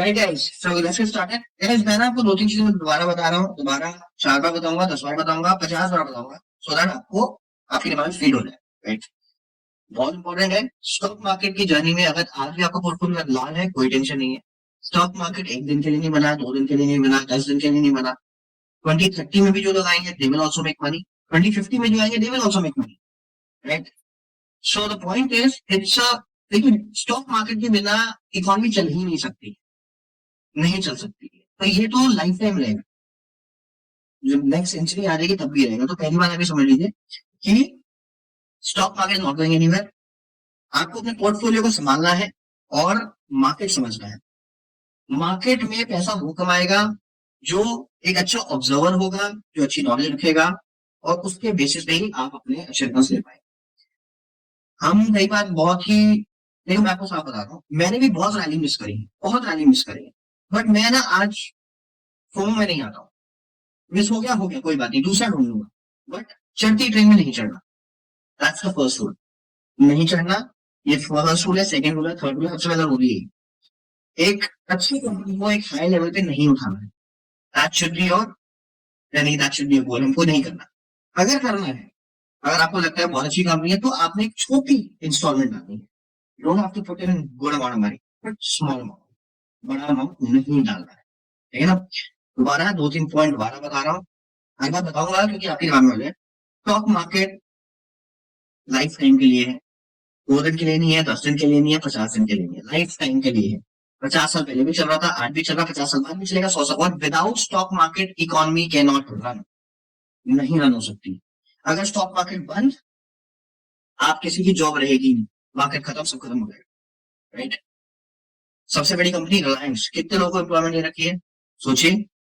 Right guys, so let's get started. Guys मैं ना आपको दो तीन चीजें दोबारा बता रहा हूँ, दोबारा 4 बार बताऊंगा, 10 बार बताऊंगा, 50 बार बताऊंगा, सो दैट आपको आपके दिमाग में फीड हो जाए। राइट, बहुत इंपॉर्टेंट है। स्टॉक मार्केट की जर्नी में अगर आज भी आपका पोर्टफोलियो लाल है, कोई टेंशन नहीं है। स्टॉक मार्केट एक दिन के लिए नहीं बना, 2 दिन के लिए नहीं बना, 10 दिन के लिए नहीं बना। 2030 में भी जो लोग आएंगे they will also make money, 2050 में जो आएंगे they will also make money. Right, so the point is it's लेकिन स्टॉक मार्केट के बिना इकोनॉमी चल ही नहीं सकती, नहीं चल सकती। तो ये तो लाइफ टाइम रहेगा, जब नेक्स्ट सेंचुरी आ जाएगी तब भी रहेगा। तो पहली बात अभी समझ लीजिए कि stock market not going anywhere. आपको अपने पोर्टफोलियो को संभालना है और मार्केट समझना है। मार्केट में पैसा वो कमाएगा जो एक अच्छा ऑब्जर्वर होगा, जो अच्छी नॉलेज रखेगा, और उसके बेसिस पे ही आप अपने अच्छे रिटर्न ले पाए। हम कई बार बहुत ही, देखो मैं आपको साफ बता रहा हूँ, मैंने भी बहुत रैली मिस करी है, बहुत रैली मिस करी है, बट मैं ना आज फोमो में नहीं आता हूँ। मिस हो गया कोई बात नहीं, दूसरा ढूंढ लूंगा, बट चढ़ती ट्रेन में नहीं चढ़ना। दैट्स द फर्स्ट रूल, नहीं चढ़ना। ये फर्स्ट रूल है, सेकंड रूल है, थर्ड रूल है, सबसे पहला रूल ये, एक अच्छी कंपनी को एक हाई लेवल पे नहीं उठाना है। दैट शुड बी योर, नहीं that should be your goal. हमको नहीं करना। अगर करना है, अगर आपको लगता है बहुत अच्छी कंपनी है, तो आपने एक छोटी इंस्टॉलमेंट डालनी है। You don't have to put in good amount of money, but small amount, बड़ा अमाउंट नहीं डालना है। ठीक है ना? दोबारा 2-3 पॉइंट दोबारा बता रहा हूँ, हर बार बताऊंगा क्योंकि आपके दिमाग में हो जाए। स्टॉक मार्केट लाइफ टाइम के लिए है, 2 दिन के लिए नहीं है, 10 दिन के लिए नहीं है, 50 दिन के लिए नहीं है, लाइफ टाइम के लिए है। 50 साल पहले भी चल रहा था, आज भी चल रहा, 50 साल बाद भी चलेगा, 100 साल बाद। Without stock market economy can not run, नहीं रन हो सकती। अगर स्टॉक मार्केट बंद, आप किसी की जॉब रहेगी नहीं, मार्केट खत्म, सब खत्म हो जाएगा। राइट, सबसे बड़ी कंपनी रिलायंस कितने लोगों को एम्प्लॉयमेंट दे रखी है, सोचिए।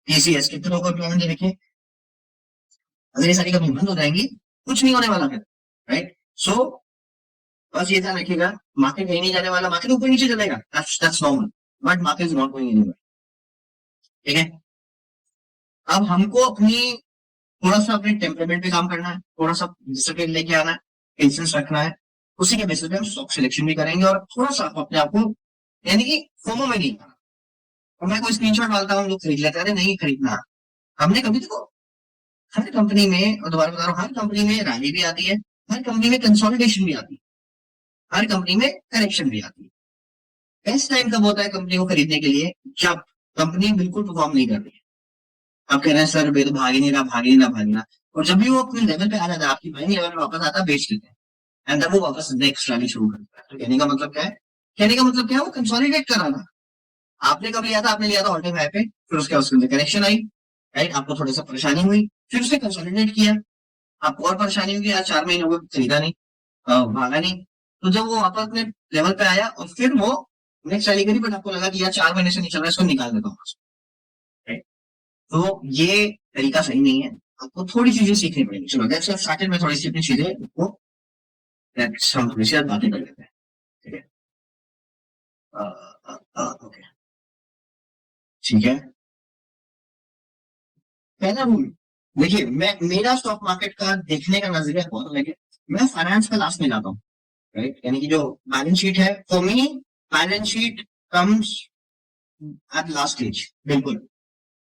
टीसीएस कितने लोगों को एम्प्लॉयमेंट दे रखी है। अगर ये सारी कंपनी बंद हो जाएंगी, कुछ नहीं होने वाला फिर। राइट, सो बस ये ध्यान रखिएगा, मार्केट कहीं नहीं जाने वाला, मार्केट ऊपर नीचे चलेगा, that's normal, but market is not going anywhere. ठीक है, अब हमको अपनी थोड़ा सा अपने टेम्परामेंट पे काम करना है, थोड़ा सा डिसिप्लिन लेके आना है, पेशेंस रखना है। उसी के बेसिस पे हम स्टॉक सिलेक्शन भी करेंगे, और थोड़ा सा अपने आप को, यानी कि फोमो में नहीं आना। और मैं कोई स्क्रीनशॉट डालता हूँ, लोग खरीद लेते हैं, अरे नहीं खरीदना। हमने कभी, देखो हर कंपनी में, और दोबारा बता रहा हूँ, हर कंपनी में रैली भी आती है, हर कंपनी में कंसोलिडेशन भी आती है, हर कंपनी में करेक्शन भी आती है। बेस्ट टाइम कब होता है कंपनी को खरीदने के लिए, जब कंपनी बिल्कुल परफॉर्म नहीं कर रही है। आप कह रहे हैं सर वे तो भाग ही नहीं रहा, भाग ही नहीं रहा, भाग ही नहीं रहा, और जब भी वो अपने लेवल पे आ जाता है, आपकी बाइंग लेवल पे वापस आता है, बेच देते हैं, एंड तब वो वापस नेक्स्ट रैली शुरू करता है। तो कहने का मतलब क्या है, कहने का मतलब क्या है, वो कंसोलिडेट कर रहा था। आपने कब लिया था, आपने लिया था ऑल टाइम हाई पे, फिर उसके बाद उसके अंदर करेक्शन आई। राइट, आपको थोड़ा सा परेशानी हुई, फिर उसने कंसोलिडेट किया, आपको और परेशानी होगी, आज 4 महीने हो गए खरीदा नहीं, भागा नहीं। तो जब वो वापस अपने लेवल पे आया, और फिर वो नेक्स्ट रैली करी, बट आपको लगा कि यार 4 महीने से नहीं चल रहा है, इसको निकाल देता हूँ। राइट, तो ये तरीका सही नहीं है, आपको थोड़ी चीजें सीखनी पड़ेगी। चलो लेट्स गेट स्टार्टेड में थोड़ी सी अपनी चीजें आपको, हम थोड़ी सी बातें कर लेते हैं। ठीक है, ओके, ठीक है। पहला रूल, देखिए मैं, मेरा स्टॉक मार्केट का देखने का नजरिया बहुत अलग है। मैं फाइनेंस का लास्ट में लाता हूँ। राइट, यानी कि जो बैलेंस शीट है, for me balance sheet comes at last stage. बिल्कुल,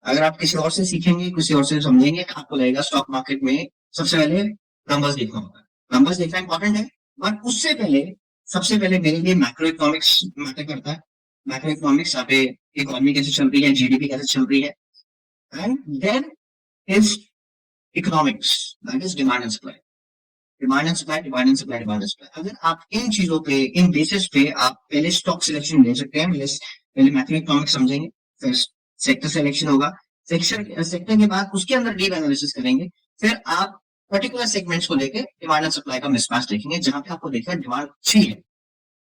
अगर आप किसी और से सीखेंगे, किसी और से समझेंगे, आपको लगेगा स्टॉक मार्केट में सबसे पहले नंबर्स देखना होता है। नंबर्स देखना इंपॉर्टेंट है, बट उससे पहले, सबसे पहले मेरे लिए मैक्रो इकोनॉमिक्स मैटर करता है। मैक्रो इकोनॉमिक्स, यहाँ पे इकोनॉमी कैसे चल रही है, जीडीपी कैसे चल रही है, and then is economics, that is demand and supply. Demand and supply, demand and supply, demand and supply. अगर आप इन चीजों पे, इन बेसिस पे आप पहले स्टॉक सिलेक्शन ले सकते हैं। पहले मैक्रो इकोनॉमिक्स समझेंगे, फिर सेक्टर सिलेक्शन होगा, सेक्टर के बाद उसके अंदर डीप एनालिसिस करेंगे, फिर आप पर्टिकुलर सेगमेंट्स को लेके डिमांड एंड सप्लाई का मिसमैच देखेंगे, जहां पे आपको देखा डिमांड अच्छी है।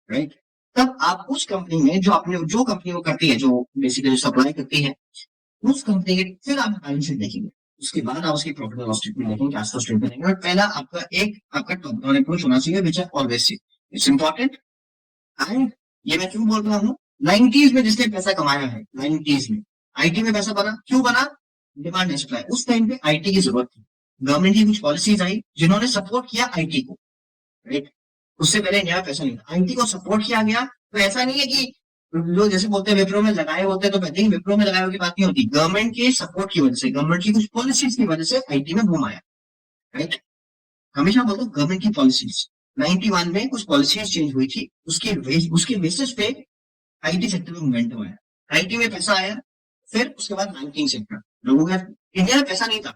राइट, तब आप उस कंपनी में, जो आपने, जो कंपनी वो करती है, जो बेसिकली सप्लाई करती है, उस कंपनी के फिर आप बैलेंस शीट देखेंगे। उसके बाद आप उसकी प्रॉफिट एंड लॉस स्टेटमेंट देखेंगे, कैश फ्लो स्टेटमेंट देखेंगे, और पहला आपका एक आपका टॉप डाउन अप्रोच होना चाहिए, which I always see, it's important. And ये मैं क्यों बोल रहा हूँ, 90s में जिसने पैसा कमाया है, 90s में आईटी में पैसा बना, क्यों बना, डिमांड एंड सप्लाई। उस टाइम पे आईटी की जरूरत थी, गवर्नमेंट की कुछ पॉलिसीज आई जिन्होंने सपोर्ट किया आईटी को। राइट, उससे पहले नया पैसा नहीं था, आईटी को सपोर्ट किया गया। तो ऐसा नहीं है कि लोग जैसे बोलते हैं विप्रो में लगाए होते हैं, तो कहते हैं विप्रो में लगाए की बात नहीं होती, गवर्नमेंट के सपोर्ट की वजह से, गवर्नमेंट की कुछ पॉलिसीज की वजह से आईटी में बूम आया, राइट। हमेशा बोलते गवर्नमेंट की पॉलिसीज, 91 में कुछ पॉलिसीज चेंज हुई थी, उसके बेसिस पे आईटी सेक्टर में मूवमेंट हुआ है, आईटी में पैसा आया, फिर उसके बाद बैंकिंग सेक्टर, लोगों का इंडिया में पैसा नहीं था,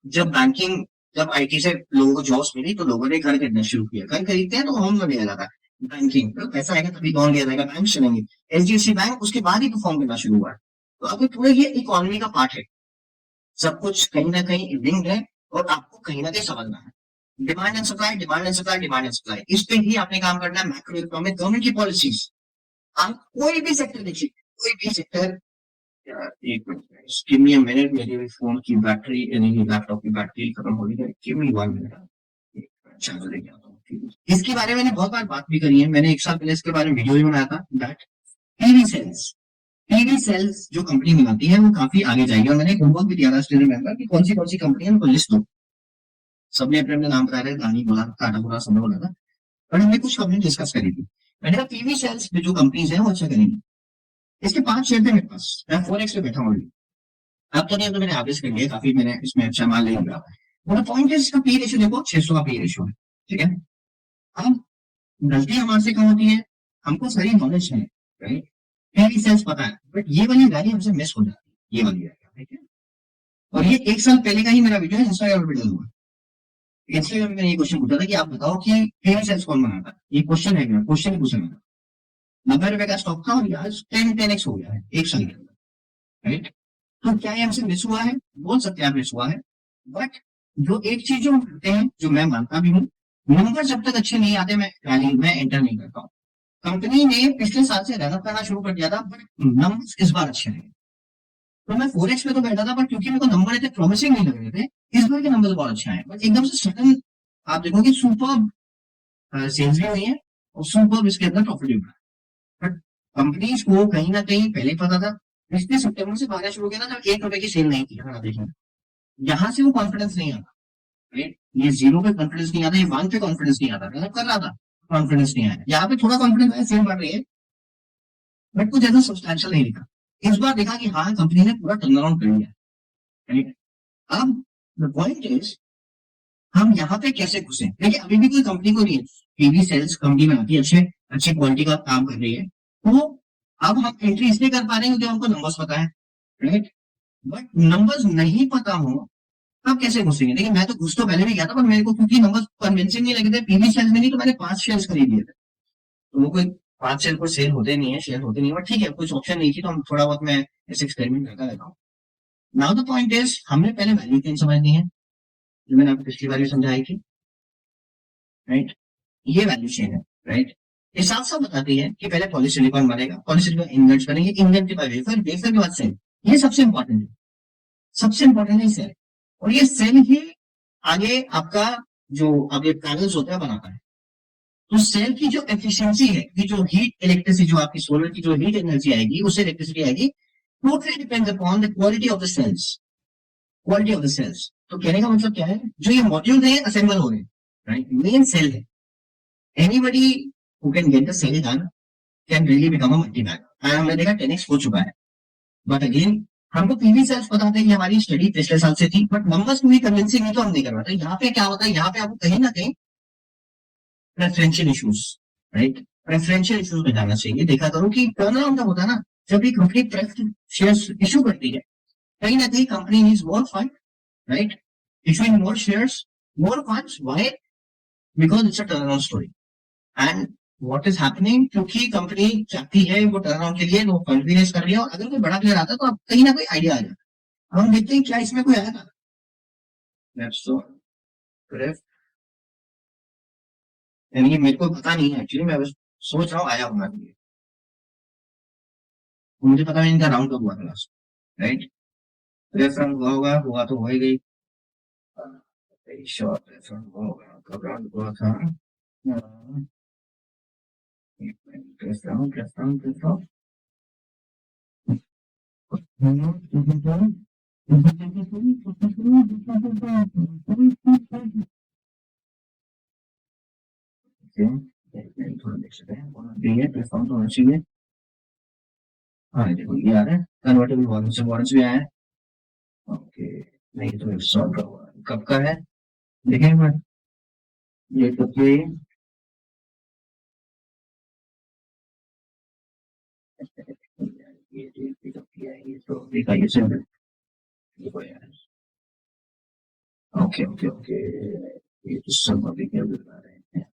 जब बैंकिंग, जब आईटी से लोगों को जॉब्स मिली तो लोगों ने घर खरीदना शुरू किया, घर खरीदते हैं तो होम लोन लिया जाता है, बैंकिंग तो पैसा आएगा तभी लोन लिया जाएगा, बैंक चलेंगे, एचडीएफसी बैंक उसके बाद ही परफॉर्म करना शुरू हुआ, तो अब पूरे ये इकोनॉमी का पार्ट है, सब कुछ कहीं ना कहीं लिंक्ड है, और आपको कहीं ना कहीं समझना है, demand and supply, demand and supply, demand and supply, इस पे ही आपने काम करना है, मैक्रो इकोनॉमिक, गवर्नमेंट की पॉलिसीज, आप कोई भी सेक्टर देखिए, कोई भी सेक्टर, एक minute, give me a minute, मेरे फोन की बैटरी यानी लैपटॉप की बैटरी खत्म हो गई है, गिव मी 1 मिनट, चार्जर लेके आता हूँ। इसके बारे में मैंने बहुत बार बात भी करी है, मैंने 1 साल पहले इसके बारे में वीडियो भी बनाया था, that PV sales, PV sales जो कंपनी बनाती है वो काफी आगे जाएगी, और मैंने एक होमवर्क भी दिया था स्टूडेंट मेंबर की कौन सी कंपनी है उनको लिस्ट दो, सबने अपने अपने नाम बताया था, गानी बोला, टाटा बोला, सबने बोला था, और हमने कुछ कंपनी डिस्कस करी थी, मैंने कहा पीवी सेल्स में जो कंपनीज है वो अच्छा करेंगी, इसके 5 शेयर थे मेरे पास, मैं 4x पे बैठा हूँ, अब तो नहीं, अब तो मैंने एवरेज कर लिया काफी, मैंने इसमें अच्छा माल ले लिया, मेरा पॉइंट है, इसका पी रेशियो देखो 600 का पी रेशियो है, ठीक है। अब गलती हमारे से कहाँ होती है, हमको सारी नॉलेज है, राइट, पीवी सेल्स पता है, बट ये वाली वैल्यू हमसे मिस हो जाती है, ये वाली वैल्यू, ठीक है। और ये 1 साल पहले का ही मेरा वीडियो है, इंस्टाग्राम पे डाला हुआ, इंस्टाग्राम में मैंने ये क्वेश्चन पूछा था कि आप बताओ कि पीवी सेल्स कौन बनाता है, ये क्वेश्चन है, क्वेश्चन ही पूछा मैंने, 90 रुपए का स्टॉक था, और आज 10x हो गया है 1 साल के अंदर, राइट। तो क्या ये हमसे मिस हुआ है, बोल सकते हैं मिस हुआ है, बट जो एक चीज जो हम करते हैं, जो मैं मानता भी हूँ, नंबर जब तक अच्छे नहीं आते, मैं एंटर नहीं करता हूँ, कंपनी ने पिछले साल से रनअप करना शुरू कर दिया था, बट नंबर इस बार अच्छे रहे, तो मैं 4x पे तो बैठा था, पर क्योंकि मेरे को नंबर इतने प्रॉमिसिंग नहीं लग रहे थे, इस बार के नंबर बहुत अच्छे आए, बट एकदम से सडन आप देखोगे सुपर सेल्स भी हुई है, और सुपर इसके अंदर प्रॉफिट भी बढ़ा, बट कंपनीज को कहीं ना कहीं पहले ही पता था, पिछले सितंबर से भागना शुरू किया था जब 1 रुपए की सेल नहीं थी, हाँ देखिए, यहाँ से वो कॉन्फिडेंस नहीं आता, राइट, ये 0 पे कॉन्फिडेंस नहीं आता, ये 1 पे कॉन्फिडेंस नहीं आता, मतलब कर रहा था, कॉन्फिडेंस नहीं आया, यहाँ पे थोड़ा कॉन्फिडेंस आया, सेल बढ़ रही है, बट कुछ ऐसा सब्सटैंशियल नहीं दिखा, इस बार देखा कि हाँ कंपनी ने पूरा टर्न अराउंड कर लिया, राइट। अब द पॉइंट इज, हम यहाँ पे कैसे घुसे, देखिए अभी भी कोई कंपनी को नहीं है, पीवी सेल्स कंपनी में आती है, अच्छे अच्छी क्वालिटी का काम कर रही है, तो अब हम एंट्री इसलिए कर पा रहे हैं क्योंकि हमको नंबर्स पता है, राइट, बट नंबर्स नहीं पता हो तब कैसे घुसेंगे, देखिए मैं तो घुस तो पहले भी गया था, पर मेरे को क्योंकि नंबर्स कन्विंसिंग नहीं लगे थे, पीवी सेल्स में नहीं, तो मैंने 5 शेयर खरीद लिए थे, तो वो कोई 5 शेयर को सेल होते नहीं है, शेयर होते नहीं है, बट ठीक है, कुछ ऑप्शन नहीं थी, तो हम थोड़ा बहुत मैं ऐसे एक्सपेरिमेंट करता रहता हूँ। नाउ द पॉइंट इज, हमने पहले वैल्यू चेन समझनी है, जो मैंने आपको पिछली बार भी समझाई थी, राइट, ये वैल्यू चेन है, राइट, ये साफ साफ बताती है कि पहले पॉलीसिलिकॉन बनेगा, पॉलीसिलिकॉन इन्वेंट करेंगे, इन्वेंट के बाद वेफर, वेफर के बाद सेल, ये सबसे इंपॉर्टेंट है, सबसे इंपॉर्टेंट है सेल, और ये सेल ही आगे आपका जो अब ये पैनल्स होता है बनाता है, तो सेल की जो एफिशिएंसी है, कि जो हीट इलेक्ट्रिसिटी, जो आपकी सोलर की जो हीट एनर्जी आएगी, उससे इलेक्ट्रिसिटी आएगी, totally depends upon the quality of the cells, quality of the cells, तो कहने का मतलब क्या है, जो ये मॉड्यूल है असेंबल हो रहे हैं, राइट, मेन सेल है, anybody who can get the cell done can really become a multiman, and हमने देखा 10x हो चुका है, बट अगेन हमको पीवी सेल्स बताते हैं कि हमारी स्टडी पिछले साल से थी, बट नंबर्स पूरी कन्विंसिंग नहीं, तो हम नहीं करवाते, यहाँ पे क्या होता है, यहाँ पे आपको कहीं ना कहीं preferential issues, right, preferential issues में जाना चाहिए, देखा करो कि टर्न अराउंड जब होता है ना, जब भी कंपनी प्रेफर शेयर्स इशू करती है, कहीं ना कहीं company needs more fund, right, issuing more shares, more funds, why, because it's a turn around story, and what is happening, क्योंकि कंपनी चाहती है वो टर्न अराउंड के लिए वो फंड भी रेज कर रही है, और अगर कोई बड़ा प्लेयर आता है तो आप कहीं ना कोई आइडिया आ जाता है, हम देखते हैं क्या इसमें कोई आया था, यानी मेरे को पता नहीं है एक्चुअली, मैं बस सोच रहा हूँ आया होगा, मुझे पता नहीं इनका राउंड कब हुआ था लास्ट, राइट, रेफरेंस हुआ होगा, हुआ तो हो ही गई, शॉर्ट रेफरेंस हुआ होगा, कब राउंड हुआ था, रेफरेंस रेफरेंस रेफरेंस, थोड़ा देख सकते हैं, रेफरेंस होना चाहिए, हाँ देखो ये आ रहा है कन्वर्टेबल वारंट से वारंट्स भी आया है। ओके नहीं तो सॉल्व हुआ कब का है देखें एक बार ये तो ये तो देखा ये सिंपल देखो यार ओके ओके ओके ये तो सब अभी क्या बता रहे हैं।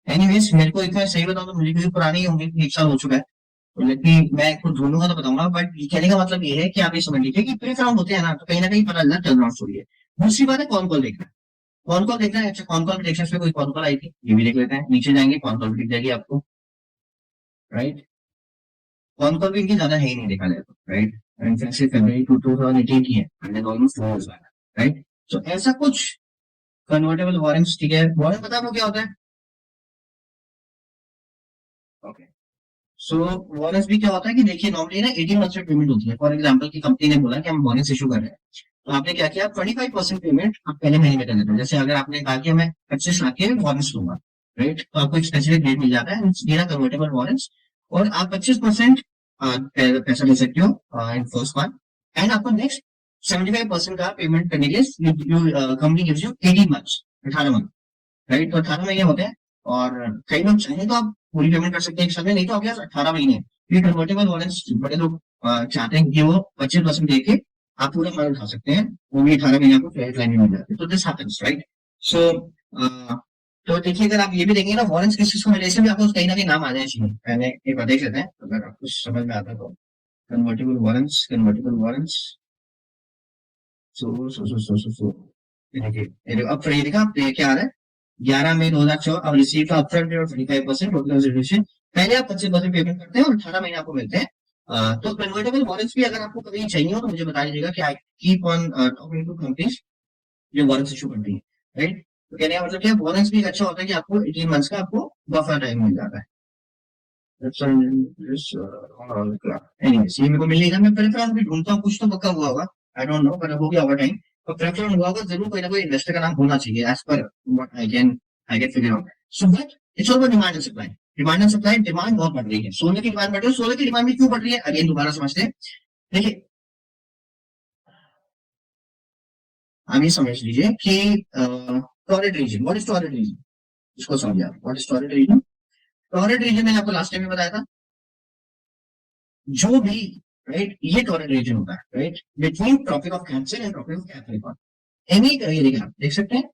एनीवेज मेरे को एक बार सही बताऊं तो मुझे क्योंकि पुरानी ही होंगी 1 साल हो चुका है तो लेकिन मैं खुद ढूंढूंगा तो बताऊंगा बट कहने का मतलब ये है कि आप ये समझ लीजिए कि प्रेस राउंड होते हैं ना कहीं पता चलता टर्न राउंड स्टोरी है। दूसरी बात है कौन कॉल देखना है कौन कॉल देखना है अच्छा कौन कॉल प्रेडिक्शन पे कोई कौन कॉल आई थी ये भी देख लेते हैं नीचे जाएंगे कौन कॉल दिख जाएगी आपको राइट कौन कॉल भी इनकी ज्यादा है ही नहीं देखा जाए तो राइट इनफैक्ट से फरवरी 2018 की है एंड ऑलमोस्ट 4 इयर्स राइट तो ऐसा कुछ कन्वर्टेबल वारंट्स ठीक है वारंट पता आपको क्या होता है ओके सो वारंट्स भी क्या होता है कि देखिए नॉर्मली ना 18 मंथ में पेमेंट होती है फॉर एग्जांपल की कंपनी ने बोला कि हम वारंट्स इशू कर रहे हैं तो आपने क्या किया 25% पेमेंट आप पहले महीने में कर देते हो जैसे अगर आपने कहा कि मैं 25 लाख के वारंट्स लूंगा राइट तो आपको एक स्पेसिफिक रेट मिल जाता है बिना कन्वर्टेबल वारंट्स और आप 25% पैसा ले सकते हो इन फर्स्ट मंथ एंड आपको नेक्स्ट 75% का पेमेंट करने के लिए company gives you 18 months 18 month right तो 18 महीने होते हैं और कई लोग चाहें तो आप पूरी पेमेंट कर सकते हैं 1 साल में नहीं तो आपके पास 18 महीने ये कन्वर्टेबल वारंट्स बड़े लोग चाहते हैं कि वो 25% दे के आप पूरा माल उठा सकते हैं वो भी 18 महीने आपको क्रेडिट लाइन में मिल जाती है तो दिस हैपेंस राइट सो तो देखिए अगर आप ये भी देखेंगे ना वारंट्स किस चीज को मिले भी आपको कहीं ना कहीं नाम आ जाए चाहिए मैंने एक बार देख लेते हैं अगर आपको समझ में आता है तो कन्वर्टेबल वारंट्स सो देखिए अब ये देखा आप क्या आ रहा है 11 मई 2014 अब रिसीव का अपफ्रंट और 25% टोटल कंसिडरेशन पहले आप 25% पेमेंट करते हैं और 18 महीने आपको मिलते हैं तो कन्वर्टेबल वारंट्स भी अगर आपको कभी चाहिए हो तो मुझे बता दीजिएगा कि I keep on talking to companies जो वारंट्स इशू करती है राइट तो कहने का मतलब क्या वारंट्स भी एक अच्छा होता है कि आपको 18 मंथ्स का आपको बफर टाइम मिल जाता है एनीवेज ये मेरे को मिल नहीं रहा मैं प्रेफरेंस भी ढूंढता हूँ कुछ तो पक्का हुआ होगा आई डोंट नो पर हो गया ओवर टाइम तो प्रेफरेंस हुआ होगा जरूर कोई ना कोई इन्वेस्टर का नाम होना चाहिए as per what I can figure out so but it's all demand and supply demand बहुत बढ़ रही है सोने की डिमांड बढ़ रही है सोने की डिमांड भी क्यों बढ़ रही है अगेन दोबारा समझते हैं देखिए आप ये समझ लीजिए कि torrid region what is torrid region इसको समझिए आप what is torrid region torrid region मैंने आपको लास्ट टाइम में बताया था जो भी राइट ये टॉरेट रीजन होता है right between tropic of cancer and tropic of capricorn एनी ये देखिए आप देख सकते हैं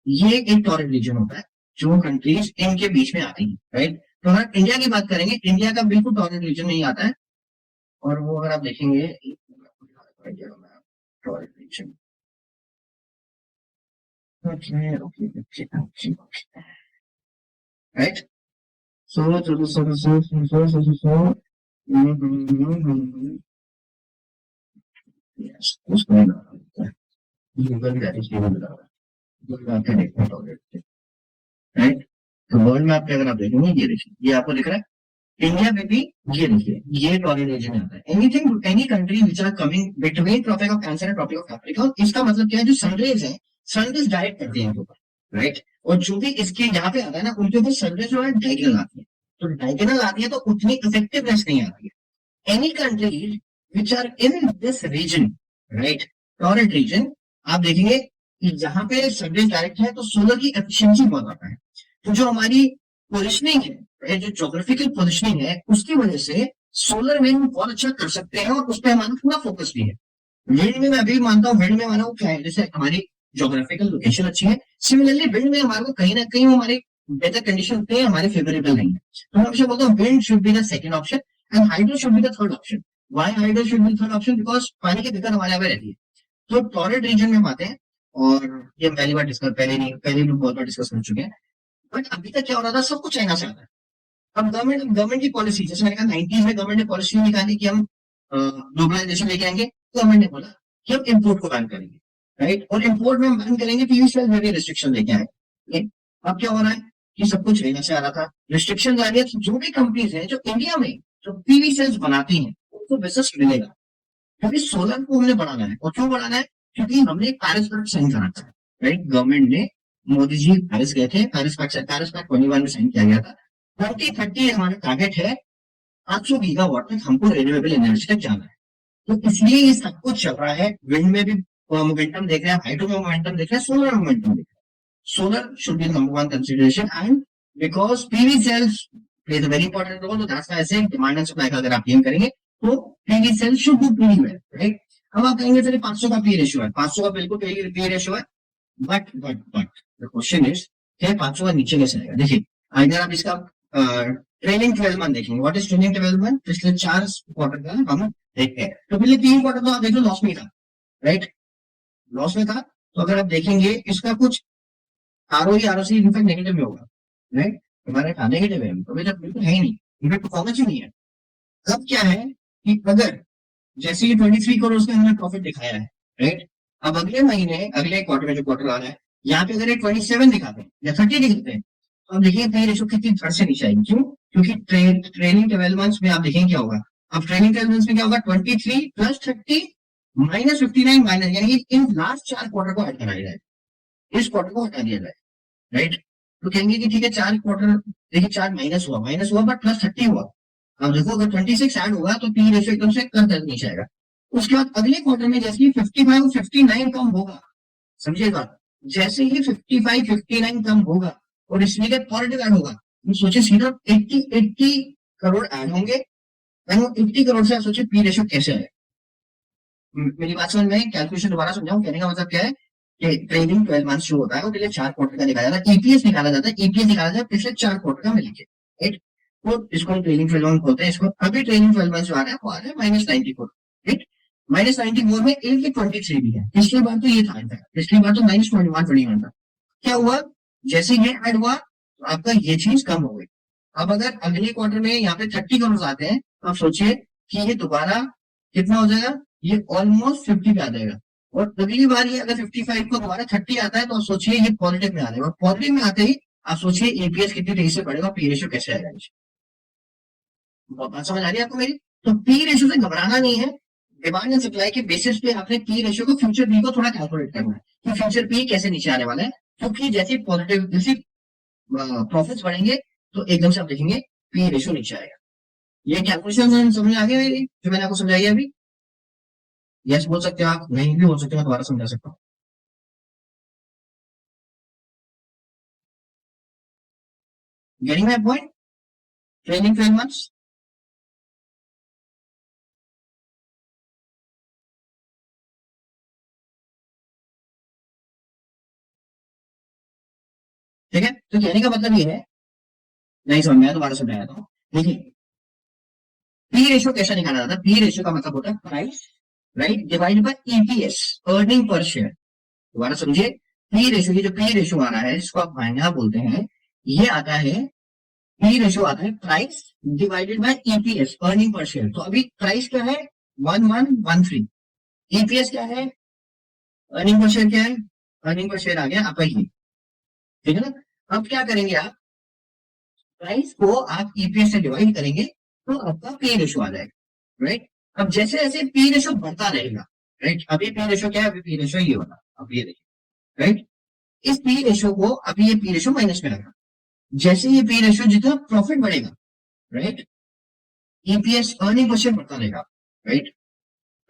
ये एक टॉरेट रीजन होता है जो कंट्रीज इनके बीच में आती है राइट तो अगर इंडिया की बात करेंगे इंडिया का बिल्कुल टॉरेट रीजन नहीं आता है और वो अगर आप देखेंगे torrid region okay okay okay right so yes उसको गूगल भी दैट इज बता रहा है गूगल मैप पे देखते हैं टॉरेट राइट तो वर्ल्ड मैप पे अगर आप देखेंगे ये देखिए ये आपको दिख रहा है इंडिया में भी ये देखिए ये टॉरेट रीजन में आता है anything any country which are coming between tropic of cancer and tropic of Africa इसका मतलब क्या है जो सनरेज है सनरेज डायरेक्ट करते हैं इनके ऊपर राइट और जो भी इसके यहाँ पे आता है ना उनके ऊपर सनरेज जो है डायगोनल आती है तो डायगोनल आती है तो उतनी इफेक्टिवनेस नहीं आती है any country which are in this region right torrid region आप देखेंगे कि जहां पे सनरेज डायरेक्ट है तो सोलर की एफिशिएंसी बहुत आता है तो जो हमारी पोजिशनिंग है जो जोग्राफिकल पोजिशनिंग है उसकी वजह से सोलर में हम बहुत अच्छा कर सकते हैं और उस पर हमारा पूरा फोकस भी है विंड में मैं अभी मानता हूँ विंड में हमारा क्या है जैसे हमारी जोग्राफिकल लोकेशन अच्छी है सिमिलरली विंड में हमारे को कहीं ना कहीं हमारे बेटर कंडीशन होते हैं हमारे फेवरेबल नहीं है तो मैं हमेशा बोलता हूँ wind should be the second option and hydro should be the third option why hydro should be the third option because पानी की दिक्कत हमारे यहाँ पे रहती है तो टॉरेट रीजन में हम आते हैं और ये पहली बार डिस्कस पहले भी बहुत बार डिस्कस कर चुके हैं बट अभी तक क्या हो रहा था सब कुछ चाइना से आता है अब गवर्नमेंट की पॉलिसी जैसे मैंने कहा 90s में गवर्नमेंट ने पॉलिसी निकाली कि हम ग्लोबलाइजेशन लेके आएंगे गवर्नमेंट ने बोला कि हम इम्पोर्ट को बैन करेंगे राइट और इम्पोर्ट में हम बैन करेंगे पीवी सेल में भी रिस्ट्रिक्शन लेके आए अब क्या हो रहा है कि सब कुछ चाइना से आ रहा था रिस्ट्रिक्शन आ रही है तो जो भी कंपनीज है जो इंडिया में जो पीवी सेल्स बनाती हैं उनको बिजनेस मिलेगा क्योंकि सोलर को हमने बढ़ाना है और क्यों बढ़ाना है क्योंकि हमने पेरिस पैक्ट साइन करा था राइट गवर्नमेंट ने मोदी जी पेरिस गए थे पेरिस पैक्ट 21 में साइन किया गया था 2030 हमारा टारगेट है 500 गीगावाट तक हमको रिन्यूएबल एनर्जी तक जाना है। तो इसलिए ये सब कुछ चल रहा है। विंड में भी मोमेंटम देख रहे हैं, हाइड्रो में मोमेंटम देख रहे हैं, सोलर में मोमेंटम देख रहे हैं। Solar should be number one consideration and because PV cells plays a very important role, तो that's why I say demand and supply का अगर आप गेम करेंगे तो PV sales should do pretty well, right. अब आप कहेंगे चलिए 500 का पी रेशियो है, 500 का बिल्कुल पी रेशियो है, बट द क्वेश्चन इज कि 500 का नीचे कैसे आएगा। देखिए अगर आप इसका ट्रेलिंग 12 मंथ देखेंगे, व्हाट इज ट्रेलिंग 12 मंथ, पिछले 4 क्वार्टर का हम देखते हैं। तो पिछले 3 क्वार्टर तो आप देख लो लॉस में था, राइट, लॉस में था। तो अगर आप देखेंगे इसका कुछ आरओई आरओसी इनफैक्ट नेगेटिव में होगा, राइट, हमारा नेगेटिव है, तो जब बिल्कुल है ही नहीं, इनफैक्ट परफॉर्मेंस ही नहीं है। अब क्या है कि अगर जैसे ये 23 करोड़ का हमने प्रॉफिट दिखाया है, राइट, अब अगले महीने अगले क्वार्टर में जो क्वार्टर आ रहा है यहाँ पे अगर ये 27 दिखाते हैं या 30 दिखाते हैं तो आप देखिए पी रेशो कितनी धड़ से नीचे आएगी। क्यों? क्योंकि ट्रेनिंग 12 मंथ्स में आप देखेंगे क्या होगा। अब ट्रेनिंग 12 मंथ्स में क्या होगा, 23 प्लस 30 माइनस 59 माइनस, यानी कि इन लास्ट 4 क्वार्टर को हटा दिया जाए, इस क्वार्टर को हटा दिया जाए, राइट। तो कहेंगे कि ठीक है 4 क्वार्टर, देखिए 4 माइनस हुआ बट प्लस 30 हुआ। अब देखो अगर 26 ऐड होगा तो पी रेशो एकदम से कर नीचे आएगा। उसके बाद अगले क्वार्टर में जैसे ही 55 और 59 कम होगा, समझिए बात, जैसे ही 55 59 कम होगा और इसमें के पॉजिटिव ऐड होगा, तो सोचिए सीधा 80 करोड़ ऐड होंगे, 80 करोड़ से सोचिए पी रेशो कैसे है। मेरी बात समझ में, कैलकुलेशन दोबारा समझाऊं, कहने का मतलब क्या है कि ट्रेडिंग 12 मंथ जो होता है वो पहले 4 क्वार्टर का निकाला जाता है, ईपीएस निकाला जाता है, ईपीएस निकाला जाता है पिछले 4 क्वार्टर का मिलके, राइट। तो इसको हम ट्रेनिंग 12 मंथ बोलते हैं। इसको अभी ट्रेनिंग 12 मंथ जो आ रहा है वो आ रहा है -94, राइट। -94 में एक 23 भी है, पिछली बार तो ये था, पिछली बार तो -21 था। क्या हुआ, जैसे ये ऐड हुआ तो आपका ये चीज कम हो गई। अब अगर अगले क्वार्टर में यहाँ पे 30 करोड़ आते हैं तो आप सोचिए कि ये दोबारा कितना हो जाएगा, ये ऑलमोस्ट 50 पे आ जाएगा। और अगली बार ये अगर 55 को दोबारा 30 आता है तो आप सोचिए ये पॉजिटिव में आ जाएगा। पॉजिटिव में आते ही आप सोचिए ईपीएस कितनी तेजी से बढ़ेगा, पी रेशियो कैसे आएगा। बात समझ आ रही है आपको मेरी? तो पी रेशियो से घबराना नहीं है, डिमांड एंड सप्लाई के बेसिस पे आपने पी रेशियो को फ्यूचर पी को थोड़ा कैलकुलेट करना है कि फ्यूचर पी कैसे नीचे आने वाला है। क्योंकि जैसे पॉजिटिव जैसे प्रॉफिट्स बढ़ेंगे तो एकदम से आप देखेंगे पी रेशियो नीचे आएगा। ये कैलकुलेशन समझ आ गया मेरी जो मैंने आपको समझाई है अभी? यस बोल सकते हो आप, नहीं भी बोल सकते हो, मैं दोबारा समझा सकता हूँ। Getting my point? Training 12 months, ठीक है। तो कहने का मतलब ये है, नहीं समझ में आया दोबारा समझाया था। देखिए पी रेशियो कैसा निकाला जाता है, पी रेशियो का मतलब होता है price, right, divide by EPS, earning per share. दोबारा समझिए, पी रेशियो, ये जो पी रेशियो आ रहा है इसको आप माइनस बोलते हैं, ये आता है पी रेशियो आता है price divided by EPS, earning per share. तो अभी प्राइस क्या है 1113, ईपीएस क्या है, अर्निंग पर शेयर क्या है, अर्निंग पर शेयर आ गया आपका ये, ठीक है ना। अब क्या करेंगे आप, प्राइस को आप ईपीएस से डिवाइड करेंगे तो आपका पी रेशियो आ जाएगा, राइट। अब जैसे जैसे पी रेशियो बढ़ता रहेगा, राइट, अभी पी रेशियो क्या है, अभी पी रेशियो ये वाला, अब ये देखिए, राइट, इस पी रेशियो को अभी ये पी रेशियो माइनस में आएगा। जैसे ये पी रेशियो जितना प्रॉफिट बढ़ेगा, right, EPS earning per share बढ़ता रहेगा, राइट,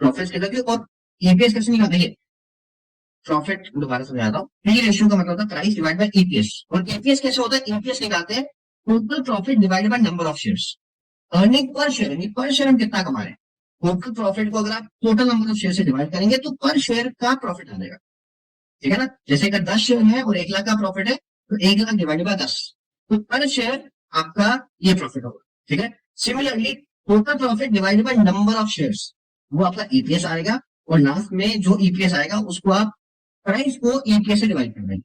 प्रॉफिट के लगे। और ईपीएस कैसे निकालते हैं, प्रॉफिट दोबारा समझाता हूँ, पी रेशियो का मतलब होता है प्राइस डिवाइड बाय ईपीएस, और ईपीएस कैसे होता है, ईपीएस निकालते हैं total profit divided by number of shares, earning per share, यानी पर शेयर हम कितना कमा रहे हैं। टोटल प्रॉफिट को अगर आप टोटल नंबर ऑफ शेयर से डिवाइड करेंगे तो पर शेयर का प्रॉफिट आ जाएगा, ठीक है ना। जैसे अगर 10 शेयर है और 1 लाख का प्रॉफिट है तो 1 लाख डिवाइडेड बाय 10, तो पर शेयर आपका ये प्रॉफिट होगा, ठीक है। Similarly total profit divided by number of shares, वो आपका ईपीएस आएगा, और लास्ट में जो ईपीएस आएगा उसको आप प्राइस को ईपीएस से डिवाइड कर देंगे,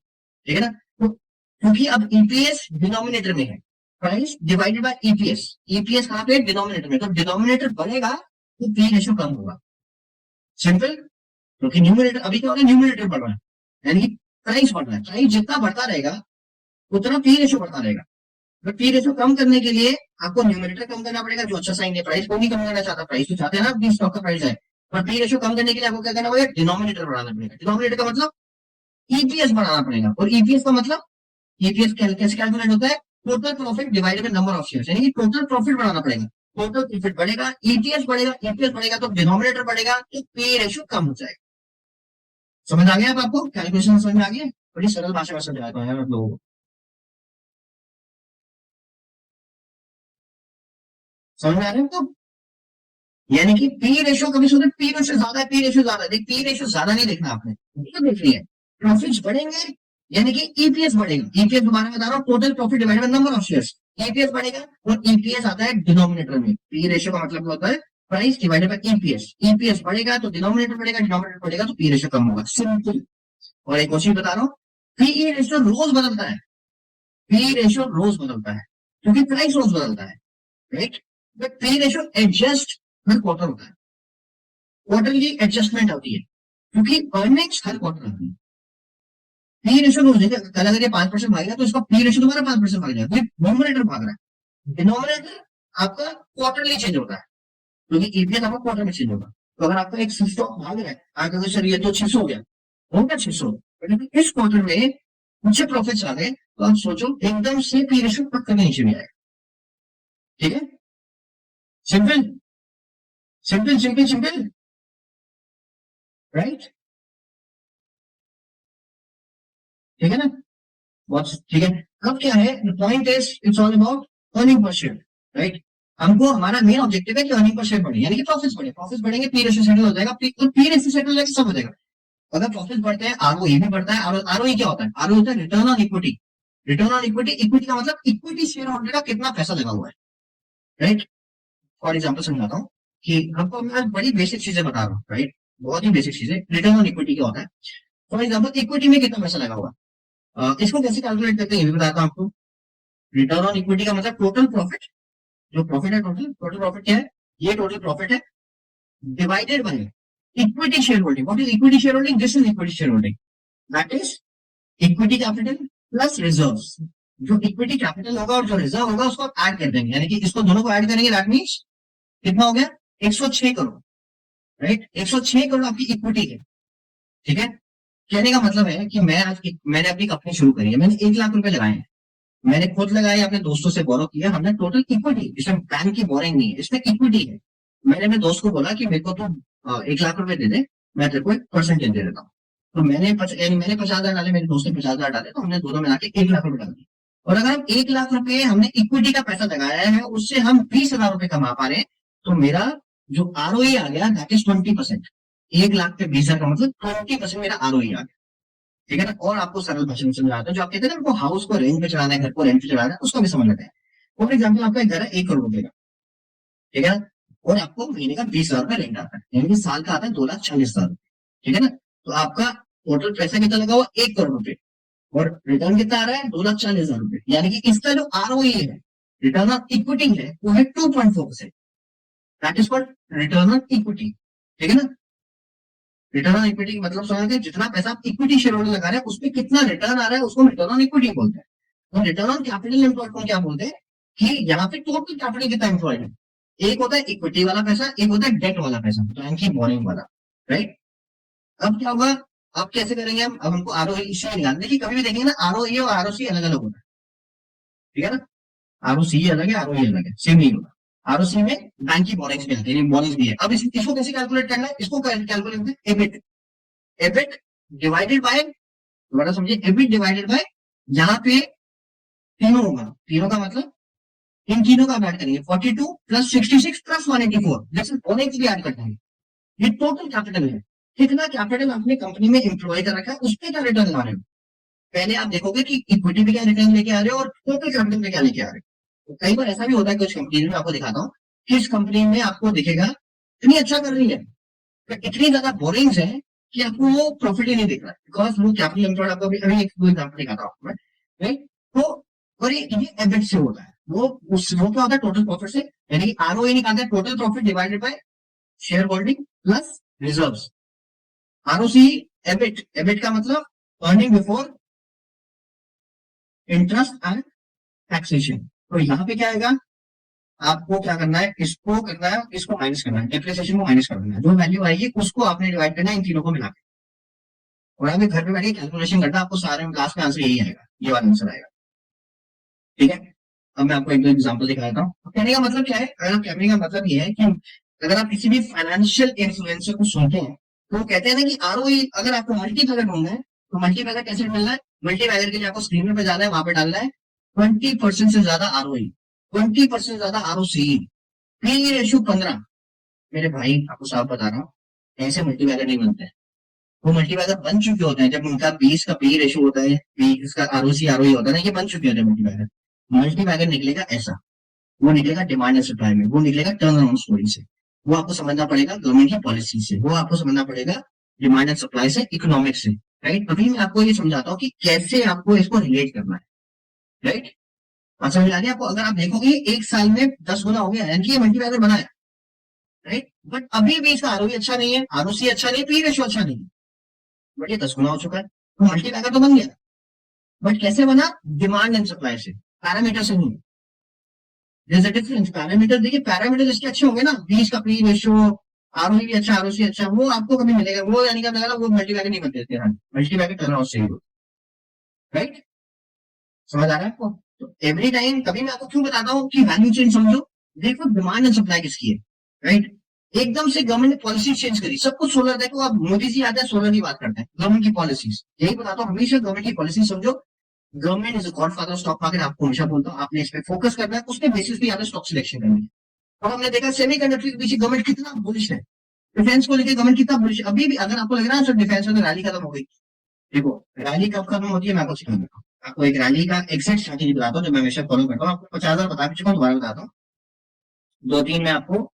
ठीक है ना। तो क्योंकि अब ईपीएस डिनोमिनेटर में है, price divided by EPS, EPS कहां पे, डिनोमिनेटर में, तो डिनोमिनेटर बढ़ेगा तो पी रेशियो कम होगा, सिंपल। क्योंकि न्यूमरेटर अभी क्या हो रहा है, न्यूमरेटर बढ़ रहा है, यानी प्राइस बढ़ रहा है, प्राइस जितना बढ़ता रहेगा उतना पी रेशियो बढ़ता रहेगा। तो पी रेशियो कम करने के लिए आपको न्यूमरेटर कम करना पड़ेगा, जो अच्छा साइन है, प्राइस को नहीं कम करना चाहता, प्राइस तो चाहते हैं ना अपनी स्टॉक का प्राइस है, पर पी रेशियो कम करने के लिए आपको क्या करना पड़ेगा, डिनोमिनेटर बढ़ाना पड़ेगा। डिनोमिनेटर का मतलब ईपीएस बढ़ाना पड़ेगा, और ईपीएस का मतलब ईपीएस कैसे कैलकुलेट होता है, total profit divided by number of shares, यानी कि टोटल प्रॉफिट बढ़ाना पड़ेगा। टोटल प्रॉफिट बढ़ेगा, ईपीएस बढ़ेगा, ईपीएस बढ़ेगा तो डिनोमिनेटर बढ़ेगा, तो पी रेशियो कम हो जाएगा। समझ आ गया अब आपको? कैलकुलेशन समझ में आ गया? बड़ी सरल भाषा में समझाता हूँ यार आप लोगों को। समझ में आ रहा है तो? यानी कि पी रेशियो कभी सुने, पी रेशियो ज्यादा है, पी रेशियो ज्यादा है, देख पी रेशियो ज्यादा नहीं देखना आपने, क्या देखनी है, प्रॉफिट्स बढ़ेंगे यानी कि ईपीएस बढ़ेगा। ईपीएस दोबारा बता रहा हूँ, total profit divided by number of shares. EPS बढ़ेगा और ईपीएस आता है डिनोमिनेटर में। पी रेशियो का मतलब होता है price divided by EPS. EPS बढ़ेगा तो डिनोमिनेटर बढ़ेगा, डिनोमिनेटर बढ़ेगा तो पी रेशियो कम होगा, सिंपल। और एक और चीज बता रहा हूँ, पीई रेशियो रोज बदलता है, पी रेशियो रोज बदलता है क्योंकि प्राइस रोज बदलता है, right. But P ratio adjust her quarter होता है, क्वार्टरली एडजस्टमेंट होती है क्योंकि अर्निंग्स हर क्वार्टर आती है। पी रेशियो रोज देखिए, कल अगर ये 5% भागेगा तो इसका पी रेशियो दोबारा 5% भाग जाएगा, न्यूमरेटर भाग रहा है। डिनोमिनेटर आपका क्वार्टरली चेंज होता है क्योंकि ईपीएस आपका क्वार्टर में चेंज होगा। तो अगर आपका एक स्टॉक भाग रहा है, आप अगर सर ये तो 600 हो गया, होगा 600, लेकिन इस क्वार्टर में अच्छे प्रॉफिट्स आ गए तो आप सोचो एकदम से पी रेशियो पक्का नीचे भी आएगा। ठीक है, simple simple simple simple, right. ठीक है ना, बहुत ठीक है। अब क्या है, the point is it's all about earning per share, right. हमको हमारा मेन ऑब्जेक्टिव है कि अर्निंग पर शेयर बढ़े, यानी कि प्रॉफिट्स बढ़े, प्रॉफिट्स बढ़ेंगे पी रेशियो सेटल हो जाएगा, पी रेशियो सेटल हो जाएगा सब हो जाएगा। अगर प्रॉफिट बढ़ते हैं आरओई भी बढ़ता है। आरओई क्या होता है? आरओई होता है return on equity. Return on equity, equity का मतलब इक्विटी शेयर होल्डर का कितना पैसा लगा हुआ है, राइट। फॉर एग्जाम्पल समझाता हूँ कि आपको मैं बड़ी बेसिक चीजें बता रहा हूँ, राइट, बहुत ही बेसिक चीजें। रिटर्न ऑन इक्विटी क्या होता है? फॉर एग्जाम्पल इक्विटी में कितना पैसा लगा हुआ है, इसको कैसे कैलकुलेट करते हैं ये भी बताता हूँ आपको। रिटर्न ऑन इक्विटी का मतलब टोटल प्रॉफिट, जो प्रॉफिट है, टोटल टोटल प्रॉफिट क्या है, ये टोटल प्रॉफिट है divided by equity share holding. What is equity share holding? This is equity share holding, that is equity capital plus reserves. जो equity capital होगा और जो रिजर्व होगा उसको ऐड कर देंगे, यानी कि इसको दोनों को ऐड करेंगे, दैट मींस कितना हो गया, 106 करोड़, राइट। 106 करोड़ आपकी इक्विटी है, ठीक है। कहने का मतलब है कि मैंने अपनी कंपनी शुरू करी है, मैंने 1 लाख रुपए लगाए हैं, मैंने खुद लगाए, अपने दोस्तों से बोरो किया, हमने टोटल इक्विटी, इसमें बैंक की बोरिंग नहीं है, इसमें इक्विटी है। मैंने अपने दोस्त को बोला कि मेरे को तो 1 लाख रुपए दे दे, मैं तेरे को एक परसेंटेज दे देता हूँ। तो यानी मैंने 50,000 डाले, मेरे दोस्त ने 50,000 डाले, तो हमने दोनों मिला के 1 लाख रुपए डाल दिए। और अगर हम 1 लाख रुपए हमने इक्विटी का पैसा लगाया है, उससे हम 20,000 रुपए कमा पा रहे हैं, तो मेरा जो आरओई आ गया दैट इज 20%। 1 लाख पे 20,000 का मतलब 20% मेरा आरओई आ गया, ठीक है ना। और आपको सरल भाषा में समझाता है, जो आप कहते हैं ना हमको हाउस को रेंट पे चलाना है, घर को रेंट पे चलाना है, उसको भी समझ लेते हैं। फॉर एग्जाम्पल आपका एक घर है 1 करोड़ रुपए का, ठीक है ना, और आपको महीने का 20,000 रुपए रेंट आता है, यानी कि साल का आता है 2,40,000, ठीक है ना। तो आपका टोटल पैसा कितना लगा हुआ, 1 करोड़ रुपए, और रिटर्न कितना आ रहा है, 2,40,000 रुपए, यानी कि इसका जो आरओई है, रिटर्न ऑन इक्विटी है, वो है 2.4%। That is called return on equity, ठीक है ना। रिटर्न ऑन इक्विटी मतलब समझ गए, जितना पैसा आप इक्विटी शेयर होल्डर लगा रहे हैं उस पर कितना रिटर्न आ रहा है, उसको रिटर्न ऑन इक्विटी बोलते हैं। तो रिटर्न ऑन कैपिटल एम्प्लॉयड को क्या बोलते हैं, कि यहाँ पे टोटल कैपिटल कितना एम्प्लॉयड है। एक होता है इक्विटी वाला पैसा, एक होता है डेट वाला पैसा, बैंक की बोरिंग वाला, राइट। अब क्या होगा, अब कैसे करेंगे हम, अब हमको आरओई इसलिए निकालना, देखिए कभी भी देखेंगे ना, आरओई और आरओसी अलग अलग होता है, ठीक है ना। आरओसी अलग है, आरओई अलग है, सेम नहीं होगा। आरओसी में बैंक की बोरिंग्स भी आती है, बोरिंग्स भी है। अब इसको कैसे कैलकुलेट करना है, इसको कैलकुलेट करते हैं एबिट। एबिट डिवाइडेड बाय, दोबारा समझिए, एबिट डिवाइडेड बाय, यहाँ पे तीनों होगा, तीनों का मतलब इन तीनों का ऐड करेंगे, 42 प्लस 66 प्लस 184, जैसे बोरिंग्स भी ऐड करते हैं। ये टोटल कैपिटल है, कितना कैपिटल आपने कंपनी में एम्प्लॉय कर रखा है, उस पर क्या रिटर्न ला रहे हो। पहले आप देखोगे कि इक्विटी पे क्या रिटर्न लेके आ रहे हो और टोटल कैपिटल पे क्या लेके आ रहे हो। तो कई बार ऐसा भी होता है कुछ कंपनी में, आपको दिखाता हूँ कि इस कंपनी में आपको दिखेगा इतनी अच्छा कर रही है, इतनी ज्यादा बोरिंग्स है कि आपको वो प्रॉफिट ही नहीं दिख रहा, बिकॉज वो कैपिटल एम्प्लॉयड, आपको अभी एक दो एग्जाम्पल दिखाता हूँ मैं, राइट। तो और ये एबिट से होता है, वो क्या होता है, टोटल प्रॉफिट से, यानी कि आरओई निकालते हैं, total profit divided by share holding plus reserves. ROC, EBIT, EBIT का मतलब earning before interest and taxation. तो यहाँ पे क्या आएगा, आपको क्या करना है, इसको करना है, इसको माइनस करना है, डेप्रिसिएशन को माइनस करना है, जो वैल्यू आएगी उसको आपने डिवाइड करना है इन तीनों को मिला के, और अभी घर पे बैठे कैलकुलेशन करना, आपको सारे लास्ट में आंसर यही आएगा, ये वाला आंसर आएगा, ठीक है। अब मैं आपको एक दो एग्जाम्पल दिखा देता हूँ। कहने का मतलब क्या है, कहने का मतलब ये है कि अगर आप किसी भी फाइनेंशियल इन्फ्लुएंसर को सुनते हैं तो वो कहते हैं ना कि आरओई, अगर आपको मल्टीपैगर ढूंढना है तो मल्टीपैगर कैसे मिलना है, मल्टीपैगर के लिए आपको स्क्रीन पे जाना है, वहां पे डालना है 20% से ज्यादा आरओई, 20% ज्यादा आरओसी, पी रेशियो 15। मेरे भाई आपको साफ बता रहा हूँ, ऐसे मल्टीपैगर नहीं बनते हैं। वो मल्टीपैगर बन चुके होते हैं जब उनका 20 का पी रेशियो होता है, 20 का आरओसी आरओई होता है ना, ये बन चुके होते हैं मल्टीपैगर। मल्टीपैगर निकलेगा ऐसा, वो निकलेगा डिमांड एंड सप्लाई में, वो निकलेगा टर्न अराउंड स्टोरी से, वो आपको समझना पड़ेगा गवर्नमेंट की पॉलिसी से, वो आपको समझना पड़ेगा डिमांड एंड सप्लाई से, इकोनॉमिक्स से। राइट, अभी मैं आपको ये समझाता हूँ कि कैसे आपको इसको रिलेट करना है। राइट, और समझ आ गया आपको? अगर आप देखोगे 1 साल में 10 गुना हो गया, यानी कि ये मल्टीपैगर बनाया। राइट, बट अभी भी इसका आरओई अच्छा नहीं है, आरओसी अच्छा नहीं है, पी रेशियो अच्छा नहीं है, बट ये 10 गुना हो चुका है, तो मल्टीपैगर तो बन गया। बट कैसे बना? डिमांड एंड सप्लाई से, पैरामीटर से नहीं। There's a difference। पैरामीटर देखिए, पैरामीटर इसके अच्छे होंगे ना, 20 का पी रेशियो, आरओई भी अच्छा, आरओसी अच्छा, वो आपको कभी मिलेगा, वो यानी क्या मिलेगा, वो मल्टीपैगर नहीं बनते थे, मल्टीपैगर करना उससे ही। राइट, समझ आ रहा है आपको? तो एवरी टाइम, कभी मैं आपको क्यों बताता हूँ कि वैल्यू चेन समझो। देखो डिमांड एंड सप्लाई किसकी है। राइट, एकदम से गवर्नमेंट ने पॉलिसी चेंज करी, सब कुछ सोलर। देखो अब मोदी जी आते हैं सोलर की बात करते हैं, गवर्नमेंट की पॉलिसीज, यही बताता हूँ हमेशा, गवर्नमेंट की पॉलिसी समझो। Government is God father stock market, आपको हमेशा बोलता हूँ, आपने इस पे फोकस करना है, उसके बेसिस पे यहाँ स्टॉक सिलेक्शन करनी है। और हमने देखा सेमीकंडक्टर के पीछे गवर्नमेंट कितना बुलिश है, डिफेंस को लेकर गवर्नमेंट कितना बुलिश है। अभी भी अगर आपको लग रहा है सर डिफेंस में तो रैली खत्म हो गई, देखो रैली कब खत्म होती है मैं आपको सिखा देता हूँ। आपको एक रैली का एग्जैक्ट स्ट्रैटेजी बताता हूँ जो मैं हमेशा फॉलो करता हूँ, आपको 50,000 बता भी चुका हूँ, दोबारा बताता हूँ। दो तीन मैं आपको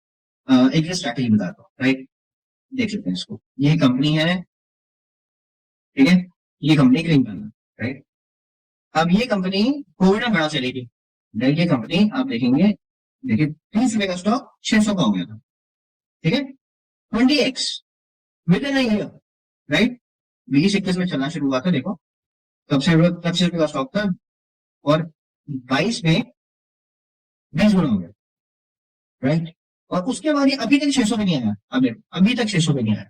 एग्जैक्ट स्ट्रैटेजी बताता हूँ। राइट, देख लेते हैं इसको। ये कंपनी है, ठीक है, ये कंपनी ग्रीन पैनल। राइट, अब ये कंपनी कोविड में बड़ा चली थी। राइट, ये कंपनी आप देखेंगे, देखिए 30 रुपए का स्टॉक 600 का हो गया था। ठीक है, 20x with in year. Right, 20-21 में चलना शुरू हुआ था, देखो तब से 25 रुपए का स्टॉक था, और 22 में 20 गुना हो गया। राइट, और उसके बाद ये अभी तक 600 में नहीं आया। अब देखो अभी तक 600 में नहीं आया,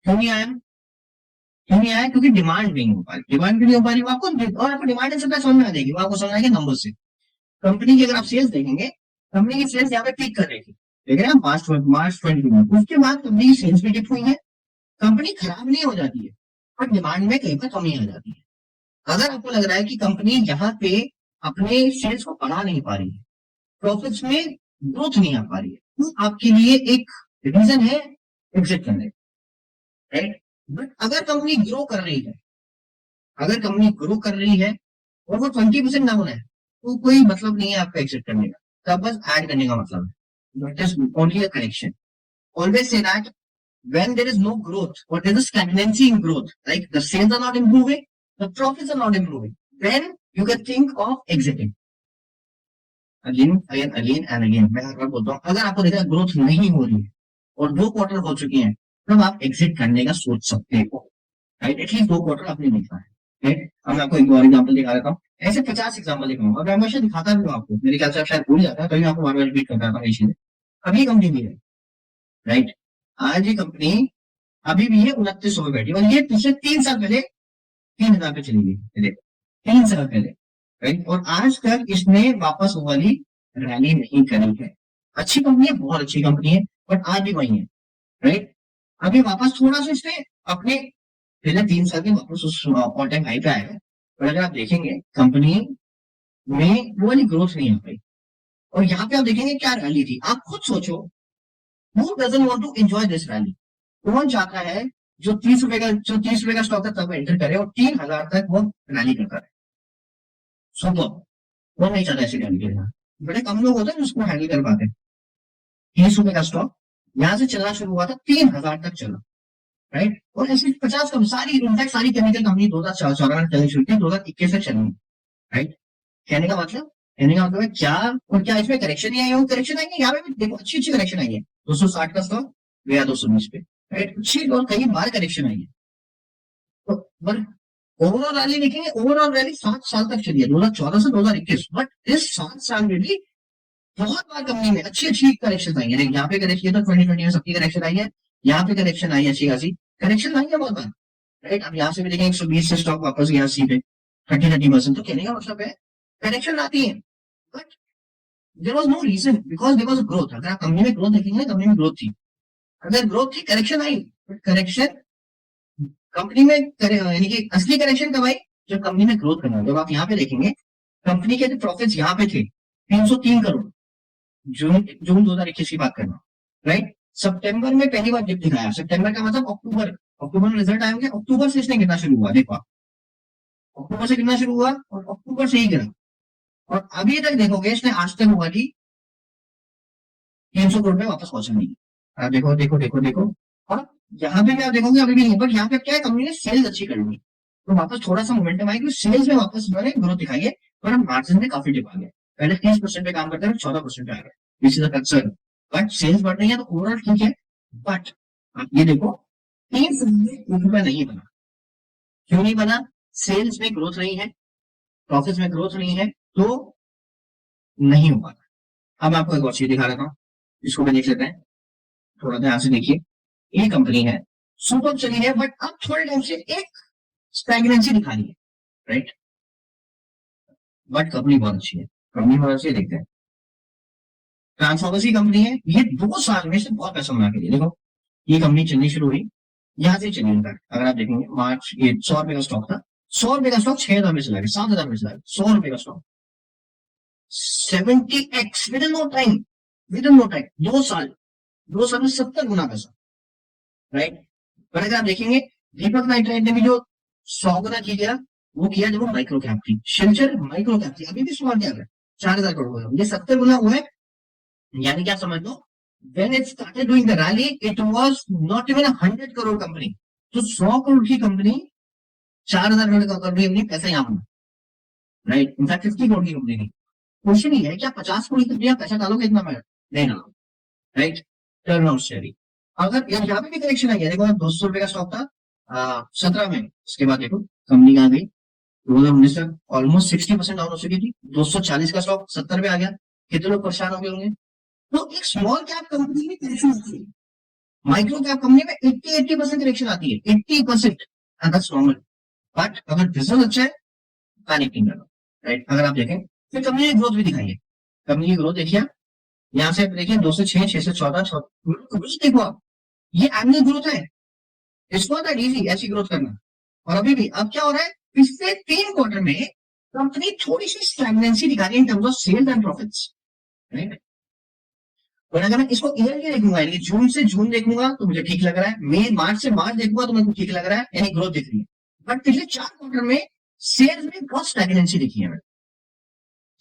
क्यों नहीं आया? क्यों नहीं आया? क्योंकि डिमांड नहीं हो पा रही। डिमांड क्यों नहीं हो पा रही वो आपको, और आपको डिमांड एंड सप्लाई समझ में आ जाएगी, वो आपको समझ आएगी नंबर से। कंपनी की अगर आप सेल्स देखेंगे, कंपनी की सेल्स यहाँ पे पीक कर रही थी, देख रहे हैं मार्च 20 में, उसके बाद कंपनी की सेल्स भी डिप हुई है। कंपनी खराब नहीं हो जाती है, पर डिमांड में कहीं पर कमी आ जाती है। अगर आपको लग रहा है कि कंपनी यहाँ पे अपने सेल्स को बढ़ा नहीं पा रही है, प्रॉफिट्स में ग्रोथ नहीं आ पा रही है, तो आपके लिए एक रीजन है एग्जिट करने का। राइट, बट अगर कंपनी ग्रो कर रही है, अगर कंपनी ग्रो कर रही है और वो 20% डाउन है, तो कोई मतलब नहीं है आपका एग्जिट करने का, तब बस ऐड करने का मतलब है। That is only a correction. Always say that when there is no growth or there is stagnancy in growth, like the sales are not improving, the profits are not improving, then you can think of exiting. Again and again मैं हर बार बोलता हूँ, अगर आपको देखा growth नहीं हो रही है और 2 क्वार्टर हो चुके हैं, तब आप एग्जिट करने का सोच सकते हो। राइट, एटलीस्ट 2 क्वार्टर आपने देखा है। राइट, अब मैं आपको एक और एग्जाम्पल दिखा देता हूँ, ऐसे 50 एग्जाम्पल दिखाऊंगा, और मैं हमेशा दिखाता भी हूँ आपको, मेरे ख्याल से आप शायद भूल जाता है, तभी आपको बार बार रिपीट करता था ये चीजें। अभी कंपनी भी है। राइट, आज ये कंपनी अभी भी है 2900 पे बैठी, और ये पिछले 3 साल पहले 3,000 पे चली गई। ये देखो 3 साल पहले। राइट, और आज तक इसने वापस वो वाली रैली नहीं करी है। अच्छी कंपनी है, बहुत अच्छी कंपनी है, बट आज भी वही है। राइट, अभी वापस थोड़ा सा इसने अपने पहले 3 साल के वापस उस ऑल टाइम हाई पे आया है, और अगर आप देखेंगे कंपनी में वो वाली ग्रोथ नहीं आ पाई। और यहाँ पे आप देखेंगे क्या रैली थी, आप खुद सोचो, who doesn't want to enjoy this rally? कौन चाहता है जो 30 रुपए का स्टॉक है तब एंटर करे और 3,000 तक वो रैली करता है? सुपर, कौन नहीं चाहता ऐसी रैली करना? बड़े कम लोग होते हैं जो उसको हैंडल कर पाते हैं। 30 रुपए का स्टॉक यहाँ से चलना शुरू हुआ था, 3,000 तक चला। राइट, और ऐसी 50 कम सारी, इनफैक्ट सारी केमिकल कंपनी 2014 में चलनी शुरू की, 2021 तक चली। राइट, कहने का मतलब है क्या, और क्या इसमें करेक्शन ही आई हो? करेक्शन आएंगे यहाँ पे भी, देखो अच्छी अच्छी करेक्शन आई है। 260 का स्टॉक गया 220 पे। राइट, अच्छी और कई बार करेक्शन आई है। तो बट ओवरऑल रैली देखेंगे, ओवरऑल रैली 7 साल तक चली है, 2014 से 2021, बट इस 7 साल में भी बहुत बार कंपनी में अच्छी अच्छी करेक्शन आई है। यहाँ पे करेक्शन तो 2020 में सबकी करेक्शन आई है, यहाँ पे करेक्शन आई है, अच्छी खासी करेक्शन आई है बहुत बार। राइट, अब यहाँ से भी देखेंगे 120 से स्टॉक वापस गया सी पे 30-30%, तो कहने का मतलब है करेक्शन आती है। But there was no reason because there was growth. अगर आप कंपनी में ग्रोथ देखेंगे, कंपनी में ग्रोथ थी, अगर ग्रोथ थी correction I, but correction company में यानी कि असली करेक्शन कब आई, जब कंपनी में ग्रोथ करना। जब आप यहाँ पे देखेंगे कंपनी के जो प्रॉफिट्स यहाँ पे थे 303 करोड़, जून जून 2021 की बात करना, राइट। सितंबर में पहली बार डिप दिखाया, सितंबर का मतलब अक्टूबर, अक्टूबर में रिजल्ट आया, अक्टूबर से इसने गिरना शुरू हुआ। देखो अक्टूबर से गिरना शुरू हुआ और अक्टूबर से ही गिरा, और अभी तक देखोगे इसने आज तक हुआ कि 300 करोड़ में वापस पहुंचा नहीं। आप देखो देखो देखो देखो, और यहाँ पे भी आप देखोगे अभी भी नहीं, बट यहाँ पे क्या है, कंपनी ने सेल्स अच्छी कर ली, तो वापस थोड़ा सा मोमेंटम आएगी, सेल्स में वापस मैंने ग्रोथ दिखाई है, पर मार्जिन में काफी डिप आ गया। पहले 30% पे काम करते हैं, 14% पे आ गया, this is a concern. But sales बढ़ रही है तो ओवरऑल ठीक है, बट आप ये देखो 3 रुपया नहीं बना। क्यों नहीं बना? सेल्स में ग्रोथ नहीं है, प्रॉफिट में ग्रोथ नहीं है, तो नहीं हो पाता। अब आपको एक और चीज दिखा रहा हूँ, इसको भी देख लेते हैं, थोड़ा ध्यान से देखिए। ये कंपनी है, सुपर चली है, बट अब थोड़े टाइम से एक स्टैग्नेंसी दिखा रही है, राइट। बट कंपनी बहुत अच्छी है, कंपनी बहुत अच्छी है, देखते हैं। ट्रांसफॉर्मर्स की कंपनी है, ये 2 साल में से बहुत पैसा बना के दिया। देखो ये कंपनी चलनी शुरू हुई, यहाँ से चली इनका, अगर आप देखेंगे मार्च, ये 100 रुपए का स्टॉक था, 100 रुपए का स्टॉक 6,000 में चला गया, 7,000 में चला गया, 100 रुपए का stock 70x within no time, within no time, 2 साल, 2 साल में 70 गुना पैसा, राइट। पर अगर आप देखेंगे दीपक नाइट्राइट ने भी जो 100 गुना किया, वो किया जब वो माइक्रो कैप थी, शिलचर माइक्रो कैप थी, अभी भी स्टॉक क्या है 4,000 करोड़, ये 70 गुना हुआ है। यानी क्या समझ लो, when it started doing the rally, it was not even 100 crore company, तो 100 करोड़ की कंपनी 4,000 करोड़ का कंपनी अपनी पैसा यहाँ बना, राइट। इनफैक्ट 50 करोड़ की कंपनी नहीं। क्वेश्चन ये है क्या 50 करोड़ की कंपनी पैसा डालोगे इतना में? नहीं डालो, राइट। टर्न आउट शेयरिंग, अगर यहाँ पे भी करेक्शन आ गया, देखो 200 रुपए का स्टॉक था 17 में, उसके बाद देखो कंपनी कहाँ गई, 2019 तक ऑलमोस्ट 60% डाउन हो चुकी थी, 240 का स्टॉक 70 पे आ गया, कितने लोग परेशान हो गए होंगे। तो एक स्मॉल कैप कंपनी में करेक्शन आती है, माइक्रो कैप कंपनी में 80% करेक्शन आती है, 80%, एंड दैट्स नॉर्मल। बट अगर बिजनेस अच्छा है पैनिक नहीं करना, राइट। अगर आप देखें फिर कंपनी ने ग्रोथ भी दिखाई है, कंपनी की ग्रोथ देखिए, यहाँ से देखिए 2 से 6, 6 से 14, देखो आप, ये एनुअल ग्रोथ है, इट्स नॉट दैट इजी ऐसी ग्रोथ करना। और अभी भी अब क्या हो रहा है, पिछले 3 क्वार्टर में कंपनी थोड़ी सी स्टैग्नेंसी दिखा रही है in terms of sales and profits, right. और अगर मैं इसको ईयरली देखूंगा, यानी जून से जून देखूंगा तो मुझे ठीक लग रहा है, मई मार्च से मार्च देखूंगा तो मुझे ठीक लग रहा है, यानी ग्रोथ दिख रही है। बट पिछले 4 क्वार्टर में सेल्स में बहुत स्टैग्नेंसी दिखी है,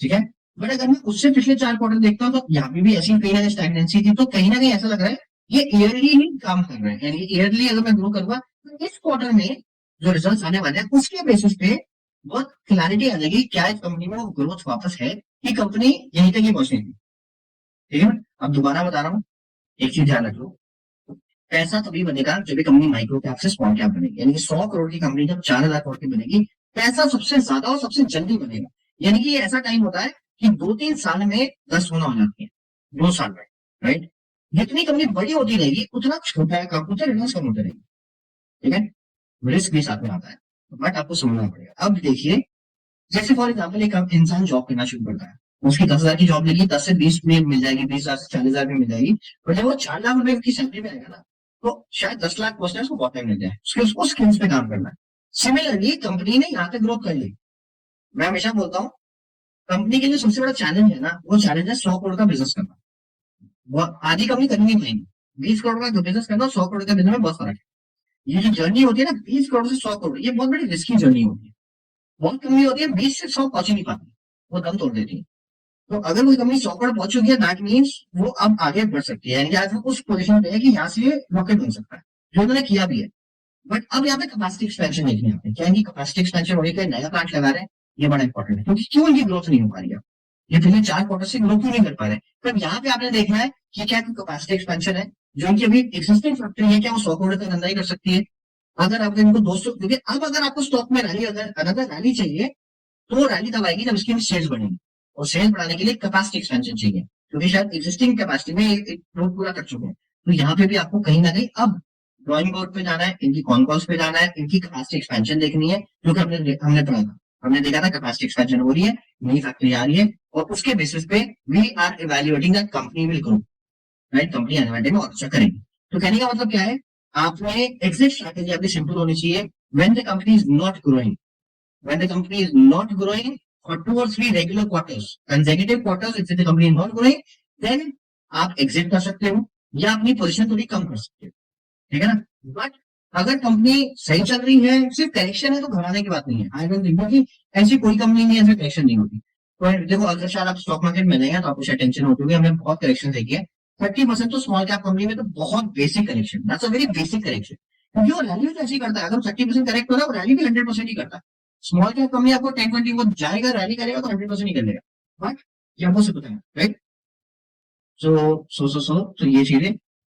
ठीक है। बट अगर मैं उससे पिछले 4 क्वार्टर देखता हूँ तो यहाँ पे भी ऐसी कहीं ना कहीं स्टैग्नेंसी थी, तो कहीं ना कहीं ऐसा लग रहा है ये ईयरली ही काम कर रहे हैं, यानी ईयरली अगर मैं ग्रो करूंगा तो इस क्वार्टर में जो रिजल्ट आने वाले हैं उसके बेसिस पे बहुत क्लैरिटी आ जाएगी क्या इस कंपनी में वो ग्रोथ वापस है कि कंपनी यहीं तक ही पहुंचनी थी, ठीक है। अब दोबारा बता रहा हूँ, एक चीज ध्यान रखो, पैसा तभी बनेगा जब भी कंपनी माइक्रो कैप से स्मॉल कैप बनेगी, यानी कि 100 करोड़ की कंपनी जब 4,000 करोड़ की बनेगी, पैसा सबसे ज्यादा और सबसे जल्दी बनेगा। यानी कि ऐसा टाइम होता है कि 2-3 साल में 10 गुना हो जाती है, 2 साल में, राइट। जितनी कंपनी बड़ी होती रहेगी उतना छोटा है, उतना रिटर्न कम होते रहेगी, ठीक है। रिस्क भी साथ में आता है, बट आपको समझना पड़ेगा। अब देखिए, जैसे फॉर एग्जाम्पल एक इंसान जॉब करना शुरू करता है, उसकी 10,000 की जॉब लेगी, 10 से 20 में मिल जाएगी, 20,000 से 40,000 में मिल जाएगी, पर जब वो 4 लाख रुपए की सैलरी में आएगा ना, तो शायद 10 लाख पहुंचना उसको बहुत टाइम लग जाए, उसको स्किल्स पे काम करना है। सिमिलरली कंपनी ने यहाँ तक ग्रोथ कर ली। मैं हमेशा बोलता हूँ कंपनी के लिए सबसे बड़ा चैलेंज है ना, वो चैलेंज है 100 करोड़ का बिजनेस करना। वो आधी कंपनी करनी नहीं पाएंगी, 20 करोड़ का बिजनेस करना 100 करोड़ का बिजनेस में बहुत फर्क है। ये जो जर्नी होती है ना 20 करोड़ से 100 करोड़, ये बहुत बड़ी रिस्की जर्नी होती है। बहुत कंपनी होती है 20 से 100 पहुंच ही नहीं पाती, वो दम तोड़ देती है। तो अगर कोई कंपनी 100 करोड़ पहुंच चुकी है, दैट मीन्स वो अब आगे बढ़ सकती है, यानी कि आज वो उस पोजीशन पे है कि यहाँ से ये रॉकेट बन सकता है, जो उन्होंने किया भी है। बट अब यहाँ पे कैपेसिटी एक्सपेंशन देखनी आती है, क्या इनकी कैपेसिटी एक्सपेंशन हो रही है, नया प्लांट लगा रहे हैं, ये बड़ा इंपॉर्टेंट है। क्योंकि क्यों इनकी ग्रोथ नहीं हो पा रही है, ये पिछले 4 क्वार्टर से ग्रोथ क्यों नहीं कर पा रहे। पर यहाँ पे आपने देखना है कि क्या कैपेसिटी एक्सपेंशन है, जो इनकी अभी एक्सिस्टिंग फैक्ट्री है, क्या वो 100 करोड़ तक धंधा ही कर सकती है। अगर आपको इनको 200, क्योंकि अब अगर आपको स्टॉक में रैली, अगर अनदर रैली चाहिए, तो वो रैली तब आएगी जब इसकी सेल्स बढ़ेगी, और सेल्स बढ़ाने के लिए कैपेसिटी एक्सपेंशन चाहिए, क्योंकि शायद एक्जिस्टिंग कैपेसिटी में एक ग्रोथ पूरा कर चुके हैं। तो यहाँ पे भी आपको कहीं ना कहीं अब ड्रॉइंग बोर्ड पे जाना है, इनकी कॉन कॉल्स पे जाना है, इनकी कैपेसिटी एक्सपेंशन देखनी है, जो कि हमने पढ़ा था। हमने देखा था कैपेसिटी एक्सपेंशन हो रही है, नई फैक्ट्री आ रही है, और उसके बेसिस पे we are evaluating that company will grow, right? Company आने वाले में और अच्छा करेगी। तो कहने का मतलब क्या है, आपने एग्जिट स्ट्रैटेजी आपकी सिंपल होनी चाहिए। When the company is not growing, when the company is not growing for 2 or 3 regular quarters, consecutive quarters, if the company is not growing, then आप एग्जिट कर सकते हो या अपनी पोजीशन थोड़ी कम कर सकते हो, ठीक है ना? बट अगर कंपनी सही चल रही है, सिर्फ करेक्शन है, तो घबराने की बात नहीं है। आई डोंट थिंक कि ऐसी कोई कंपनी नहीं है जिसमें करेक्शन नहीं होती। तो देखो, अगर शायद आप स्टॉक मार्केट में नहीं है तो आपको शायद टेंशन होती होगी, हमने बहुत करेक्शन देखी है। 30% तो स्मॉल कैप कंपनी में तो बहुत basic correction, that's a very basic correction, क्योंकि वो रैली तो ऐसे ही करता है। अगर 30% करेक्ट हो रहा है, वो रैली भी 100% ही करता है। स्मॉल कैप कंपनी आपको 10-20 वो जाएगा, रैली करेगा तो 100% ही कर लेगा, बट ये आपको सब पता है, राइट? तो ये चीजें,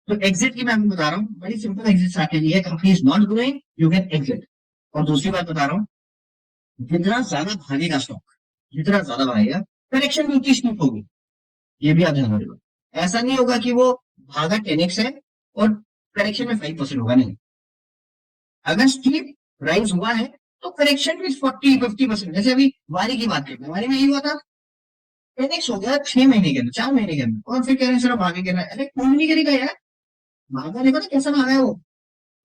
तो एग्जिट की मैं आपको बता रहा हूँ, बड़ी सिंपल एग्जिट स्ट्रैटेजी है। Company is not growing, you can exit. और दूसरी बात बता रहा हूँ, जितना ज्यादा भागेगा स्टॉक, जितना ज्यादा भागेगा, करेक्शन भी उतनी स्टीप होगी, ये भी आप ध्यान रखिएगा। ऐसा नहीं होगा कि वो भागा 10x है और करेक्शन में 5% होगा, नहीं। अगर स्टीप राइज हुआ है तो करेक्शन भी 40-50%। जैसे अभी वारी की बात करते हैं, वारी में यही हुआ था, 10x हो गया 6 महीने के अंदर, 4 महीने के अंदर, और फिर कह रहे हैं सिर्फ भागे गिर रहा है। अरे कौन नहीं गिरेगा यार, भागा देखो ना कैसा भागा है वो,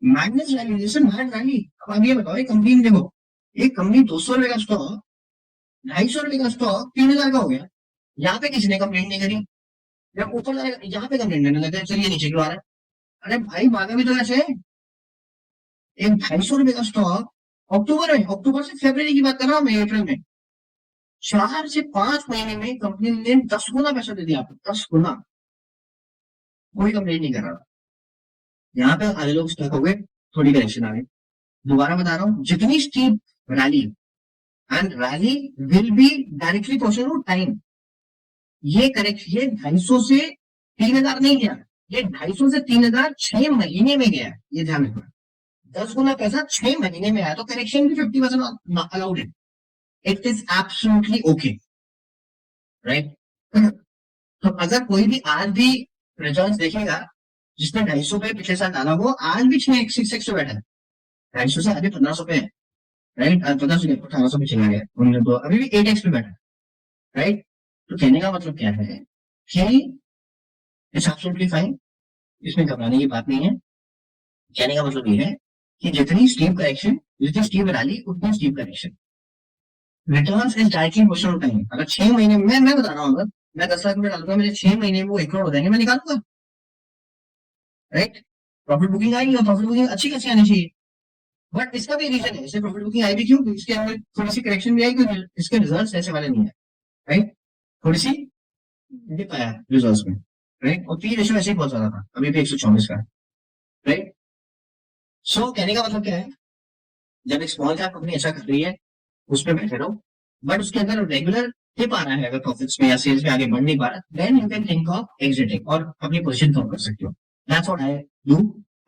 मैग्नेस रैली, जैसे मैड रैली। अब आप ये बताओ, एक कंपनी में देखो, एक कंपनी 200 रुपए का स्टॉक, 250 रुपए का स्टॉक 3,000 का हो गया। यहाँ पे किसी ने कंप्लेंट नहीं करी, जब ऊपर जाएगा यहाँ पे कंप्लेंट करने लगे, चलिए नीचे क्यों आ रहा है। अरे भाई भागा भी तो ऐसे, एक 250 रुपए का स्टॉक अक्टूबर में, अक्टूबर से फरवरी की बात कर रहा हूँ मैं, अप्रैल में 4 से 5 महीने में कंपनी ने 10 गुना पैसा दे दिया आपको, 10 गुना। कोई कंप्लेंट नहीं कर रहा। यहाँ पे आधे लोग स्टक हो गए, थोड़ी करेक्शन आ गई। दोबारा बता रहा हूँ, जितनी steep rally, and rally will be directly proportional to time. ये करेक्ट, ये 250 से 3,000 नहीं गया, ये 250 से 3,000 6 महीने में गया, ये ध्यान रखना। 10 गुना पैसा 6 महीने में आया, तो करेक्शन भी 50% अलाउड है। It is absolutely okay, right? तो अगर कोई भी आज भी रिजल्ट देखेगा, जिसने 250 पे पिछले साल डाला, वो आज भी 6 पे बैठा है। 250 से आगे 1,500 पे है, राइट? 1,500 पे चला गया, उन्होंने तो अभी भी 8x पे बैठा है, राइट? तो कहने का मतलब क्या है कि इट्स एब्सोल्युटली फाइन, इसमें घबराने की बात नहीं है। कहने का मतलब ये है कि जितनी स्टीप करेक्शन, जितनी स्टीप रैली, उतनी steep correction. Returns is directly proportional to time. अगर 6 महीने में, मैं बता रहा हूँ, अगर मैं 10 लाख रुपए डालूंगा, मेरे 6 महीने में वो 1 करोड़ हो जाएंगे, मैं निकालूंगा, राइट? प्रॉफिट बुकिंग आएगी, और प्रॉफिट बुकिंग अच्छी खासी आनी चाहिए। बट इसका भी रीजन है, इससे प्रॉफिट बुकिंग आएगी क्यों? इसके अंदर थोड़ी सी करेक्शन भी आएगी, इसके रिजल्ट ऐसे वाले नहीं है, राइट? थोड़ी सी डिप आया रिजल्ट में, राइट? और पी रेशियो ऐसे ही बहुत ज्यादा था, अभी भी 124 का, राइट? सो कहने का मतलब क्या है, जब एक स्मॉल कैप कंपनी ऐसा कर रही है, उसमें बैठे रहो, बट उसके अंदर रेगुलर टिप आ रहा है, अगर प्रॉफिट्स में या सेल्स में आगे बढ़ नहीं पा रहा, then you can think of exiting और अपनी पोजीशन कम कर सकते हो। That's what I do.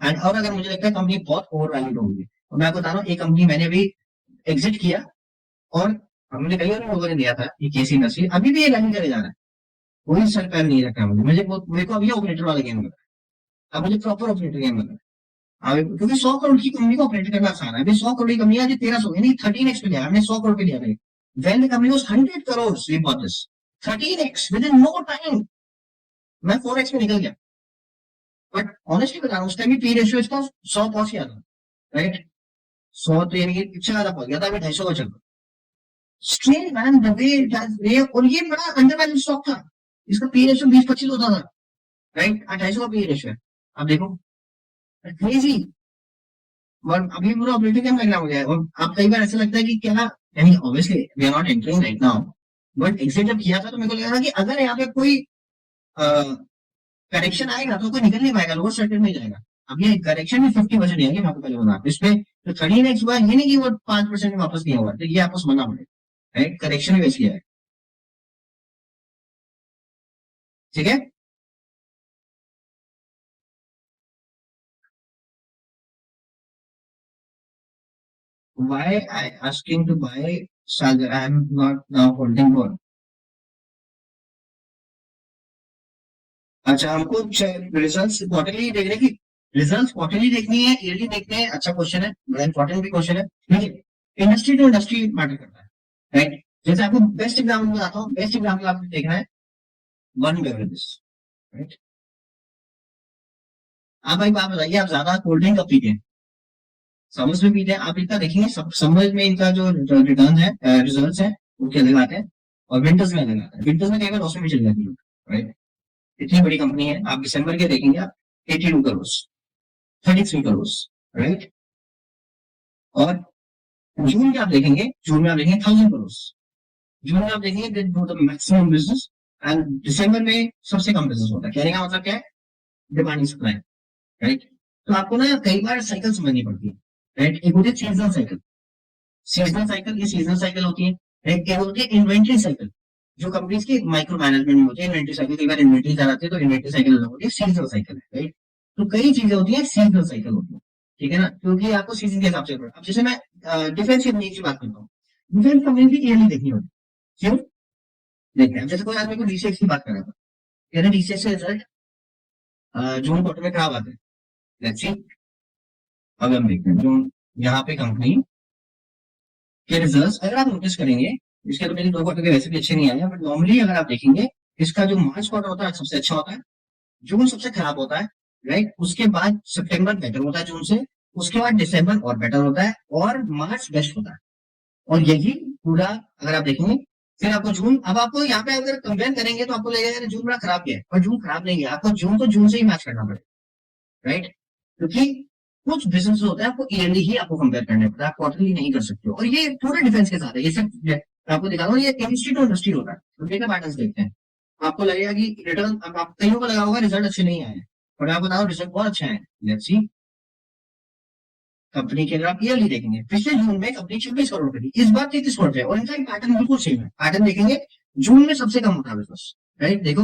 And और अगर मुझे लगता है कंपनी बहुत ओवर वैल्यूड होगी, तो मैं आपको बता रहा हूँ, एक कंपनी मैंने अभी एग्जिट किया, और हमने कई और लोगों ने दिया था, ये केसी नर्सरी, अभी भी ये रनिंग करे जा रहा है, कोई सर पैर नहीं रखा मुझे, मेरे को अभी ऑपरेटर वाला गेम लग रहा है, अब मुझे प्रॉपर ऑपरेटर गेम लग रहा है। क्योंकि 100 करोड़ की कंपनी को ऑपरेट करना आसान है। अभी 100 करोड़ की कंपनी आज 1300, यानी 13x पे लिया, हमने 100 करोड़ पे लिया था। When the company was 100 crores, we bought this 13x within no time. मैं 4x में निकल गया, बट ऑनेस्टली बता रहा हूँ, उस टाइम पी रेशियो इसका 100 पहुंच गया था, राइट? 100 तो यानी कि इससे ज्यादा पहुंच गया था, अभी 250 का चल रहा। स्ट्रेन मैन द वे, और ये बड़ा अंडर वैल्यू स्टॉक था, इसका पी रेशियो 20-25 होता था, राइट? 250 का पी रेशियो है, अब देखो, क्रेजी। और अभी पूरा ऑपरेटिंग गेम लगना हो गया है, और आप कई बार ऐसा लगता है कि क्या, यानी obviously we are not entering right now, but exit जब किया था तो मेरे को लगा था कि अगर यहाँ पे कोई करेक्शन आएगा तो कोई निकल नहीं पाएगा, लोअर सर्किट में जाएगा। अब ये करेक्शन भी 50% है, मैं आपको पहले बता, इसमें जो 13x हुआ, ये नहीं कि वो 5% में वापस नहीं हुआ, तो ये आपको समझना पड़ेगा, राइट? करेक्शन भी वैसी है, ठीक है? Why I asking to buy Sagar? I am not now holding for. अच्छा, हमको रिजल्ट्स क्वार्टरली देखने की, रिजल्ट्स क्वार्टरली देखनी है, ईयरली देखने हैं, अच्छा क्वेश्चन है, बड़ा इंपॉर्टेंट भी क्वेश्चन है, ठीक है? इंडस्ट्री टू इंडस्ट्री मैटर करता है, राइट। जैसे आपको बेस्ट एग्जाम्पल बताता हूँ, बेस्ट एग्जाम्पल आपको देखना है वन बेवरेजेस, राइट। आप भाई बात बताइए, आप ज्यादा कोल्ड ड्रिंक कब पीते हैं? समर्स में पीते हैं। आप इनका देखेंगे समर्स में इनका जो रिटर्न है, रिजल्ट है, उनके अलग आते हैं, और विंटर्स में अलग आता है। विंटर्स में कई बार लॉस में भी चल जाती है, राइट। इतनी बड़ी कंपनी है, आप दिसंबर के देखेंगे आप 82 करोड़, 33 करोड़, राइट। और जून के आप देखेंगे, जून में आप देखेंगे 1000 करोड़, जून में आप देखेंगे they do the maximum business, and दिसंबर में सबसे कम बिजनेस होता है। कहने का मतलब क्या है? Demand supply, right. तो आपको ना कई बार साइकिल समझनी पड़ती है, राइट। एक होती है सीजनल साइकिल, सीजनल साइकिल, ये सीजनल साइकिल होती है। एक होती है इन्वेंट्री साइकिल, जो कंपनीज की माइक्रो मैनेजमेंट में होती है। इन्वेंट्री साइकिल, कई बार इन्वेंट्री चलाती है तो इन्वेंट्री साइकिल अलग होती है, सीजनल साइकिल है, राइट। तो कई चीजें होती है सीजनल साइकिल होती है, ठीक है ना, क्योंकि आपको सीजन के हिसाब से अब जैसे मैं डिफेंस कंपनी की बात करता हूँ, डिफेंस कंपनी की ईयरली देखनी होती है, क्यों? देखते हैं, जैसे कोई आदमी को डीसीएक्स की बात कर रहा था, यानी डीसीएक्स का रिजल्ट जून क्वार्टर में खराब आते हैं, लेट्स सी। अब हम देखते हैं जो यहाँ पे कंपनी के रिजल्ट्स अगर आप नोटिस करेंगे, इसके तो मेरे 2 क्वार्टर के वैसे भी अच्छे नहीं आए हैं, बट नॉर्मली अगर आप देखेंगे, इसका जो मार्च क्वार्टर होता है सबसे अच्छा होता है, जून सबसे खराब होता है, राइट। उसके बाद सितंबर बेटर होता है जून से, उसके बाद दिसंबर और बेटर होता है, और मार्च बेस्ट होता है। और यही पूरा अगर आप देखेंगे, फिर आपको जून, अब आपको यहाँ पे अगर कंपेयर करेंगे तो आपको लगेगा यार जून बड़ा खराब गया है, पर जून खराब नहीं गया, आपको जून को जून से ही मैच करना पड़ेगा, राइट। क्योंकि कुछ बिजनेस होता है आपको ईयरली ही आपको कंपेयर करना पड़ता है, आप क्वार्टरली नहीं कर सकते हो। और ये पूरे डिफेंस के साथ है, ये सब मैं आपको दिखा रहा हूँ, ये इंडस्ट्री टू इंडस्ट्री होता है। तो डेटा पैटर्न देखते हैं, आपको लगेगा कि रिटर्न, अब आप कईयों को लगा होगा रिजल्ट अच्छे नहीं आए, और आप बताओ रिजल्ट बहुत अच्छा है। लेट्स सी कंपनी के, अगर आप ईयरली देखेंगे, पिछले जून में कंपनी 26 करोड़ की थी, इस बार 33 करोड़ है, और इनका पैटर्न बिल्कुल सेम है। पैटर्न देखेंगे, जून में सबसे कम होता है बिजनेस, राइट। देखो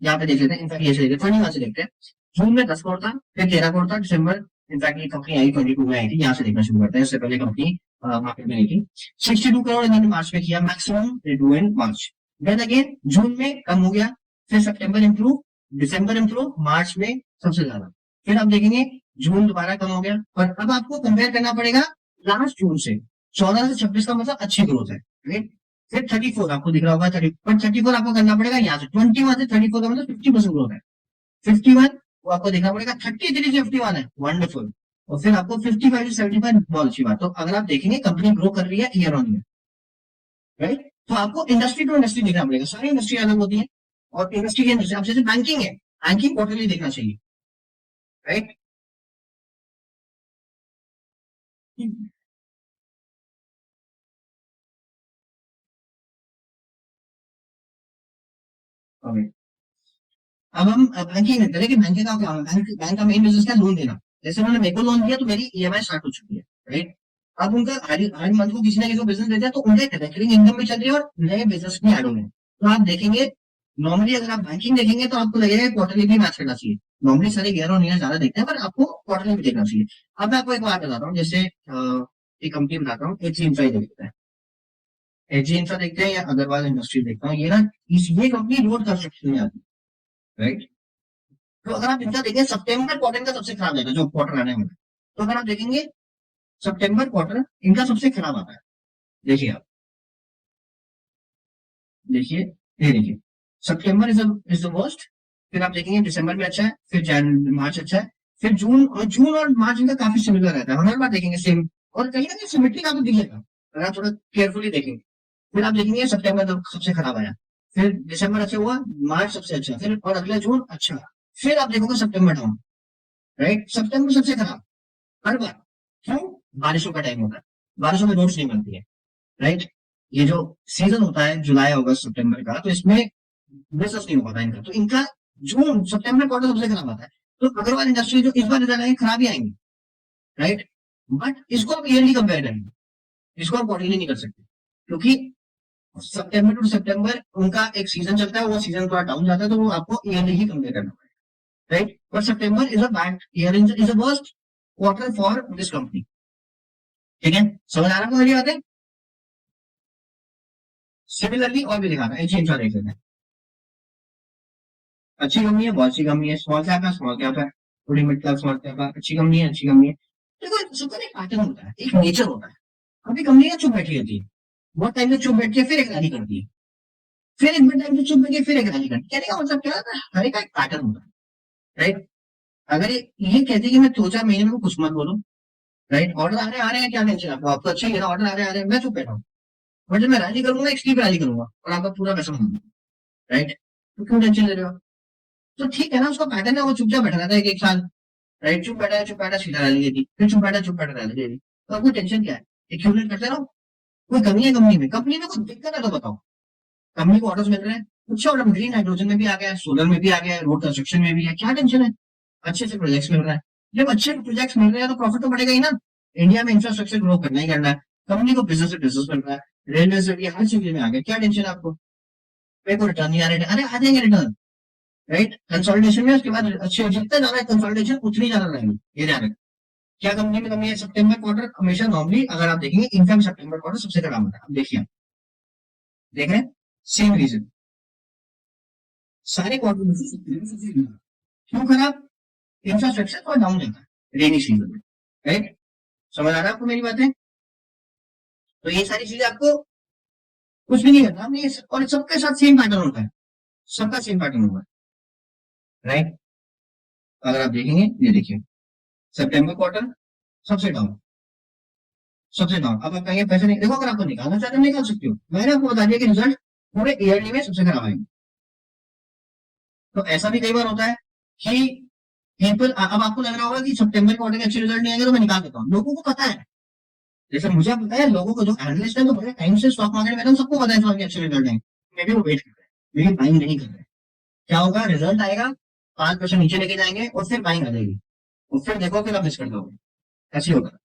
यहाँ पे देख लेते हैं, इनफैक्ट ये से देखते हैं, से देखते हैं, जून में 10 करोड़ था, फिर 13 करोड़ था, दिसंबर, इनफैक्ट ये कंपनी आई 22 में आई थी, यहाँ से देखना शुरू करते हैं, इससे पहले कंपनी मार्केट में नहीं थी। 62 करोड़ इन्होंने मार्च में किया, maximum they do in March. Then again June में कम हो गया, फिर सितंबर इंप्रूव, दिसंबर इंप्रूव, मार्च में सबसे ज्यादा। फिर आप देखेंगे जून दोबारा कम हो गया, और अब आपको कंपेयर करना पड़ेगा लास्ट जून से। 14 से 26 का मतलब अच्छी ग्रोथ है, राइट। फिर 34 आपको दिख रहा होगा, 30, पर 34 आपको करना पड़ेगा यहाँ से, 21 से 34 का मतलब 50% ग्रोथ है। 51 वो आपको देखना पड़ेगा, 33 से 51 है, वंडरफुल। और फिर आपको 55 से 75 बहुत अच्छी बात। तो अगर आप देखेंगे कंपनी ग्रो कर रही है ईयर ऑन ईयर, राइट। तो आपको इंडस्ट्री टू इंडस्ट्री देखना पड़ेगा, सारी इंडस्ट्री अलग होती है, और इंडस्ट्री के इंडस्ट्री, आप जैसे बैंकिंग है, बैंकिंग क्वार्टरली देखना चाहिए, राइट। अब हम बैंकिंग करते हैं, लेकिन बैंकिंग का क्या है, बैंक बैंक का मेन बिजनेस है लोन देना। जैसे उन्होंने मेरे को लोन दिया तो मेरी ईएमआई स्टार्ट हो चुकी है, राइट। अब उनका हर हर मंथ को किसी ना किसी को बिजनेस देते हैं, तो उनका रिकरिंग इनकम भी चल रही है, और नए बिजनेस भी ऐड हो रहे हैं। तो आप देखेंगे, नॉर्मली अगर आप बैंकिंग देखेंगे तो आपको लगेगा क्वार्टरली भी मैच करना चाहिए। नॉर्मली सारे ईयर ऑन ईयर ज्यादा देखते हैं, पर आपको क्वार्टरली भी देखना चाहिए। अब मैं आपको एक बात बताता हूँ, जैसे एक कंपनी बताता हूँ, एच इंफ्रा देखते हैं, एच इंफ्रा देखते हैं, या अग्रवाल इंडस्ट्री देखता हूँ, ये ना ये कंपनी रोड कंस्ट्रक्शन में आती है, राइट। तो अगर आप इनका देखें, सितंबर क्वार्टर का सबसे खराब जाएगा, जो क्वार्टर आने वाला है। तो अगर आप देखेंगे सितंबर क्वार्टर इनका सबसे खराब आता है, देखिए आप, देखिए, ये देखिए, सितंबर इज द वर्स्ट। फिर आप देखेंगे दिसंबर भी अच्छा है, फिर मार्च अच्छा है, फिर जून और मार्च इनका काफी सिमिलर रहता है, हम हर बार देखेंगे सेम, और कहीं ना कहीं सिमेट्रिक आपको दिखेगा अगर आप थोड़ा केयरफुली देखेंगे। फिर आप देखेंगे सितंबर तो सबसे खराब आया, फिर दिसंबर अच्छा हुआ, मार्च सबसे अच्छा, फिर और अगला जून अच्छा, फिर आप देखोगे सितंबर डाउन, राइट। सितंबर सबसे खराब हर बार, क्यों? बारिशों का टाइम होता है, बारिशों में रोड्स नहीं बनती है, राइट। ये जो सीजन होता है जुलाई अगस्त सितंबर का, तो इसमें बिजनेस नहीं हो पाता इनका, तो इनका जून सितंबर क्वार्टर सबसे खराब आता है। तो अग्रवाल इंडस्ट्री जो इस बार रिजल्ट आएंगे खराब ही आएंगे, राइट। बट इसको आप ईयरली कंपेयर करेंगे, इसको आप क्वार्टरली नहीं कर सकते, क्योंकि सितंबर टू सितंबर उनका एक सीजन चलता है, वो सीजन थोड़ा डाउन जाता है, तो वो आपको ईयरली ही कंपेयर करना पड़ेगा, right. But September is a bad year, is a worst quarter for this company, ठीक है। समझ आ रहा है मेरी बातें? सिमिलरली और भी दिखाना है, चेंज देख लेते हैं। अच्छी कंपनी है, बहुत अच्छी कंपनी है, स्मॉल कैप है, स्मॉल कैप है, थोड़ी मिड कैप स्मॉल कैप है, अच्छी कंपनी है, अच्छी कंपनी है। देखो सबका एक पैटर्न होता है, एक नेचर होता है। अभी कंपनी ना चुप बैठी रहती है, बहुत टाइम से चुप बैठ के फिर एक रैली करती है, फिर एक टाइम से चुप बैठ के फिर एक रैली करती है। कहने का मतलब क्या है, हर एक का एक पैटर्न होता है, राइट। अगर ये कहती है कि मैं 2-4 महीने में कुछ मत बोलूं, राइट, ऑर्डर आ रहे हैं, क्या टेंशन आपको, आपको अच्छा ही है ना, ऑर्डर आ रहे हैं, मैं चुप बैठा हूँ। बट जब मैं रैली करूंगा, एक स्लीप रैली करूंगा और आपका पूरा पैसा मांगूंगा, राइट, तो क्यों टेंशन ले रहे हो। तो ठीक है ना, उसका पैटर्न है, वो चुपचाप बैठा रहता है एक साल, राइट, चुप बैठा सीधा रैली देगी, फिर चुप बैठा रैली देगी। तो आपको टेंशन क्या है, एक्यूमुलेट करते रहो। कोई कमी है कंपनी में, कंपनी में कुछ दिक्कत है तो बताओ। कंपनी को ऑर्डर्स मिल रहे हैं, अच्छा ऑर्डर ग्रीन हाइड्रोजन में भी आ गया है, सोलर में भी आ गया है, रोड कंस्ट्रक्शन में भी है, क्या टेंशन है, अच्छे से प्रोजेक्ट्स मिल रहा है। जब अच्छे प्रोजेक्ट्स मिल रहे हैं तो प्रॉफिट तो बढ़ेगा ही ना। इंडिया में इंफ्रास्ट्रक्चर ग्रो करना ही करना है, कंपनी को बिजनेस से बिजनेस मिल रहा है, रेलवे से भी हर चीज में आ गया, क्या टेंशन है आपको। मेरे को रिटर्न नहीं आ रहे, अरे आ जाएंगे रिटर्न, राइट। कंसोलिडेशन में उसके बाद अच्छे, जितना ज्यादा कंसोलिडेशन उतनी ज्यादा रहेंगे, ये ध्यान रखें। क्या कंपनी में कमी है, सितंबर क्वार्टर हमेशा नॉर्मली अगर आप देखेंगे, इनकम सितंबर क्वार्टर सबसे खराब होता है। आप देखिए, देख रहे हैं, सेम रीजन, सारे क्वार्टर में से क्यों खराब, इंफ्रास्ट्रक्चर और डाउन जाता है रेनी सीजन में, राइट। समझ आ रहा है आपको मेरी बातें। तो ये सारी चीजें आपको कुछ भी नहीं करना हमने, और सबके साथ सेम पैटर्न होता है, सबका सेम पैटर्न होगा, राइट। अगर आप देखेंगे, ये देखिए, सितंबर क्वार्टर सबसे डाउन, सबसे डाउन। अब आप कहेंगे पैसे नहीं, देखो अगर आपको निकालना चाहते हो निकाल सकते हो, मैंने आपको बता दिया कि रिजल्ट पूरे ईयरली में सबसे खराब आएंगे। तो ऐसा भी कई बार होता है कि पीपल, अब आपको लग रहा होगा कि सितंबर क्वार्टर के अच्छे रिजल्ट नहीं आएंगे तो मैं निकाल देता हूँ, लोगों को पता है। जैसे मुझे पता है, लोगों को जो एनालिस्ट है तो बड़े टाइम से स्टॉक मार्केट में, सबको पता है स्टॉक के अच्छे रिजल्ट आएंगे, मे भी वो वेट कर रहे हैं, लेकिन बाइंग नहीं कर रहे। क्या होगा, रिजल्ट आएगा, 5% नीचे लेके जाएंगे और फिर बाइंग आ जाएगी, और फिर देखो फिर आप मिस कर दोगे, ऐसे होगा,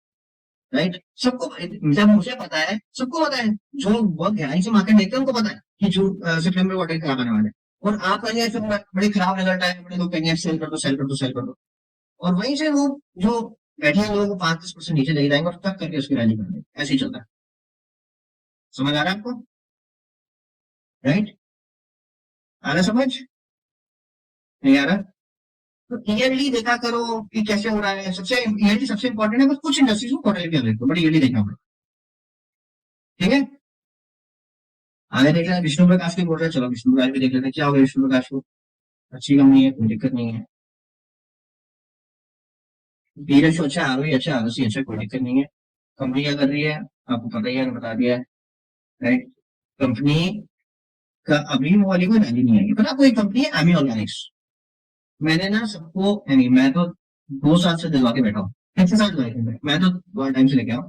राइट। सबको, जब मुझे पता है, सबको पता है, जो बहुत गहराई से मार्केट देखते हैं उनको पता है कि जो सितंबर क्वार्टर खराब आने वाले हैं। और आप कहेंगे फिर बड़े खराब रिजल्ट आए, बड़े लोग कहेंगे सेल कर दो, सेल कर दो, सेल कर दो, और वहीं से लोग जो बैठे हैं लोगों को 5-10% नीचे लेके जाएंगे और तक करके उसकी रैली कर देंगे, ऐसे ही चलता है। समझ आ रहा है आपको, राइट, आ रहा है समझ, नहीं आ रहा। तो ईयरली देखा करो कि कैसे हो रहा है, सबसे ईयरली सबसे इंपॉर्टेंट है, बस कुछ इंडस्ट्रीज को क्वार्टरली भी देखो, बट ईयरली देखना पड़ेगा, ठीक है। आगे देख रहे हैं विष्णु प्रकाश की बोल रहे हैं, चलो विष्णु प्रकाश भी देख लेते हैं, क्या होगा विष्णु प्रकाश को, अच्छी कंपनी है, कोई दिक्कत नहीं है। धीरज अच्छा, आरोही अच्छा, आरसी अच्छा, कोई दिक्कत नहीं है। कंपनी क्या कर रही है आपको पता ही है, बता दिया है, राइट। कंपनी का अभी वो वाली कोई वैल्यू नहीं आएगी, पता कोई कंपनी है एमी ऑर्गेनिक्स, मैंने ना सबको, मैं तो 2 साल से दिलवा के बैठा हूँ, कितने साल दिलवाए थे मैं तो बहुत टाइम से लेके आऊँ,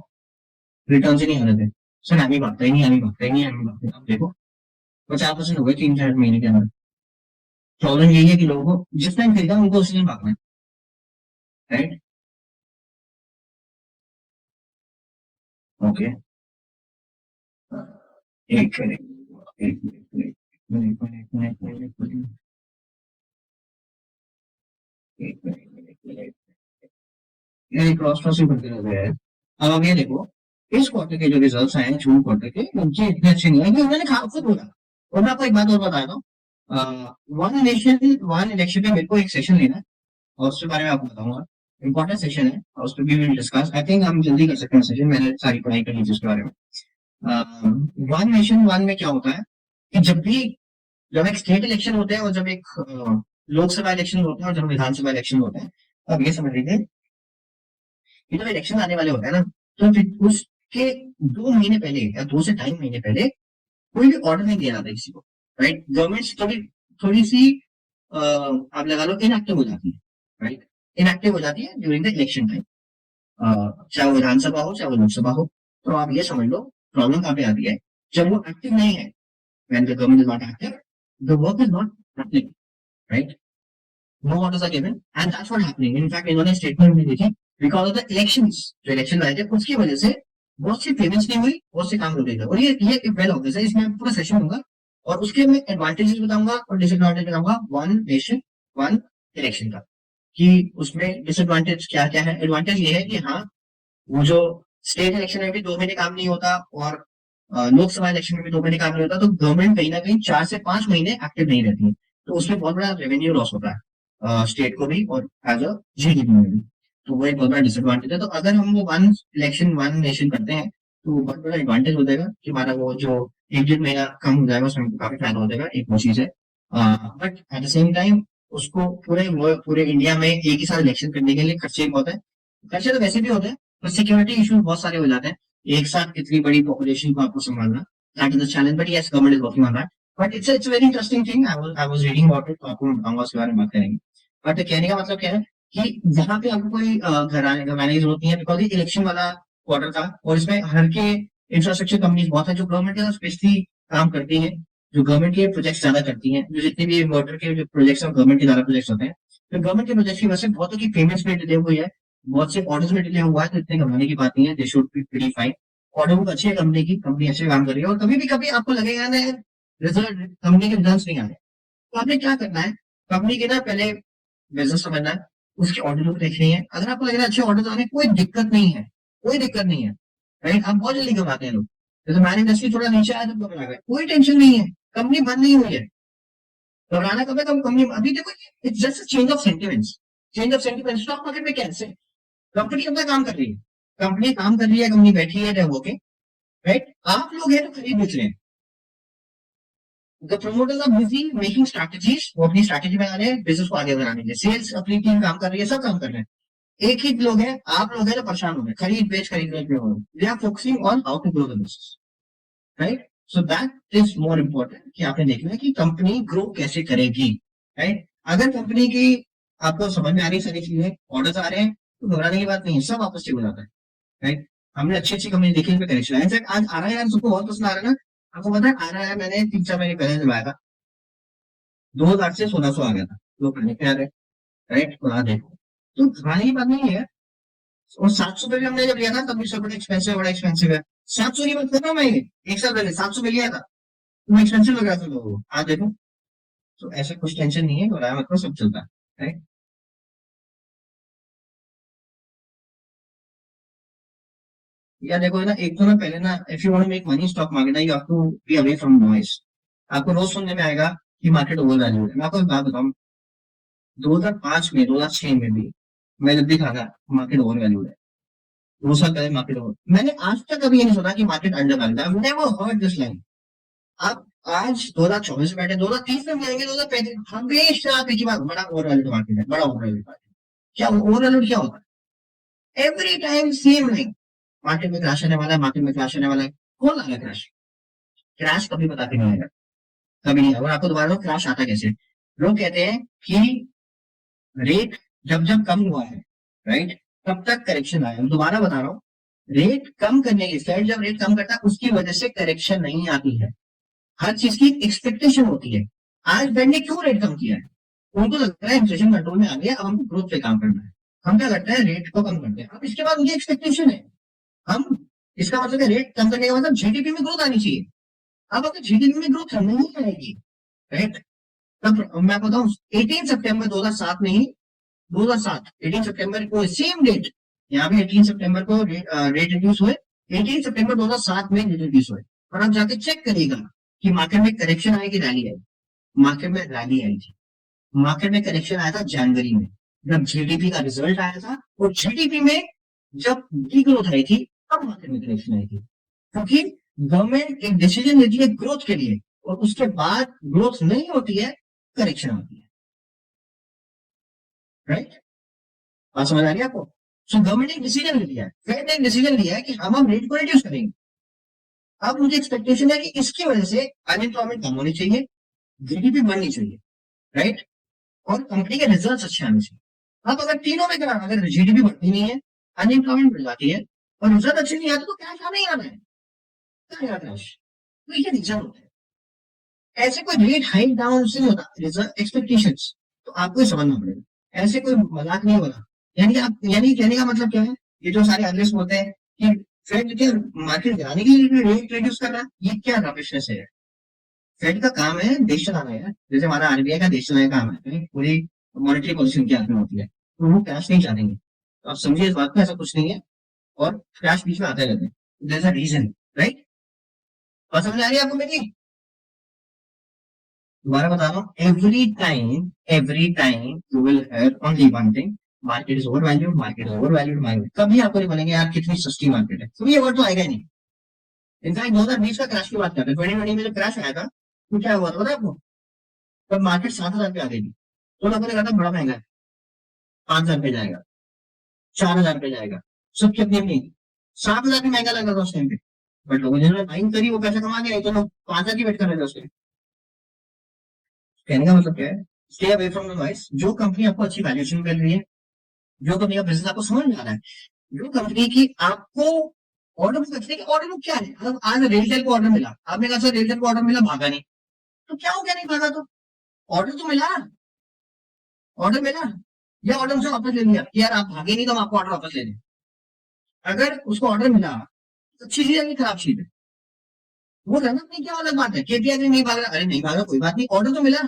रिटर्न से नहीं आ रहे थे, सर एमी भागता ही नहीं, एमी भागता ही नहीं, एमी भागता ही नहीं। अब देखो 50% हो गए 3-4 महीने के अंदर। प्रॉब्लम यही है कि लोगों को जिस टाइम खरीदा उनको उसी दिन भागना है, राइट। ओके, एक मिनट, एक मिनट, एक minute, minute, minute, minute, minute, एक मिनट, एक मिनट, ये क्रॉस क्रॉसिंग करते रहते हैं। अब आप ये देखो, इस क्वार्टर के जो रिजल्ट्स आए हैं जून क्वार्टर के, उनके इतने अच्छे नहीं है कि उन्होंने खुद बोला। और मैं आपको एक बात और बता रहा हूँ, वन नेशन वन इलेक्शन में मेरे को एक सेशन लेना है, और उसके बारे में आपको बताऊंगा, इंपॉर्टेंट सेशन है, और उस पर भी विल डिस्कस, आई थिंक हम जल्दी कर सकते हैं सेशन, मैंने सारी पढ़ाई कर ली थी उसके बारे में। वन नेशन वन में क्या होता है कि जब एक स्टेट इलेक्शन होते हैं और जब एक लोकसभा इलेक्शन होता है और जब विधानसभा इलेक्शन होता है, तो आप ये समझ लीजिए कि जब इलेक्शन आने वाले होते हैं ना, तो फिर उसके 2 महीने पहले या 2 से 2.5 महीने पहले कोई भी ऑर्डर नहीं दिया जाता किसी को, राइट। गवर्नमेंट थोड़ी थोड़ी सी आप लगा लो इनएक्टिव हो जाती है, राइट, इनएक्टिव हो जाती है ड्यूरिंग द इलेक्शन टाइम, चाहे वो विधानसभा हो चाहे वो लोकसभा हो। तो आप ये समझ लो प्रॉब्लम कहाँ पे आती है, जब वो एक्टिव नहीं है, when the government is not active, the work is not happening, right? No orders are given, and that's what happening. In fact, इन्होंने स्टेटमेंट भी देखी, because of the elections, जो इलेक्शन आए थे उसकी वजह से बहुत सी पेमेंट्स नहीं हुई, बहुत से काम रुके थे, और ये वेल ऑब्वियस है, इसमें पूरा सेशन होगा और उसके मैं एडवांटेजेस बताऊंगा और डिसएडवांटेज बताऊंगा वन नेशन वन इलेक्शन का, कि उसमें डिसएडवांटेज क्या क्या है। एडवांटेज ये है कि हाँ, वो जो स्टेट इलेक्शन में भी 2 महीने काम नहीं होता और लोकसभा इलेक्शन में भी 2 महीने काम नहीं होता, तो गवर्नमेंट कहीं ना कहीं 4 से 5 महीने एक्टिव नहीं रहती है, तो उसमें बहुत बड़ा रेवेन्यू लॉस होता है स्टेट को भी और एज अ जीडीपी में भी। तो वो एक बहुत बड़ा डिसएडवांटेज है। तो अगर हम वो वन इलेक्शन वन नेशन करते हैं तो बहुत बड़ा एडवांटेज हो जाएगा कि हमारा वो जो 1 डेढ़ महीना कम हो जाएगा, उसमें काफी फायदा हो जाएगा, एक वो चीज है। But at the same time उसको पूरे इंडिया में एक ही साथ इलेक्शन करने के लिए खर्चे भी बहुत है। खर्चे तो वैसे भी होते हैं, पर सिक्योरिटी इश्यूज बहुत सारे हो जाते हैं एक साथ इतनी बड़ी पॉपुलेशन को आपको संभालना। That is the challenge, but yes government is working on that. But it's very interesting thing, I was reading about it, तो आपको बताऊंगा उसके बारे में बात करेंगे। बट कहने का मतलब क्या है कि यहाँ पे आपको कोई घर आने की जरूरत नहीं है, बिकॉज ये इलेक्शन वाला क्वार्टर था और इसमें हर के इंफ्रास्ट्रक्चर कंपनीज बहुत है जो गवर्नमेंट के साथ स्पेशली काम करती है, जो गवर्नमेंट के प्रोजेक्ट्स ज्यादा करती हैं, जो जितने भी इन्वर्टर के जो प्रोजेक्ट्स हैं गवर्नमेंट के ज्यादा प्रोजेक्ट्स होते हैं। तो गवर्नमेंट के प्रोजेक्ट की वजह से बहुतों की पेमेंट्स में डिले हुई है, बहुत से ऑर्डर्स में डिले हुआ है, तो इतने घबराने की बात नहीं है, they should be pretty fine. Order book अच्छी है कंपनी की, कंपनी अच्छे काम कर रही है, और कभी भी कभी आपको लगेगा ना रिजल्ट कंपनी के रिजल्ट नहीं आ रहे, तो आपने क्या करना है, कंपनी के ना पहले बिजनेस समझना है, उसकी ऑर्डर बुक देखनी है। अगर आपको लग रहा है अच्छे ऑर्डर आ रहे हैं, कोई दिक्कत नहीं है, कोई दिक्कत नहीं है, राइट। आप बहुत जल्दी कमाते हैं लोग, जैसे हमारी इंडस्ट्री थोड़ा नीचे आया तो घबरा गए, कोई टेंशन नहीं है, कंपनी बंद नहीं हुई है। घबराना कब है, कब कंपनी अभी देखो, it's just change of sentiments. Change of sentiments stock market में कैसे कंपनी अपना काम कर रही है, कंपनी काम कर रही है, कंपनी बैठी है ओके, राइट। आप लोग हैं तो खरीद बेच रहे हैं। The promoters are busy making strategies, वो अपनी स्ट्रैटेजी बना रहे हैं बिजनेस को आगे बढ़ाने के लिए, सेल्स अपनी टीम काम कर रही है, सब काम कर रहे हैं। एक ही लोग हैं, आप लोग हैं जो परेशान हो गए, खरीद बेच में हो, they are focusing on how to grow the business, right. So that is more important कि आपने देखना है कि कंपनी ग्रो कैसे करेगी, राइट। अगर कंपनी की आपको समझ में आ रही सारी चीजें, ऑर्डर्स आ रहे हैं, तो घबराने की बात नहीं है, सब आपस ठीक हो जाता है, राइट। हमने अच्छी अच्छी कंपनी देखी, इनमें कनेक्शन है। इनफैक्ट आज आ रहा है यार, सबको बहुत पसंद आ रहा है ना। आपको पता है आ रहा है, मैंने 3 4 महीने पहले दिलवाया था, 2000 से 1600 आ गया था, लोग खाने पे आ रहे, राइट। तो हाँ देखो, तो खाने की बात नहीं है। और 700 पे भी हमने जब लिया था तब भी सब बड़ा एक्सपेंसिव है। 700 की बात कर रहा हूँ मैं, ये 1 साल पहले 700 पे लिया था, तो एक्सपेंसिव लग रहा था लोगों को, आज देखो। तो ऐसा कुछ टेंशन नहीं है, घबराया मत, सब चलता है, राइट। या देखो ना, एक तो ना पहले ना, if you want to make money stock market, you have to be away from noise. आपको रोज सुनने में आएगा कि मार्केट ओवर वैल्यू है। मैं आपको एक बात बताऊं, 2005 में, 2006 में भी मैं जब भी था ना, मार्केट ओवर वैल्यू है। 2 साल पहले मार्केट ओवर, मैंने आज तक कभी ये नहीं सुना कि मार्केट अंडर वैल्यू है। I never heard this line. आप आज 2024 में बैठे, 2030 में भी आएंगे, 2035, हमेशा आप एक ही बात, बड़ा ओवर वैल्यू मार्केट है, बड़ा ओवर वैल्यू मार्केट। क्या ओवर वैल्यू क्या होता है? Every time same line, market में क्रैश आने वाला है, मार्केट में क्रैश आने वाला है। कौन आएगा क्रैश? क्रैश कभी बता के नहीं आएगा, कभी नहीं। और आपको दोबारा क्रैश आता कैसे? लोग कहते हैं कि रेट जब जब कम हुआ है, राइट, तब तक करेक्शन आया। मैं दोबारा बता रहा हूँ, रेट कम करने की, फेड जब रेट कम करता है उसकी वजह से करेक्शन नहीं आती है। हर चीज की एक्सपेक्टेशन होती है। आज फेड ने क्यों रेट कम किया है? उनको लगता है इन्फ्लेशन कंट्रोल में आ गया, अब हमको ग्रोथ पे काम करना है। हम क्या लगता है, रेट को कम करते हैं, अब इसके बाद उनकी एक्सपेक्टेशन है हम, इसका मतलब है रेट कम करने का मतलब जीडीपी में ग्रोथ आनी चाहिए। अब अगर जीडीपी में ग्रोथ नहीं आएगी, राइट, तब मैं बताऊं, 18 सितंबर 2007 में ही, 2007 18 सितंबर को सेम डेट, यहाँ भी 18 सितंबर को रेट रिड्यूस हुए, 18 सितंबर 2007 में रेट रिड्यूस हुए। और आप जाके चेक करिएगा कि मार्केट में करेक्शन आई कि रैली आई। मार्केट में रैली आई थी, मार्केट में करेक्शन आया था जनवरी में, जब जीडीपी का रिजल्ट आया था, और जीडीपी में जब डी ग्रोथ आई थी, तब मार्केट में करेक्शन आई थी। क्योंकि गवर्नमेंट एक डिसीजन लेती है ग्रोथ के लिए, और उसके बाद ग्रोथ नहीं होती है, करेक्शन होती है, राइट। बात समझ आ रही है आपको? सो गवर्नमेंट ने एक डिसीजन ले लिया है, फेड ने एक डिसीजन लिया है कि हम रेट को रिड्यूस करेंगे। अब मुझे एक्सपेक्टेशन है कि इसकी वजह से अनएम्प्लॉयमेंट कम होनी चाहिए, जीडीपी बढ़नी चाहिए, राइट, और कंपनी के रिजल्ट अच्छे आने चाहिए। अब अगर तीनों में करा, अगर जीडीपी बढ़ती नहीं है, अनएम्प्लॉयमेंट बढ़ जाती है, और रिजल्ट अच्छे नहीं आते, तो कैश आना ही आना है, क्या आएगा कैश? तो ये रीजन होता है। ऐसे कोई रेट हाइक डाउन से नहीं होता, रिजल्ट एक्सपेक्टेशंस, तो आपको ही समझना पड़ेगा, ऐसे कोई मजाक नहीं होगा। यानी आप, यानी कहने का मतलब क्या है, ये जो सारे एनालिस्ट बोलते हैं कि फेड के मार्केट गिराने के लिए रेट रिड्यूस कर रहा है, ये क्या रबिशनेस है? फेड का काम है देश चलाना है, जैसे हमारा आरबीआई का देश चलाने का काम है, पूरी मॉनेटरी पॉलिसी उनके हाथ में होती है, तो वो कैश नहीं चाहेंगे। तो आप समझिए इस बात को, ऐसा कुछ नहीं है, और क्रैश बीच में आते रहते हैं, there is a reason, right. और समझ आ रही है आपको मेरी? दोबारा बता रहा हूँ, every time you will here only one thing, market is over valued, market is over valued, market. कभी आपको नहीं बोलेंगे यार कितनी सस्ती मार्केट है, तो ये वर्ड तो आएगा ही नहीं। इनफैक्ट 2020 का क्रैश की बात करते हैं, 2020 में जब क्रैश आया था तो क्या हुआ था पता है आपको? तब मार्केट 7,000 पे आ गई थी, तो लोगों ने कहा था बड़ा महंगा है, 5,000 पे जाएगा, 4,000 पे जाएगा, सबकी अपनी अपनी। 7,000 भी महंगा लग रहा था उस टाइम पे, बट लोगों जिन्होंने बाइंग करी वो पैसे कमा गए, नहीं तो लोग 5,000 की वेट कर रहे थे उसके। कहने का मतलब क्या है? Stay away from the noise. जो कंपनी आपको अच्छी वैल्यूएशन मिल रही है, जो कंपनी का बिजनेस आपको समझ में आ रहा है, जो कंपनी की आपको ऑर्डर बुक करते हैं, ऑर्डर बुक क्या है? मतलब आज रेलटेल को ऑर्डर मिला, आपने कहा सर रेलटेल को ऑर्डर मिला, भागा नहीं, तो क्या हो गया नहीं भागा? तो ऑर्डर तो मिला, ऑर्डर मिला, या ऑर्डर उसे वापस ले लिया कि यार आप भागे नहीं तो हम आपको ऑर्डर वापस ले लें। अगर उसको ऑर्डर मिला तो अच्छी चीज है कि खराब चीज है? वो रहना नहीं, क्या अलग बात है। केपीआई नहीं भाग रहा, अरे नहीं भागा कोई बात नहीं, ऑर्डर तो मिला।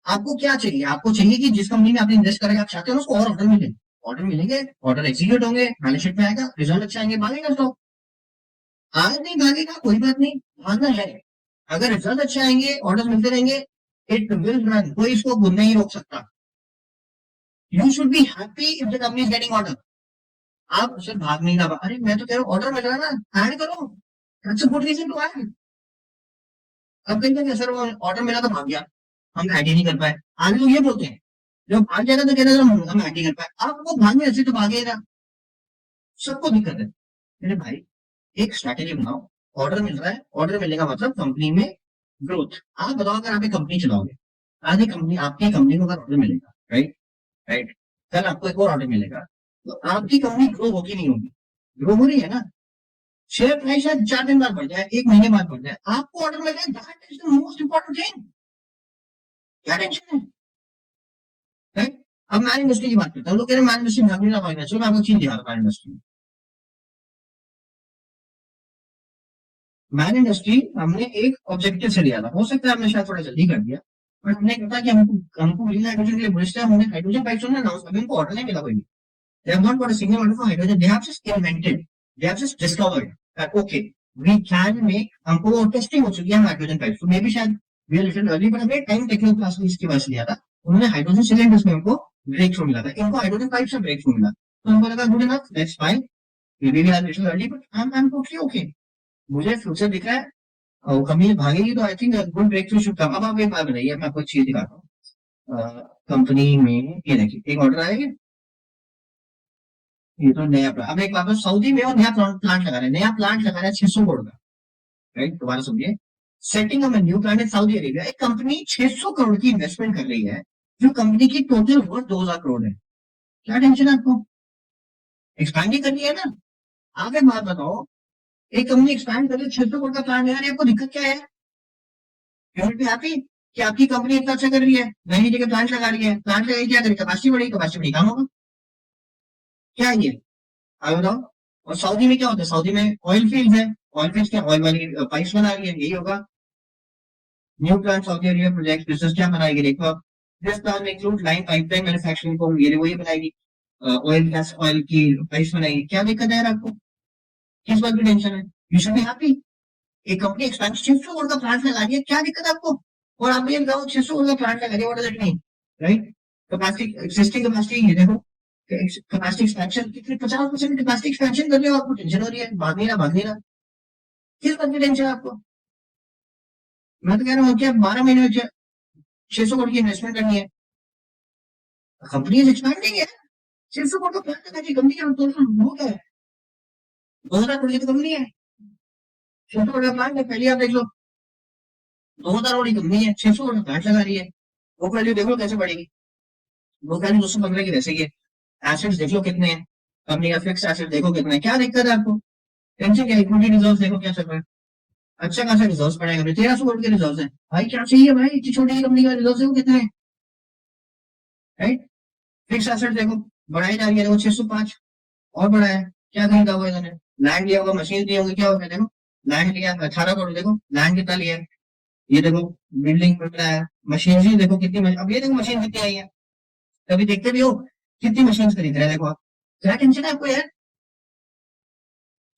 आपको क्या चाहिए? आपको चाहिए कि जिस कंपनी में आपने इन्वेस्ट करेंगे, आप चाहते हो उसको और ऑर्डर मिले, ऑर्डर मिलेंगे, ऑर्डर एग्जीक्यूट होंगे, बैलेंस शीट में आएगा, रिजल्ट अच्छे आएंगे, भागेगा स्टॉक। आज नहीं भागेगा कोई बात नहीं, भागना है। अगर रिजल्ट अच्छे आएंगे, ऑर्डर मिलते रहेंगे, इट विल रन, कोई इसको नहीं रोक सकता। You should be happy if the company is getting order. आप सिर्फ भाग नहीं रहा, अरे मैं तो कह रहा हूँ ऑर्डर मिल रहा है ना, ऐड करो, that's a good reason to add. अब कहीं ना सर वो ऑर्डर मिला तो भाग गया, हम ऐड ही नहीं कर पाए। आज लोग ये बोलते हैं, जब भाग जाएगा तो कहते हैं हम ऐड नहीं कर पाए। आप वो भागने ऐसे तो भागेगा, सबको दिक्कत है। मेरे भाई एक स्ट्रैटेजी बनाओ, ऑर्डर मिल रहा है, ऑर्डर मिलने का मतलब कंपनी में ग्रोथ। आप बताओ अगर आप एक कंपनी चलाओगे, आज एक कंपनी, आपकी कंपनी को अगर ऑर्डर मिलेगा, राइट, राइट, कल आपको एक और ऑर्डर मिलेगा, तो आपकी कंपनी ग्रो होगी नहीं होगी? ग्रो हो रही है ना। शेयर प्राइस शायद 4 दिन बाद बढ़ जाए, एक महीने बाद बढ़ जाए, आपको ऑर्डर मिल जाए, that is the most important thing. क्या टेंशन है? राइट। अब मैन इंडस्ट्री की बात करते हैं, लोग कह रहे हैं मैन इंडस्ट्री भागने ना भागना, चलो मैं आपको चीज दिखा रहा हूँ। मैन इंडस्ट्री हमने एक ऑब्जेक्टिव से लिया था, हो सकता है हमने शायद थोड़ा जल्दी कर दिया, बट हमने कहा कि हमको ग्रीन हाइड्रोजन के लिए बुलिश था, हमने हाइड्रोजन पाइप ने अनाउंस, अभी उनको ऑर्डर नहीं मिला कोई भी। They have not got a single order for hydrogen. They have just invented. They have just discovered that okay, we can make. हमको टेस्टिंग हो चुकी है हाइड्रोजन पाइप, तो मे बी शायद we are little early, but हमें time technical class में इसकी वजह से लिया था। उन्होंने हाइड्रोजन सिलेंडर्स में उनको ब्रेक थ्रू मिला था, इनको हाइड्रोजन पाइप से ब्रेक थ्रू मिला, तो हमको लगा good enough, that's fine, maybe we are little early, but I am totally okay. मुझे फ्यूचर दिख रहा है, और कंपनी भागेगी तो I think good breakthrough should come. अब आप एक बात बताइए, मैं आपको एक चीज दिखाता हूँ कंपनी में, ये देखिए एक ऑर्डर आएगा, ये तो नया प्लांट। अब एक बात, सऊदी में वो नया प्लांट लगा रहे हैं, नया प्लांट लगा रहा है 600 करोड़ का, राइट, दोबारा सुनिए। Setting up new plant in Saudi Arabia, एक कंपनी 600 करोड़ की इन्वेस्टमेंट कर रही है, जो कंपनी की टोटल वर्थ 2,000 करोड़ है। क्या टेंशन है आपको? एक्सपैंड ही करनी है ना। आप एक बात बताओ, एक कंपनी एक्सपैंड कर रही है, 600 करोड़ का प्लांट है, आपको दिक्कत क्या है? यू विल बी हैप्पी कि आपकी कंपनी इतना अच्छा कर रही है, नई जगह प्लांट लगा रही है, प्लांट लगाई, क्या करेगी? कैपेसिटी बढ़ेगी, कैपेसिटी बढ़ी, काम होगा। क्या है ये? आप बताओ। और सऊदी में क्या होता है? सऊदी में ऑयल फील्ड है, ऑयल फील्ड क्या, ऑयल वाली पाइप्स बना रही है, यही होगा। New plant Saudi Arabia project business क्या बनाएगी? देखो, this plan include line pipeline manufacturing को, ये वही बनाएगी, ऑयल गैस ऑयल की पाइप्स बनाएगी। क्या दिक्कत है यार आपको? किस बात की टेंशन है? You should be happy. एक कंपनी एक्सपेंड 600 करोड़ का प्लांट लगा रही है, क्या दिक्कत है आपको? और आप ये बताओ, 600 करोड़ का प्लांट लगा रही है, what does it mean, right? Capacity, existing capacity, ये देखो, कैपेसिटी एक्सपेंशन कितनी, 50% कैपेसिटी एक्सपेंशन कर रहे हो, आपको टेंशन हो रही है, भागनी ना भागनी ना, किस बात की टेंशन है आपको? मैं तो कह रहा हूँ क्या 12 महीने में 600 करोड़ की इन्वेस्टमेंट करनी है, कंपनी इज एक्सपेंडिंग है। 600 करोड़ का प्लान लगा दी कंपनी, और टोटल वो क्या है, 2,000 करोड़ की तो कंपनी है। 600 करोड़ का प्लान है, पहले आप देख लो, 2,000 करोड़ की कंपनी है, 600 करोड़ का प्लान लगा रही है, बुक वैल्यू देख लो कैसे बढ़ेगी। बुक वैल्यू 215 की वैसे ही है। एसेट्स देख लो कितने हैं, कंपनी का फिक्स एसेट देखो कितने हैं, क्या दिक्कत है आपको? टेंशन क्या? इक्विटी रिजर्व देखो क्या चल रहा है, अच्छा खासा रिजर्व पड़ेगा, 1,300 करोड़ के रिजर्व है भाई, क्या चाहिए भाई, इतनी छोटी कंपनी का रिजर्व देखो कितने हैं, राइट। फिक्स एसेट देखो, बढ़ाई जा रही है, देखो 605 और बढ़ा है, क्या खरीदा हुआ इन्होंने? लैंड लिया होगा, मशीन दी होगी, क्या हो गया देखो, लैंड लिया 18 करोड़, देखो लैंड कितना लिया है, ये देखो बिल्डिंग कितना है, मशीनरी देखो कितनी, अब ये देखो मशीन कितनी आई है, कभी देखते भी हो कितनी मशीन खरीद रहे हैं, देखो आप। क्या टेंशन है आपको यार?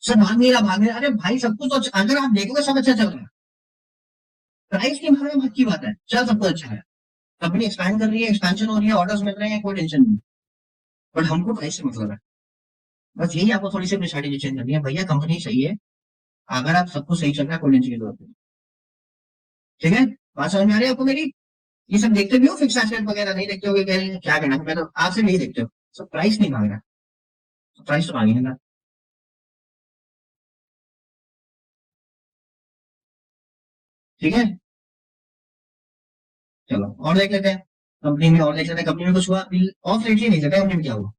सब भाग नहीं रहा, अरे भाई सब कुछ तो अगर आप देखोगे सब अच्छा चल रहा है, प्राइस के बारे में बात की बात है, चल सब कुछ अच्छा है, कंपनी एक्सपैंड कर रही है, एक्सपेंशन हो रही है, ऑर्डर्स मिल रहे हैं, कोई टेंशन नहीं, बट हमको प्राइस से मतलब है। बस यही आपको थोड़ी सी अपनी स्ट्रेटेजी चेंज करनी है, भैया कंपनी चाहिए, अगर आप सबको सही चल रहा है कोल्ड की जरूरत नहीं। ठीक है, बात समझ में आ रही है आपको मेरी? ये सब देखते भी हो, फिक्स एसेट वगैरह नहीं देखते हो क्या करना है? मैं तो आपसे नहीं देखते हो, सब प्राइस नहीं मांग रहा, प्राइस तो मांगेंगे ना। ठीक है, चलो और देख लेते हैं कंपनी में, और देख लेते हैं कंपनी में कुछ हुआ ऑफ रेट ही नहीं सकता, कंपनी में क्या हुआ।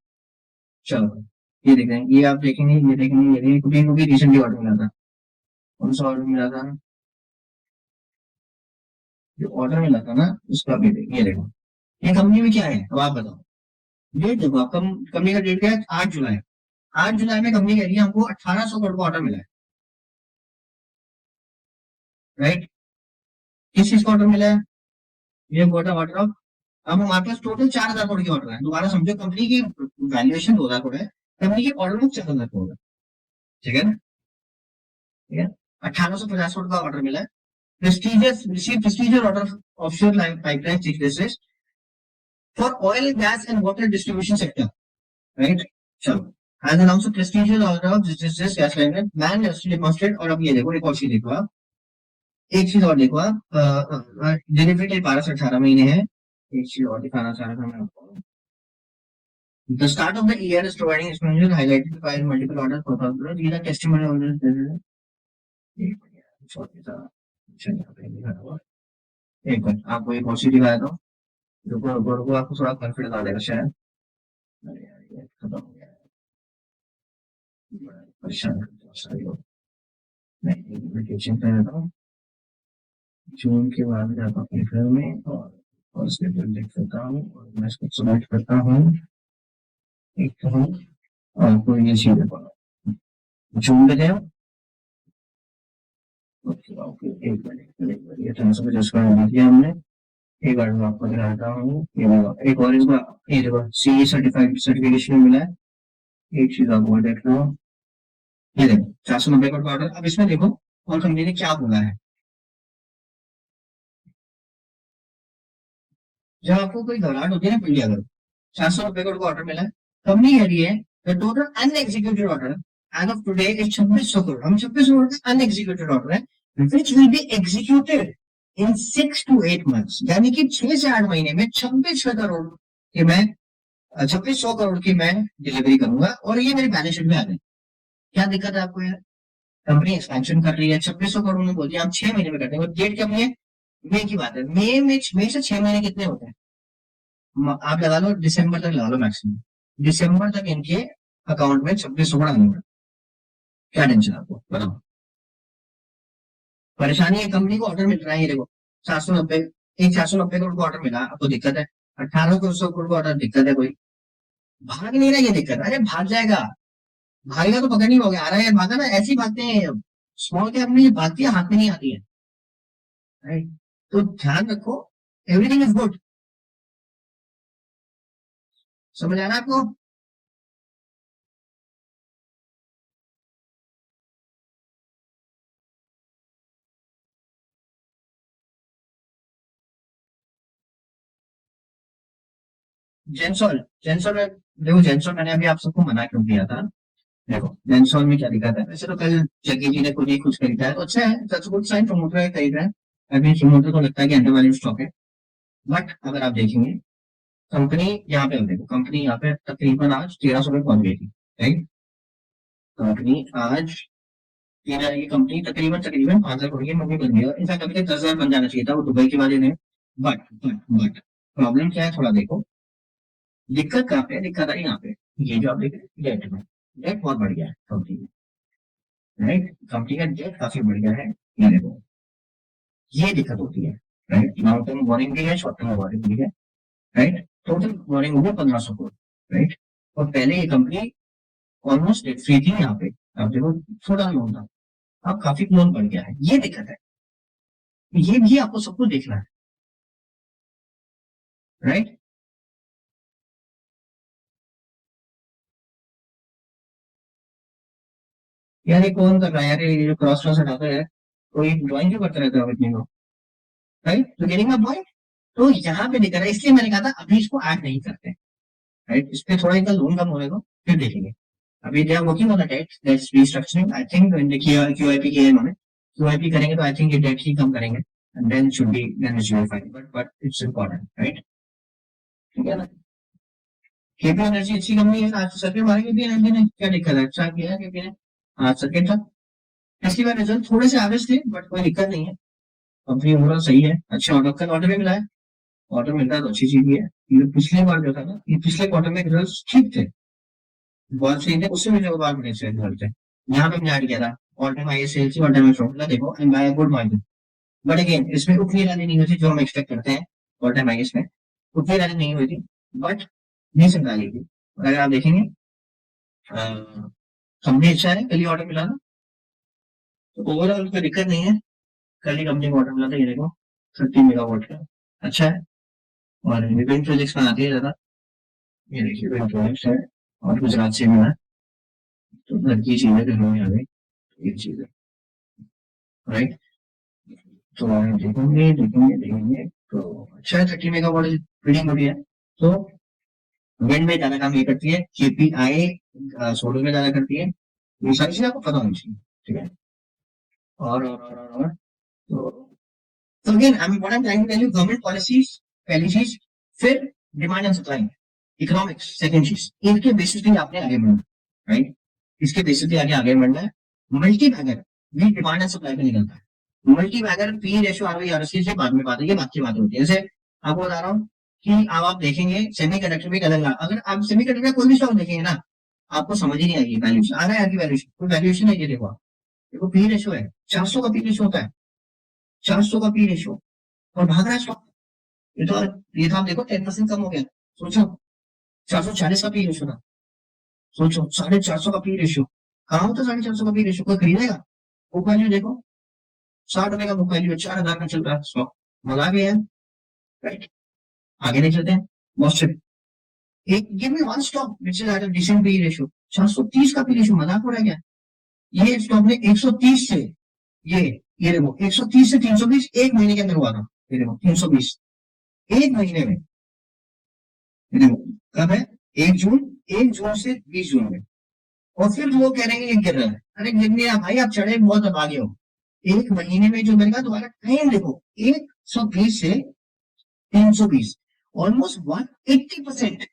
चलो ये देख रहे हैं, ये आप देखेंगे, ये देखेंगे, ये देखेंगे, कुकिंग को भी रिसेंटली ऑर्डर मिला था। कौन सा ऑर्डर मिला था? जो ऑर्डर मिला था ना उसका भी ये देखो, ये कंपनी में क्या है अब आप बताओ। डेट देखो आप, कंपनी का डेट क्या है, 8 जुलाई। 8 जुलाई में कंपनी कह रही है हमको 1800 करोड़ का ऑर्डर मिला है। राइट, किस चीज का ऑर्डर मिला है? ये गोटा ऑर्डर ऑफ, अब हमारे पास टोटल 4000 करोड़ की ऑर्डर है। दोबारा समझो, कंपनी की वैल्यूएशन 2000 करोड़ है, कंपनी की ऑर्डर बुक 4000 करोड़ है। ठीक है ना? ठीक है, 1850 करोड़ का ऑर्डर मिला है। Prestigious receive prestigious order offshore pipeline sequences for oil gas and water distribution sector. Right, चलो has announced a prestigious order of this gas line man has to demonstrate। और अब ये देखो, एक और चीज देखो आप, एक चीज और देखो आप, डिलीवरी के 12 से 18 महीने है। एक चीज और दिखाना चाह रहा था मैं आपको। The start of the year is providing exposure highlighted by multiple orders for popular। These are testimony on this। एक छोटी सा अच्छा यहाँ पे लिखा हुआ। एक मिनट आपको एक और चीज दिखाया था, रुको रुको रुको, आपको थोड़ा कॉन्फिडेंस आ जाएगा शायद। अरे यार ये खत्म हो गया है, बड़ा परेशान करते हैं सारे लोग। मैं इन्विटेशन कर देता हूँ, जून के बाद जाता हूँ फिर में, और उसके फिर लिख देता हूँ और मैं इसको सबमिट करता हूँ। एक तो हूँ आपको ये चीज देखो, जून में जाओ। ओके ओके, एक मिनट ये ट्रांसफर जस्ट कर दिया हमने। एक बार मैं आपको दिखाता हूँ, ये देखो एक और इसका, ये देखो सी सर्टिफाइड सर्टिफिकेशन मिला है। एक चीज आपको देख लो, ये देखो 490 का ऑर्डर। अब इसमें देखो और कंपनी ने क्या बोला है। जब आपको कोई घबराहट होती है ना, पीड़िया करो, 490 करोड़ का ऑर्डर मिला है, कंपनी कह रही है the total unexecuted order as of today is 2600 crore. हम 2600 करोड़ का अनएक्सिक्यूटेड ऑर्डर है which will be executed in 6 to 8 months। यानी कि 6 से 8 महीने में 2600 करोड़ की मैं 2600 करोड़ की मैं डिलीवरी करूंगा और ये मेरे बैलेंस शीट में आ गए। क्या दिक्कत है आपको यार? कंपनी एक्सपेंशन कर रही है, 2600 करोड़ में बोल दिया हम 6 महीने में कर देंगे। डेट कब है? मई की बात है। मई से 6 महीने कितने होते हैं? आप लगा लो दिसंबर तक लगा लो मैक्सिमम, दिसंबर तक इनके अकाउंट में 2600 आने होगा। क्या टेंशन आपको बताओ? परेशानी है, कंपनी को ऑर्डर मिल रहा है, ये देखो 490, एक 490 करोड़ का ऑर्डर मिला, आपको दिक्कत है। 1800 करोड़ का ऑर्डर, दिक्कत है कोई? भाग नहीं रहा, ये दिक्कत। अरे भाग जाएगा, भागेगा तो पकड़ नहीं पाओगे। आ रहा है भागा ना, ऐसी भागते हैं स्मॉल कैप में, भागती है हाथ में नहीं आती है। राइट, तो ध्यान रखो, एवरीथिंग इज गुड। समझ आना आपको? जेंसॉल, जेंसॉल में देखो, जेंसॉल मैंने अभी आप सबको मना क्यों किया था। देखो जेंसॉल में क्या दिक्कत है, वैसे तो कल जग्गी जी ने खुद ही कुछ खरीदा है तो अच्छा है, सच गुड साइन, प्रमोटर है खरीद रहा है। अभी प्रमोटर को लगता है कि अंडर वैल्यू स्टॉक है। बट अगर आप देखेंगे कंपनी यहाँ पे, देखो कंपनी यहाँ पे तकरीबन आज 1300 पे पहुंच गई थी। राइट, कंपनी आज 13, की कंपनी तकरीबन तकरीबन 5000 करोड़ की मंदी बन गई है। इनफैक्ट अभी तक 10,000 बन जाना चाहिए था, वो दुबई की वजह ने। बट प्रॉब्लम क्या है, थोड़ा देखो दिक्कत कहाँ पे है। दिक्कत है यहाँ पे, ये जो आप देख रहे हैं डेट में, डेट बहुत बढ़ गया है कंपनी में। राइट, कंपनी का डेट काफी बढ़ गया है, ये देखो ये दिक्कत होती है। राइट, लॉन्ग टर्म बोरिंग भी है, शॉर्ट टर्म बोरिंग भी है। राइट, टोटल बोरिंग हुआ 1500 करोड़। राइट, और पहले ये कंपनी ऑलमोस्ट डेट फ्री थी यहाँ पे, आप देखो थोड़ा लोन था, अब काफी लोन बढ़ गया है, ये दिक्कत है। ये भी आपको सब कुछ देखना है। राइट, यार ये कौन कर रहा है यार, ये जो क्रॉस क्रॉस हटाता है, कोई ड्राइंग क्यों करता रहता है अपने को? राइट, तो गेटिंग माय पॉइंट। तो यहाँ पे दिख रहा है, इसलिए मैंने कहा था अभी इसको ऐड नहीं करते। राइट, इस पे थोड़ा इनका लोन कम होने दो, फिर देखेंगे। अभी they are working on the debt, that's restructuring. I think QIP किया है इन्होंने, क्यूआईपी करेंगे तो आई थिंक ये डेट ही कम करेंगे, and then should be then is fine, but it's important, right? ठीक है ना? केपी एनर्जी अच्छी कंपनी है, आज सर्किट मारे केपी एनर्जी ने, क्या दिक्कत है? अच्छा किया है केपी ने, आज सर्किट था। पिछली बार रिजल्ट थोड़े से एवरेज थे, बट कोई दिक्कत नहीं है, कंपनी ओवरऑल सही है। अच्छे ऑर्डर, कल ऑर्डर भी मिला है, ऑर्डर मिलता है तो अच्छी चीज भी है। ये पिछले बार जो था ना, ये पिछले क्वार्टर में रिजल्ट ठीक थे, बहुत सही थे, उससे भी जो बार बड़े अच्छे रिजल्ट थे। यहाँ पे मैंने ऐड किया था all time high sales, all time high, देखो and by good margin. But again इसमें उतनी रैली नहीं हुई थी जो हम एक्सपेक्ट करते हैं, ऑल टाइम हाई में उतनी रैली नहीं हुई थी, बट डिसेंट रैली थी। अगर आप देखेंगे कंपनी अच्छा है, कल ही ऑर्डर मिला ना, तो ओवरऑल कोई दिक्कत नहीं है। कल ही कंपनी को ऑर्डर मिला था, ये देखो 30 मेगावाट का, अच्छा है। और विभिन्न प्रोजेक्ट्स में आती है ज्यादा, ये देखिए विभिन्न प्रोजेक्ट्स है, और गुजरात से मिला है, तो घर की चीज है, घर में आ गई ये चीज है, राइट? तो देखेंगे देखेंगे देखेंगे, तो अच्छा है, 30 मेगावाट रीडिंग बढ़िया है। तो विंड में ज्यादा काम ये करती है, केपीआई सोलर में ज्यादा करती है, ये सारी चीजें आपको पता होनी चाहिए, ठीक है? और तो again I am what I am trying to tell you, government policies पहली चीज, फिर demand and supply, economics second चीज, इनके बेसिस पे आपने आगे बढ़ना, राइट? इसके बेसिस पे आगे बढ़ना है। मल्टी बैगर भी डिमांड एंड सप्लाई पे निकलता है। Multibagger P ratio ROE RC से बाद में बात है, ये बात की बात होती है। जैसे आपको बता रहा हूँ कि अब आप देखेंगे सेमीकंडक्टर भी अलग, अगर आप सेमीकंडक्टर का कोई भी स्टॉक देखेंगे ना, आपको समझ ही नहीं आएगी वैल्यूएशन, आ रहा है आपकी वैल्यूएशन, कोई वैल्यूएशन है, ये देखो आप, देखो पी रेशियो है, 400 का पी रेशियो होता है, 400 का पी रेशियो, और भाग रहा है स्टॉक। ये तो, ये तो आप देखो 10% कम हो गया, सोचो 440 का पी रेशियो था, सोचो 450 का पी रेशियो, कहाँ होता 450 का पी रेशियो, कोई खरीदेगा? बुक वैल्यू देखो, 60 रुपए का बुक वैल्यू है, 4,000 का चल रहा है स्टॉक, मजा भी है, राइट? आगे नहीं चलते हैं, मॉस्टर, एक give me one stock which is at a decent P ratio, 430 का पी रेशियो, मजाक हो रहा है क्या? ये स्टॉक ने 130 से, ये ये देखो 130 से 320 एक महीने के अंदर हुआ था, ये देखो 320 एक महीने में, ये देखो कब है, 1 जून, 1 जून से 20 जून में। और फिर वो कह रहे हैं ये गिर रहा है, अरे गिर नहीं रहा भाई, आप चढ़े बहुत आगे हो, एक महीने में जो मिलेगा, दोबारा टाइम देखो, 120 से 320, ऑलमोस्ट 180%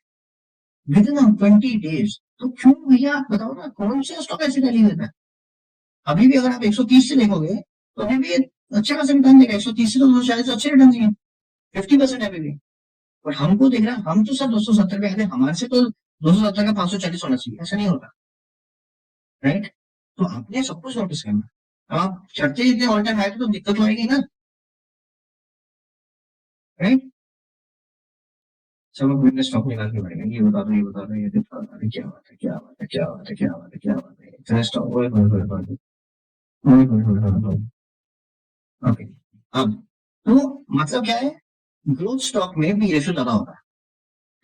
विद इन 20 डेज। तो क्यों भैया आप बताओ ना, कौन से स्टॉक ऐसे रैली देता है? अभी भी अगर आप 130 से देखोगे तो अभी भी अच्छा खासा रिटर्न देगा, 130 से तो 240 अच्छे रिटर्न देंगे, 50% है अभी भी। और हमको देख रहा है, हम तो सर 270 पे आते, हमारे से तो 270 का 540 होना चाहिए, ऐसा नहीं होता, राइट? तो आपने सब कुछ नोटिस करना, अब आप चढ़ते जितने ऑल टाइम हाई तो दिक्कत तो आएगी ना, राइट? सब लोग बिजनेस स्टॉक निकाल के बढ़ेगा, ये बता दो ये बता दो, ये बता दो, क्या बात है क्या बात है क्या बात है क्या बात है क्या बात है, इतने स्टॉक, ओके। अब तो मतलब क्या है, ग्रोथ स्टॉक में भी रेशो ज्यादा होता है,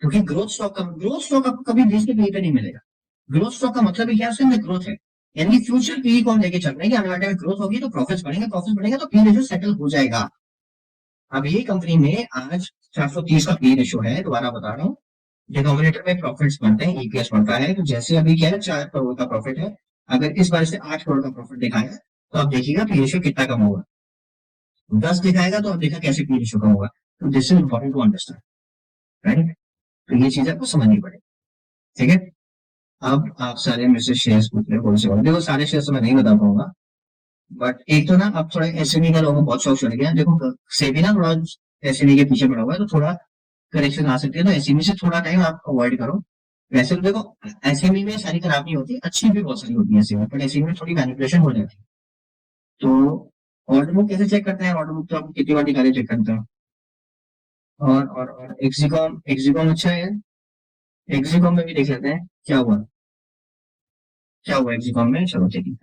क्योंकि ग्रोथ स्टॉक आपको कभी बीस के पी पे नहीं मिलेगा। ग्रोथ स्टॉक का मतलब क्या है, उसके अंदर ग्रोथ है, यानी फ्यूचर पी को हम लेके चल रहे हैं कि आने वाले टाइम में ग्रोथ होगी तो प्रॉफिट्स बढ़ेंगे, प्रॉफिट्स बढ़ेगा तो पी रेशो सेटल हो जाएगा। अब ये कंपनी में आज 430 का पी रेशो है, दोबारा बता रहा हूँ, डिनोमिनेटर में प्रॉफिट्स बढ़ते हैं, ईपीएस बढ़ता है, तो जैसे अभी क्या है 4 करोड़ का प्रॉफिट है, अगर इस बार से 8 करोड़ का प्रॉफिट दिखाया तो आप देखिएगा पी रेशो कितना कम होगा, 10 दिखाएगा तो आप देखा कैसे पी रेशो कम होगा। तो this is important to understand, right? तो ये चीज आपको समझनी पड़ेगी, ठीक है? अब आप सारे मेरे से शेयर्स पूछ रहे हो, कौन से वाले? देखो सारे शेयर्स तो मैं नहीं बता पाऊंगा, बट एक तो ना अब थोड़ा एसएमई का लोगों को बहुत शौक चढ़ गया, देखो सेबी ना थोड़ा एसएमई के पीछे पड़ा हुआ है, तो थोड़ा करेक्शन आ सकती है, तो एसएमई से थोड़ा टाइम आप अवॉइड करो। वैसे तो देखो एसएमई में सारी खराब नहीं होती, अच्छी भी बहुत सारी होती है एसएमई, बट एसएमई में थोड़ी मैनिपुलेशन हो जाती है। तो ऑर्डर बुक कैसे चेक करते हैं? ऑर्डर बुक तो आप कितनी बार निकाले चेक करते हैं। और एक्सिकॉम, एक्सिकॉम अच्छा है, एक्सिकॉम में भी देख लेते हैं क्या हुआ, क्या हुआ एक्सिकॉम में, चलो ठीक है।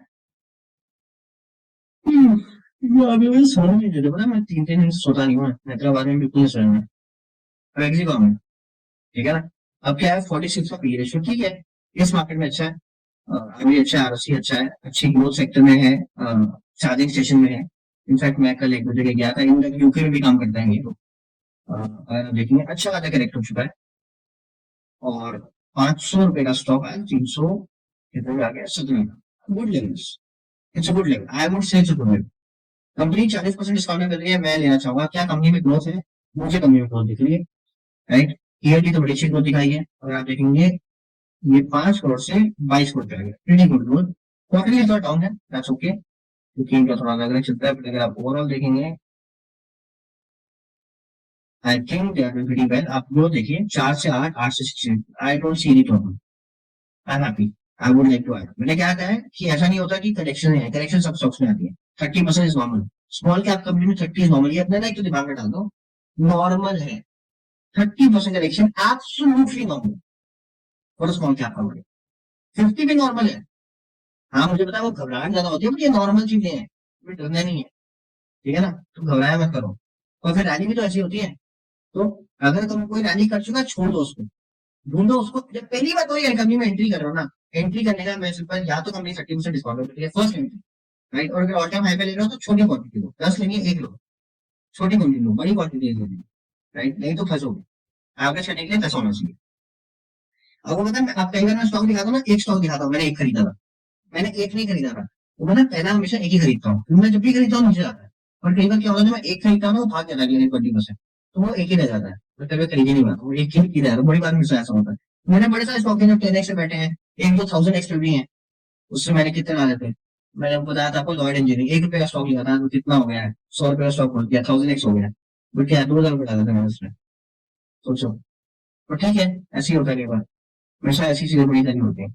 अभी मुझे सोने नहीं देते, पता है, मैं 3 दिन सोता नहीं हूँ, हैदराबाद में बिल्कुल नहीं सोया मैं। अब एक्सिकॉम है, ठीक है ना? अब क्या है, 46 का पी रेशियो, ठीक है, इस मार्केट में अच्छा है, अभी अच्छा है, आरओसी अच्छा है, अच्छी ग्रोथ सेक्टर में है, चार्जिंग स्टेशन में है। इनफैक्ट मैं कल एक दो जगह गया था, इन यूके में भी काम करता है ये लोग, अगर देखेंगे अच्छा खासा करेक्ट हो चुका है, और 500 रुपए का स्टॉक है, 300, कितने में आ गया? 17। Good level, it's a good level, I would say it's a good level. Company 40% discount में कर रही है, मैं लेना चाहूंगा। क्या कंपनी में ग्रोथ है? मुझे कंपनी में ग्रोथ दिख रही है, राइट। ईयरली तो बड़ी अच्छी ग्रोथ दिखाई है, और आप देखेंगे ये 5 करोड़ से 22 करोड़ पे आ गया, प्रीटी गुड ग्रोथ। क्वार्टरली थोड़ा डाउन है, दैट्स ओके, क्योंकि इनका थोड़ा अलग अलग चलता है, बट अगर आप ओवरऑल देखेंगे I think they are doing pretty well. आप ग्रोथ देखिए, 4 से 8, 8 से 16, I don't see any problem, I am happy. I would like to add, मैंने क्या कहा है कि ऐसा नहीं होता कि करेक्शन है, करेक्शन सब स्टॉक्स में आती है। 30% is normal, small cap company में 30 इज नॉर्मल, ये अपने ना एक तो दिमाग में डाल दो, नॉर्मल है। 30% correction absolutely normal for small cap company. 50 भी नॉर्मल है। हाँ मुझे पता है वो घबराहट ज्यादा होती है, बट ये नॉर्मल चीजें हैं, हमें डरना नहीं है, ठीक है ना। तो घबराया मत करो। और फिर रैली भी तो ऐसी होती है। तो अगर तुम कोई रैली कर चुका, छोड़ दो उसको, ढूंढो उसको। जब पहली बार कोई कंपनी में एंट्री कर रहे हो ना, एंट्री करने का मैं सिंपल, या तो कंपनी 30% डिस्काउंट करती है फर्स्ट एंट्री, राइट। और अगर ऑल टाइम हाई पे ले रहे हो तो छोटी क्वांटिटी लो, 10 लेनी है 1 लो, छोटी क्वांटिटी लो, बड़ी क्वांटिटी लेनी है, राइट, नहीं तो फंसोगे। एवरेज करने के लिए पैसा होना चाहिए। अब वो पता है, आप कई बार मैं स्टॉक दिखाता हूँ ना, एक स्टॉक दिखाता हूँ, मैंने एक खरीदा था, मैंने एक नहीं खरीदा था। तो मैं ना पहला हमेशा एक ही खरीदता हूँ, मैं जब भी खरीदता हूँ नीचे जाता है। और कई बार क्या होता है, जब मैं एक खरीदता हूँ ना, वो भाग जाता है 20%, तो वो एक ही रह जाता है, मैं कभी खरीद ही नहीं पाता, वो एक ही रह जाता है, बड़ी बार मुझसे ऐसा होता है। मैंने बड़े सारे स्टॉक है जो 10x से बैठे हैं, एक दो 1000x पे भी है। उससे मैंने कितने डाले थे? मैंने आपको बताया था, आपको लॉयड इंजीनियरिंग 1 रुपए का स्टॉक लिया था, तो कितना हो गया है? 100 रुपए का स्टॉक हो गया, 1000x हो गया। बट क्या 2000 रुपए डाला था मैंने उसमें, सोचो। तो ठीक है, ऐसे ही होता है कई बार, हमेशा ऐसी चीजें बड़ी सारी होती है,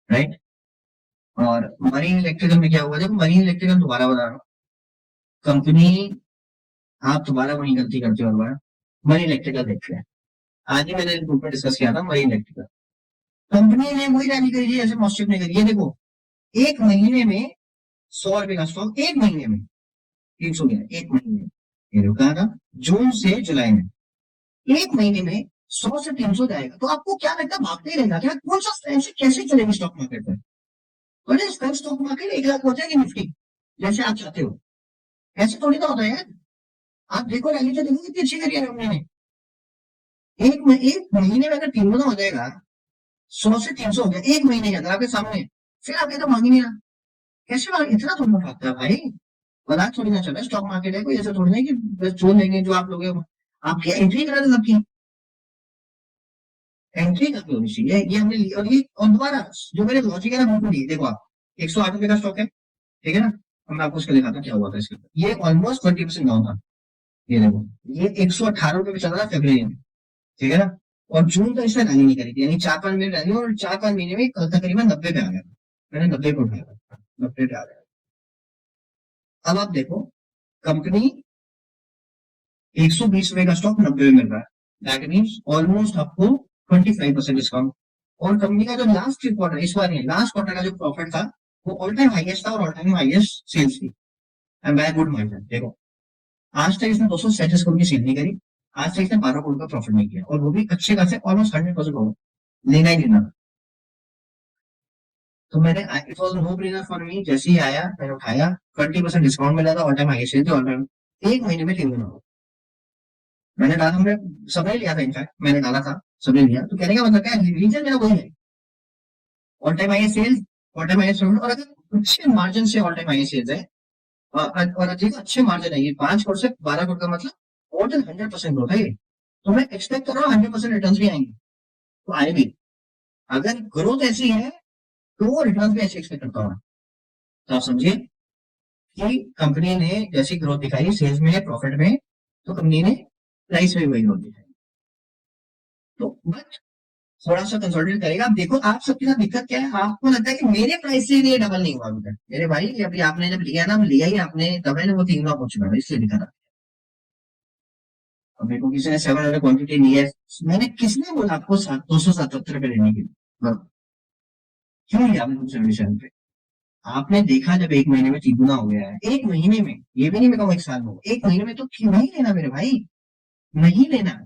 राइट। और मरीन इलेक्ट्रिकल में क्या हुआ? देखो मरीन इलेक्ट्रिकल दोबारा बता रहा हूँ, कंपनी, आप दोबारा वही गलती करते हो दोबारा। मरीन इलेक्ट्रिकल देखते हैं, आज ही मैंने ग्रुप में डिस्कस किया था मरीन इलेक्ट्रिकल। कंपनी ने वही रैली करी थी जैसे मॉस्टिक ने करी है, देखो। एक महीने में 100 रुपए का स्टॉक, एक महीने में 300 गया, एक महीने में। ये रुका था जून से जुलाई में, एक महीने में 100 से 300 जाएगा। तो आपको क्या लगता है, भागते ही रहेगा क्या? कौन सा ऐसे कैसे चलेगी स्टॉक मार्केट में? बोले स्टॉक मार्केट 1 लाख हो जाएगी निफ्टी, जैसे आप चाहते हो। ऐसे थोड़ी ना होता है यार। आप देखो रैली तो देखो कितनी अच्छी करी है कंपनी ने। एक महीने में अगर 3 गुना हो जाएगा, 100 से 300 हो गया एक महीने के अंदर आपके सामने, फिर आप ये तो मांग ही नहीं रहा। कैसे मांग, इतना थोड़ा भागता है भाई। मजाक थोड़ी ना चल रहा है, स्टॉक मार्केट है, कोई ऐसा थोड़ी नहीं कि बस जो लेंगे जो आप लोगे। आपकी एंट्री करा दे सबकी, एंट्री करनी होनी चाहिए, ये हमने ली। और ये और दोबारा जो मेरे लॉजिक है ना, बिल्कुल नहीं। देखो आप, 108 रुपए का स्टॉक है, ठीक है ना। अब मैं आपको इसका दिखाता हूँ क्या हुआ था इसके ऊपर। ये ऑलमोस्ट 20% डाउन था। ये देखो, ये 118 रुपए पे चल रहा है फरवरी में, ठीक है ना। और जून तक इसने रैली नहीं करी थी, यानी 4-5 महीने रैली, और 4-5 महीने में कल तकरीबन 90 पे आ गया। मैंने 90 पे उठाया था, 90 पे आ गया। अब आप देखो, कंपनी 120 रुपए का स्टॉक 90 में मिल रहा है, दैट मीन्स ऑलमोस्ट आपको 25% डिस्काउंट। और कंपनी का जो लास्ट क्वार्टर, इस बार नहीं, लास्ट क्वार्टर का जो प्रॉफिट था, वो ऑल टाइम हाईएस्ट था, और ऑल टाइम हाईएस्ट सेल्स थी, एंड बाय गुड मार्जिन। देखो, आज तक इसने 237 करोड़ की सेल नहीं करी, आज तक इसने 12 करोड़ का प्रॉफिट नहीं किया, और वो भी अच्छे खासे ऑलमोस्ट 100% होगा, लेना ही लेना। तो मैंने, it was no brainer for me, जैसे ही आया मैंने उठाया, 20% डिस्काउंट मिला था, ऑल टाइम हाईएस्ट सेल थी, ऑल टाइम एक महीने में 3 गुना हो। मैंने डाला, हमने सबने लिया था, इनफैक्ट मैंने डाला था, सबने लिया। तो कहने का मतलब क्या है, रीजन मेरा वही है, all time highest sales, all time highest. और अगर अच्छे मार्जिन से ऑल टाइम हाईएस्ट सेल्स है, और अधिक अच्छे मार्जिन है, ये 5 करोड़ से 12 करोड़ का मतलब मोर देन 100% ग्रोथ है ये। तो मैं एक्सपेक्ट कर रहा हूँ 100% रिटर्न भी आएंगे, तो आए भी। अगर ग्रोथ ऐसी है तो रिटर्न भी ऐसे एक्सपेक्ट करता हूँ। तो आप समझिए कि कंपनी ने जैसी ग्रोथ दिखाई सेल्स में, प्रॉफिट में, तो कंपनी ने प्राइस में भी वही ग्रोथ दिखाई। तो बट थोड़ा सा कंसोलिडेट करेगा। आप देखो, आप सबके साथ दिक्कत क्या है, आपको लगता है कि मेरे प्राइस से ये डबल नहीं हुआ अभी तक। मेरे भाई अभी आपने जब लिया ना, लिया ही आपने तब है ना, वो 3 गुना पहुंच चुका है, इसलिए दिखा था। अब मेरे को किसी ने 700 क्वांटिटी ली है, मैंने, किसने बोला आपको 277 रुपए लेने के लिए? क्यों लिया आपने 277 रुपए? आपने देखा जब एक महीने में 3 गुना हो गया है, एक महीने में, ये भी नहीं मैं कहूँ एक साल में, एक महीने में, तो क्यों नहीं लेना मेरे भाई, नहीं लेना।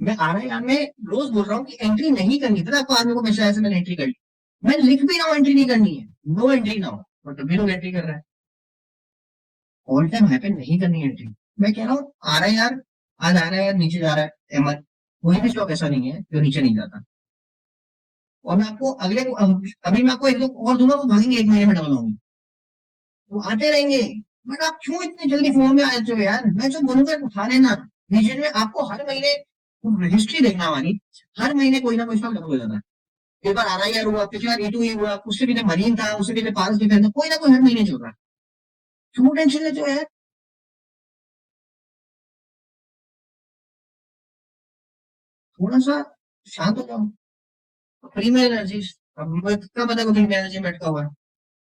मैं आ रहा है में रोज बोल रहा हूँ कि एंट्री नहीं करनी, पता आपको आदमी को हमेशा ऐसे मैंने एंट्री कर ली, मैं लिख भी रहा हूँ एंट्री नहीं करनी है, नो एंट्री ना हो, और तभी लोग एंट्री कर रहा है। ऑल टाइम हाई पे नहीं करनी एंट्री। मैं कह रहा हूँ आ रहा है यार, आज आ रहा है यार, नीचे जा रहा है एमआर, कोई भी स्टॉक ऐसा नहीं है जो नीचे नहीं जाता। और मैं आपको अभी मैं आपको एक दो और दूंगा, वो भागेंगे 1 महीने में डबल होंगे, वो आते रहेंगे। बट आप क्यों इतने जल्दी फोन में आ जाते हो यार? मैं जो बोलूंगा उठा लेना। रीजन में आपको हर महीने हिस्ट्री देखना हमारी, हर महीने कोई ना कोई स्टॉक डबल हो जाता है। एक बार RIR हुआ, पिछली बार E2E हुआ, उससे पहले मरीन था, उससे पहले पारस डिफेंस था, कोई ना कोई हर महीने चल रहा है। क्यों टेंशन लेते हो यार? थोड़ा सा शांत हो जाओ। फ्री में एनर्जी, अब मुझे कितना पता है फ्री में एनर्जी में अटका हुआ है।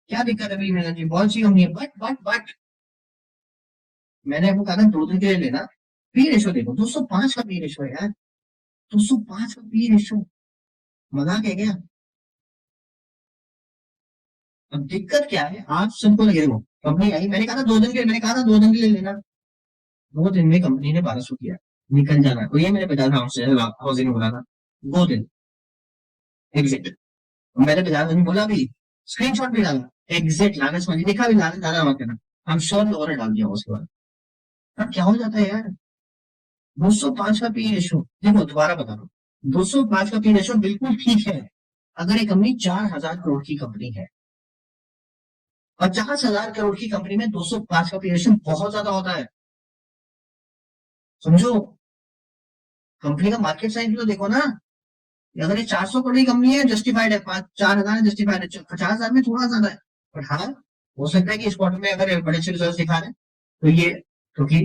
क्या दिक्कत है? फ्री में एनर्जी बहुत सी कंपनी है, बट मैंने आपको कहा था 2 दिन के लिए लेना। पी रेशो देखो, 205 का पी रेशो है यार, 205 का पी रेशो, मजाक है क्या? अब दिक्कत क्या है? आप सबको लगे वो कंपनी आई, मैंने कहा था 2 दिन के लिए, मैंने कहा था 2 दिन के लिए लेना। 2 दिन में कंपनी ने 1200 किया, निकल जाना। तो ये मैंने 50 से हाउसिंग बोला था, 2 दिन एग्जिट। मैंने 50 दिन बोला भी, स्क्रीनशॉट भी डाला, एग्जिट लाना समझ लिखा भी, लाना डाला मत करना। हम श्योर लोगों ने डाल दिया उसके बाद। अब क्या हो जाता है यार? 205 का पी रेशो देखो, दोबारा बता रहा हूँ, 205 का पी रेशो बिल्कुल ठीक है अगर ये कंपनी 4,000 करोड़ की कंपनी है। 50,000 करोड़ की कंपनी में 205 का पी रेशो बहुत ज्यादा होता है, समझो। कंपनी का मार्केट साइज भी तो देखो ना। अगर ये 400 करोड़ की कंपनी है, जस्टिफाइड है, 4,000 जस्टिफाइड है, 50,000 में थोड़ा ज्यादा है। पर हाँ, हो सकता है कि इस क्वार्टर में अगर बड़े अच्छे रिजल्ट दिखा रहे हैं तो ये, क्योंकि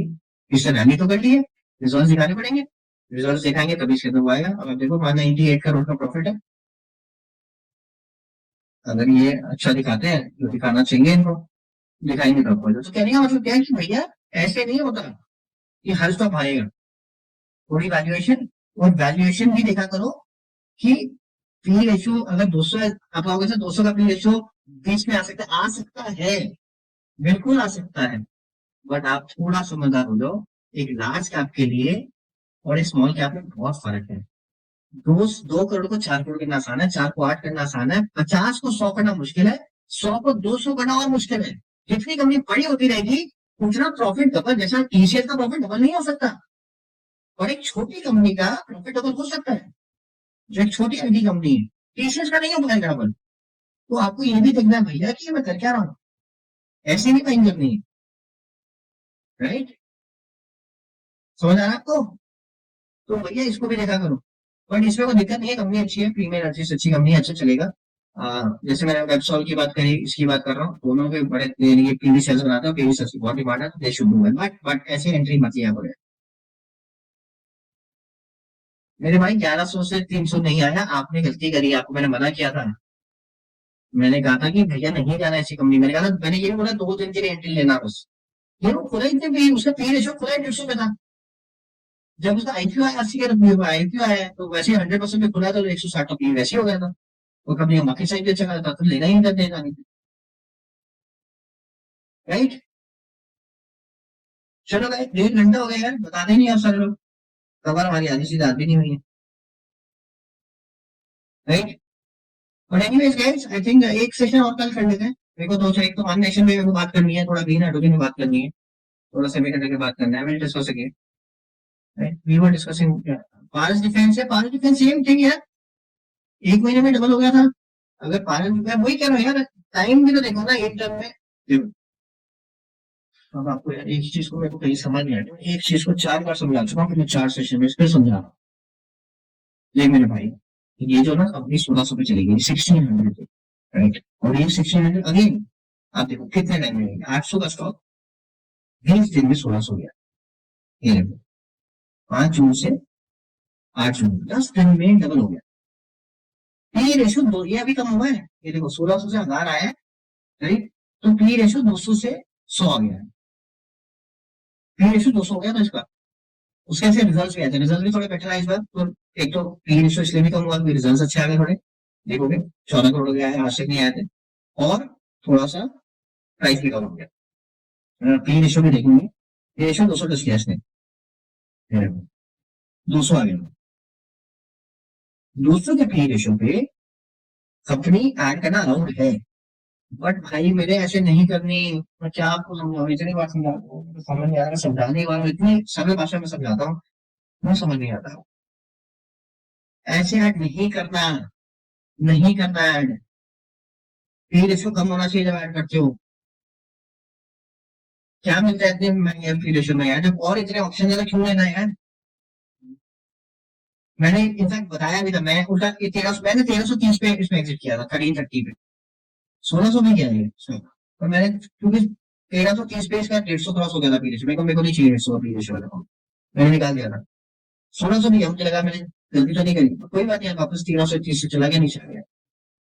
इससे रैली तो कर ली है, रिजल्ट दिखाने पड़ेंगे। रिजल्ट दिखाएंगे तभी इसके तो आएगा। अब देखो 198 करोड़ का प्रॉफिट है। अगर ये अच्छा दिखाते हैं जो दिखाना चाहिए इनको, दिखाएंगे तब बोलो। तो कहने का मतलब क्या है कि भैया ऐसे नहीं होता कि हर स्टॉक आएगा। थोड़ी वैल्यूएशन, और वैल्यूएशन भी देखा करो कि पी रेशियो अगर 200 है, आप कहोगे सर 200 का पी रेशियो बीच में आ सकता है, बिल्कुल आ सकता है। बट आप थोड़ा समझदार हो जाओ, एक लार्ज कैप के लिए और एक स्मॉल कैप में बहुत फर्क है। 2 करोड़ को 4 करोड़ करना आसान है, 4 को 8 करना आसान है, 50 को 100 करना मुश्किल है, 100 को 200 करना और मुश्किल है। जितनी कंपनी बड़ी होती रहेगी उतना प्रॉफिट डबल, जैसा TCS का प्रॉफिट डबल नहीं हो सकता, और एक छोटी कंपनी का प्रॉफिट डबल हो सकता है, जो एक छोटी आईटी कंपनी है। TCS का नहीं हो पाएगा डबल। तो आपको ये भी देखना है भैया कि मैं कर क्या रहा हूँ, ऐसे नहीं बाइंग करनी है, राइट? समझ आ रहा है आपको? तो भैया इसको भी देखा करो। बट इसमें कोई दिक्कत नहीं है, कंपनी अच्छी है, प्रीमियर एनर्जी से अच्छी कंपनी है, अच्छा चलेगा। जैसे मैंने वेबसॉल की बात करी, इसकी बात कर रहा हूँ, दोनों के बड़े ये पीवी सेल्स बनाते हैं, पीवी सेल्स की बहुत डिमांड है, तो they should do well. But ऐसे एंट्री मत लिया करो। मेरे भाई 1100 से 300 नहीं आया, आपने गलती करी, आपको मैंने मना किया था। मैंने कहा था कि भैया नहीं जाना ऐसी कंपनी, मैंने कहा था, मैंने ये भी बोला 2 दिन के लिए एंट्री लेना बस। ये वो खुला ही थे, उसका पी रेशो खुला ही 150 पे था। जब उसका IPO आया, 80 का IPO आया, तो वैसे 100% पे खुला था, तो 160 का पी वैसे ही हो गया था। वो कंपनी का मार्केट साइज भी अच्छा था, तो लेना ही था, देना नहीं। राइट? चलो भाई, 1.5 घंटा हो गया यार, बताते नहीं आप सारे लोग। खबर हमारी आधी सीधी आती नहीं हुई है। Right? But anyways guys, I think एक सेशन और कल कर लेते हैं। मेरे को दो, एक तो वन नेशन में मेरे को बात करनी है, थोड़ा ग्रीन हाइड्रोजन में बात करनी है, थोड़ा सेमीकंडक्टर की बात करना है, will discuss again. Right, we were discussing Paras defence है, पारस डिफेंस सेम थिंग यार, 1 महीने में डबल हो गया था। अगर पारस डिफेंस, वही कह रहा हूँ यार, टाइम भी तो देखो ना एक टर्म में। देखो, अब आपको यार एक चीज को मेरे को कहीं समझ नहीं आया, एक चीज को 4 बार समझा चुका हूँ, 4 सेशन में फिर समझा रहा हूँ। देख मेरे भाई, ये जो ना कंपनी 1600 पे चली गई, 1600 पे, राइट? और ये 1600 अगेन, आप देखो कितने टाइम में 800 का स्टॉक 20 दिन में 1600 गया। ये देखो, 5 जून से 8 जून, 10 दिन में डबल हो गया। पी रेशो दो, ये अभी कम हुआ है, ये देखो 1600 से 1000 आया है, राइट? तो पी रेशो 200 से 100 आ गया है। पी रेशो 200 हो गया था इसका। उसके ऐसे रिजल्ट भी आए थे, रिजल्ट भी थोड़े बेटर आए इस बार तो। एक तो पी रेशो इसलिए भी कम हुआ क्योंकि रिजल्ट अच्छे आ गए थोड़े, देखोगे 14 करोड़ हो गया है, आज तक नहीं आए थे। और थोड़ा सा प्राइस भी कम हो गया। पी रेशो भी देखेंगे, पी रेशो 200 टच किया इसने, 200 आ गया। 200 के पी रेशो पे कंपनी ऐड करना अलाउड है। बट भाई मेरे ऐसे नहीं करनी। मैं क्या आपको समझाऊं, इतनी बार समझाता हूँ, तो समझ नहीं आ रहा, समझाने के बाद इतनी सरल भाषा में समझाता हूँ, वो समझ नहीं आता। ऐसे ऐड नहीं करना, नहीं करना ऐड, पी रेशियो कम होना चाहिए जब ऐड करते हो। क्या मिलता है इतने महंगे पी रेशियो में यार, जब और इतने ऑप्शन है तो क्यों लेना है यार। मैंने इनफैक्ट बताया भी था, मैं उल्टा 1330 पे इसमें एग्जिट किया था, 1330 पे। 1600 में किया है इसमें, और मैंने क्योंकि 1330 पे इसका 150 क्रॉस हो गया था पी रेशियो, मेरे को नहीं चाहिए 150 पी रेशियो वाला, मैंने निकाल दिया था। 1600 भी है, मुझे लगा मैंने गलती तो नहीं करी, कोई बात नहीं, वापस 1330 से चला गया, नीचे आ गया।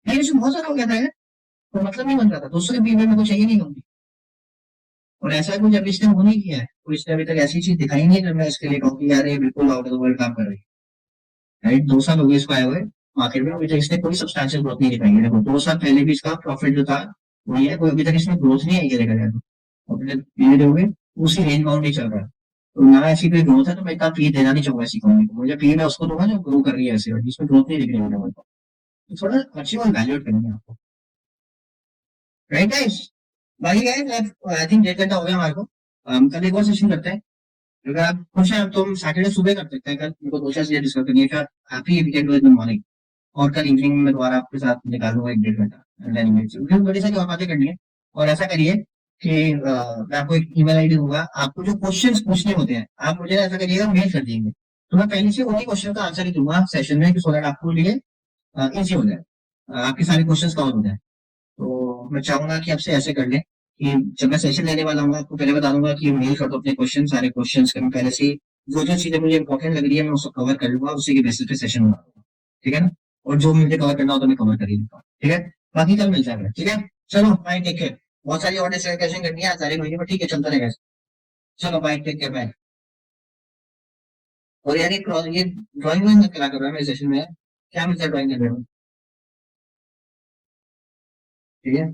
पी रेशियो बहुत ज्यादा हो गया था यार, तो मतलब नहीं बन रहा था, 200 के पी में मेरे को चाहिए नहीं कंपनी। और ऐसा कुछ अभी इसने वो नहीं किया है, तो इसने अभी तक ऐसी चीज दिखाई नहीं है जो मैं इसके लिए कहूँ कि यार ये बिल्कुल आउट ऑफ द वर्ल्ड काम कर रही है। राइट, 2 साल हो गए इसको आए हुए मार्केट में, अभी तक इसने कोई सब्सटैंशियल ग्रोथ नहीं दिखाई है। देखो 2 साल पहले भी इसका प्रॉफिट जो था वही है, कोई अभी तक इसमें ग्रोथ नहीं आई है देखा जाए तो। अभी तक पीरियड हो गए उसी रेंज बाउंड ही चल रहा है, तो ना ऐसी कोई ग्रोथ है, तो मैं इतना पी देना नहीं चाहूंगा ऐसी कंपनी को। मुझे पी मैं उसको दूंगा जो ग्रो कर रही है ऐसे, और जिसमें ग्रोथ नहीं दिख रही है मेरे को, तो थोड़ा अच्छी और वैल्यूएट करेंगे आपको। राइट गाइस, बाकी गाइस आई थिंक 1 घंटा हो गया हमारे को। कल एक और सेशन करते हैं, अगर आप खुश हैं तो हम सैटरडे सुबह कर सकते हैं। कल मेरे को दो चार चीजें डिस्कस करनी है, क्या हैप्पी वीकेंड विद मॉर्निंग। और कल इवनिंग में दोबारा आपके साथ निकालूंगा 1 डेढ़ घंटा, मुझे बड़ी सारी और बातें करनी है। और ऐसा करिए कि मैं आपको एक ईमेल आईडी दूंगा, आपको जो क्वेश्चंस पूछने होते हैं आप मुझे ऐसा करिएगा मेल कर देंगे, तो मैं पहले से उन्हीं क्वेश्चन का आंसर ही दूंगा सेशन में, कि सो दैट आपको लिए इजी हो जाए, आपके सारे क्वेश्चंस कवर हो जाए। तो मैं चाहूंगा कि आपसे ऐसे कर लें कि जब मैं सेशन लेने वाला हूँ आपको पहले बता दूंगा कि मेल कर दो अपने क्वेश्चन, सारे क्वेश्चन का मैं पहले से ही जो जो चीजें मुझे इंपॉर्टेंट लग रही है मैं उसको कवर कर लूंगा, उसी के बेसिस पे सेशन बना दूंगा। ठीक है ना, और जो मुझे कवर करना हो तो मैं कवर कर ही लूंगा। ठीक है, बाकी कल मिल जाएगा। ठीक है, चलो बाय, टेक केयर। बहुत सारी और डिस्कशन करनी है आज सारी महीने में, ठीक है चलता रहेगा। चलो बाय, टेक केयर, बाय। और यार ये ड्राइंग में क्या कर रहा है मेरे सेशन में, क्या मिलता है ड्राइंग करने में। ठीक है।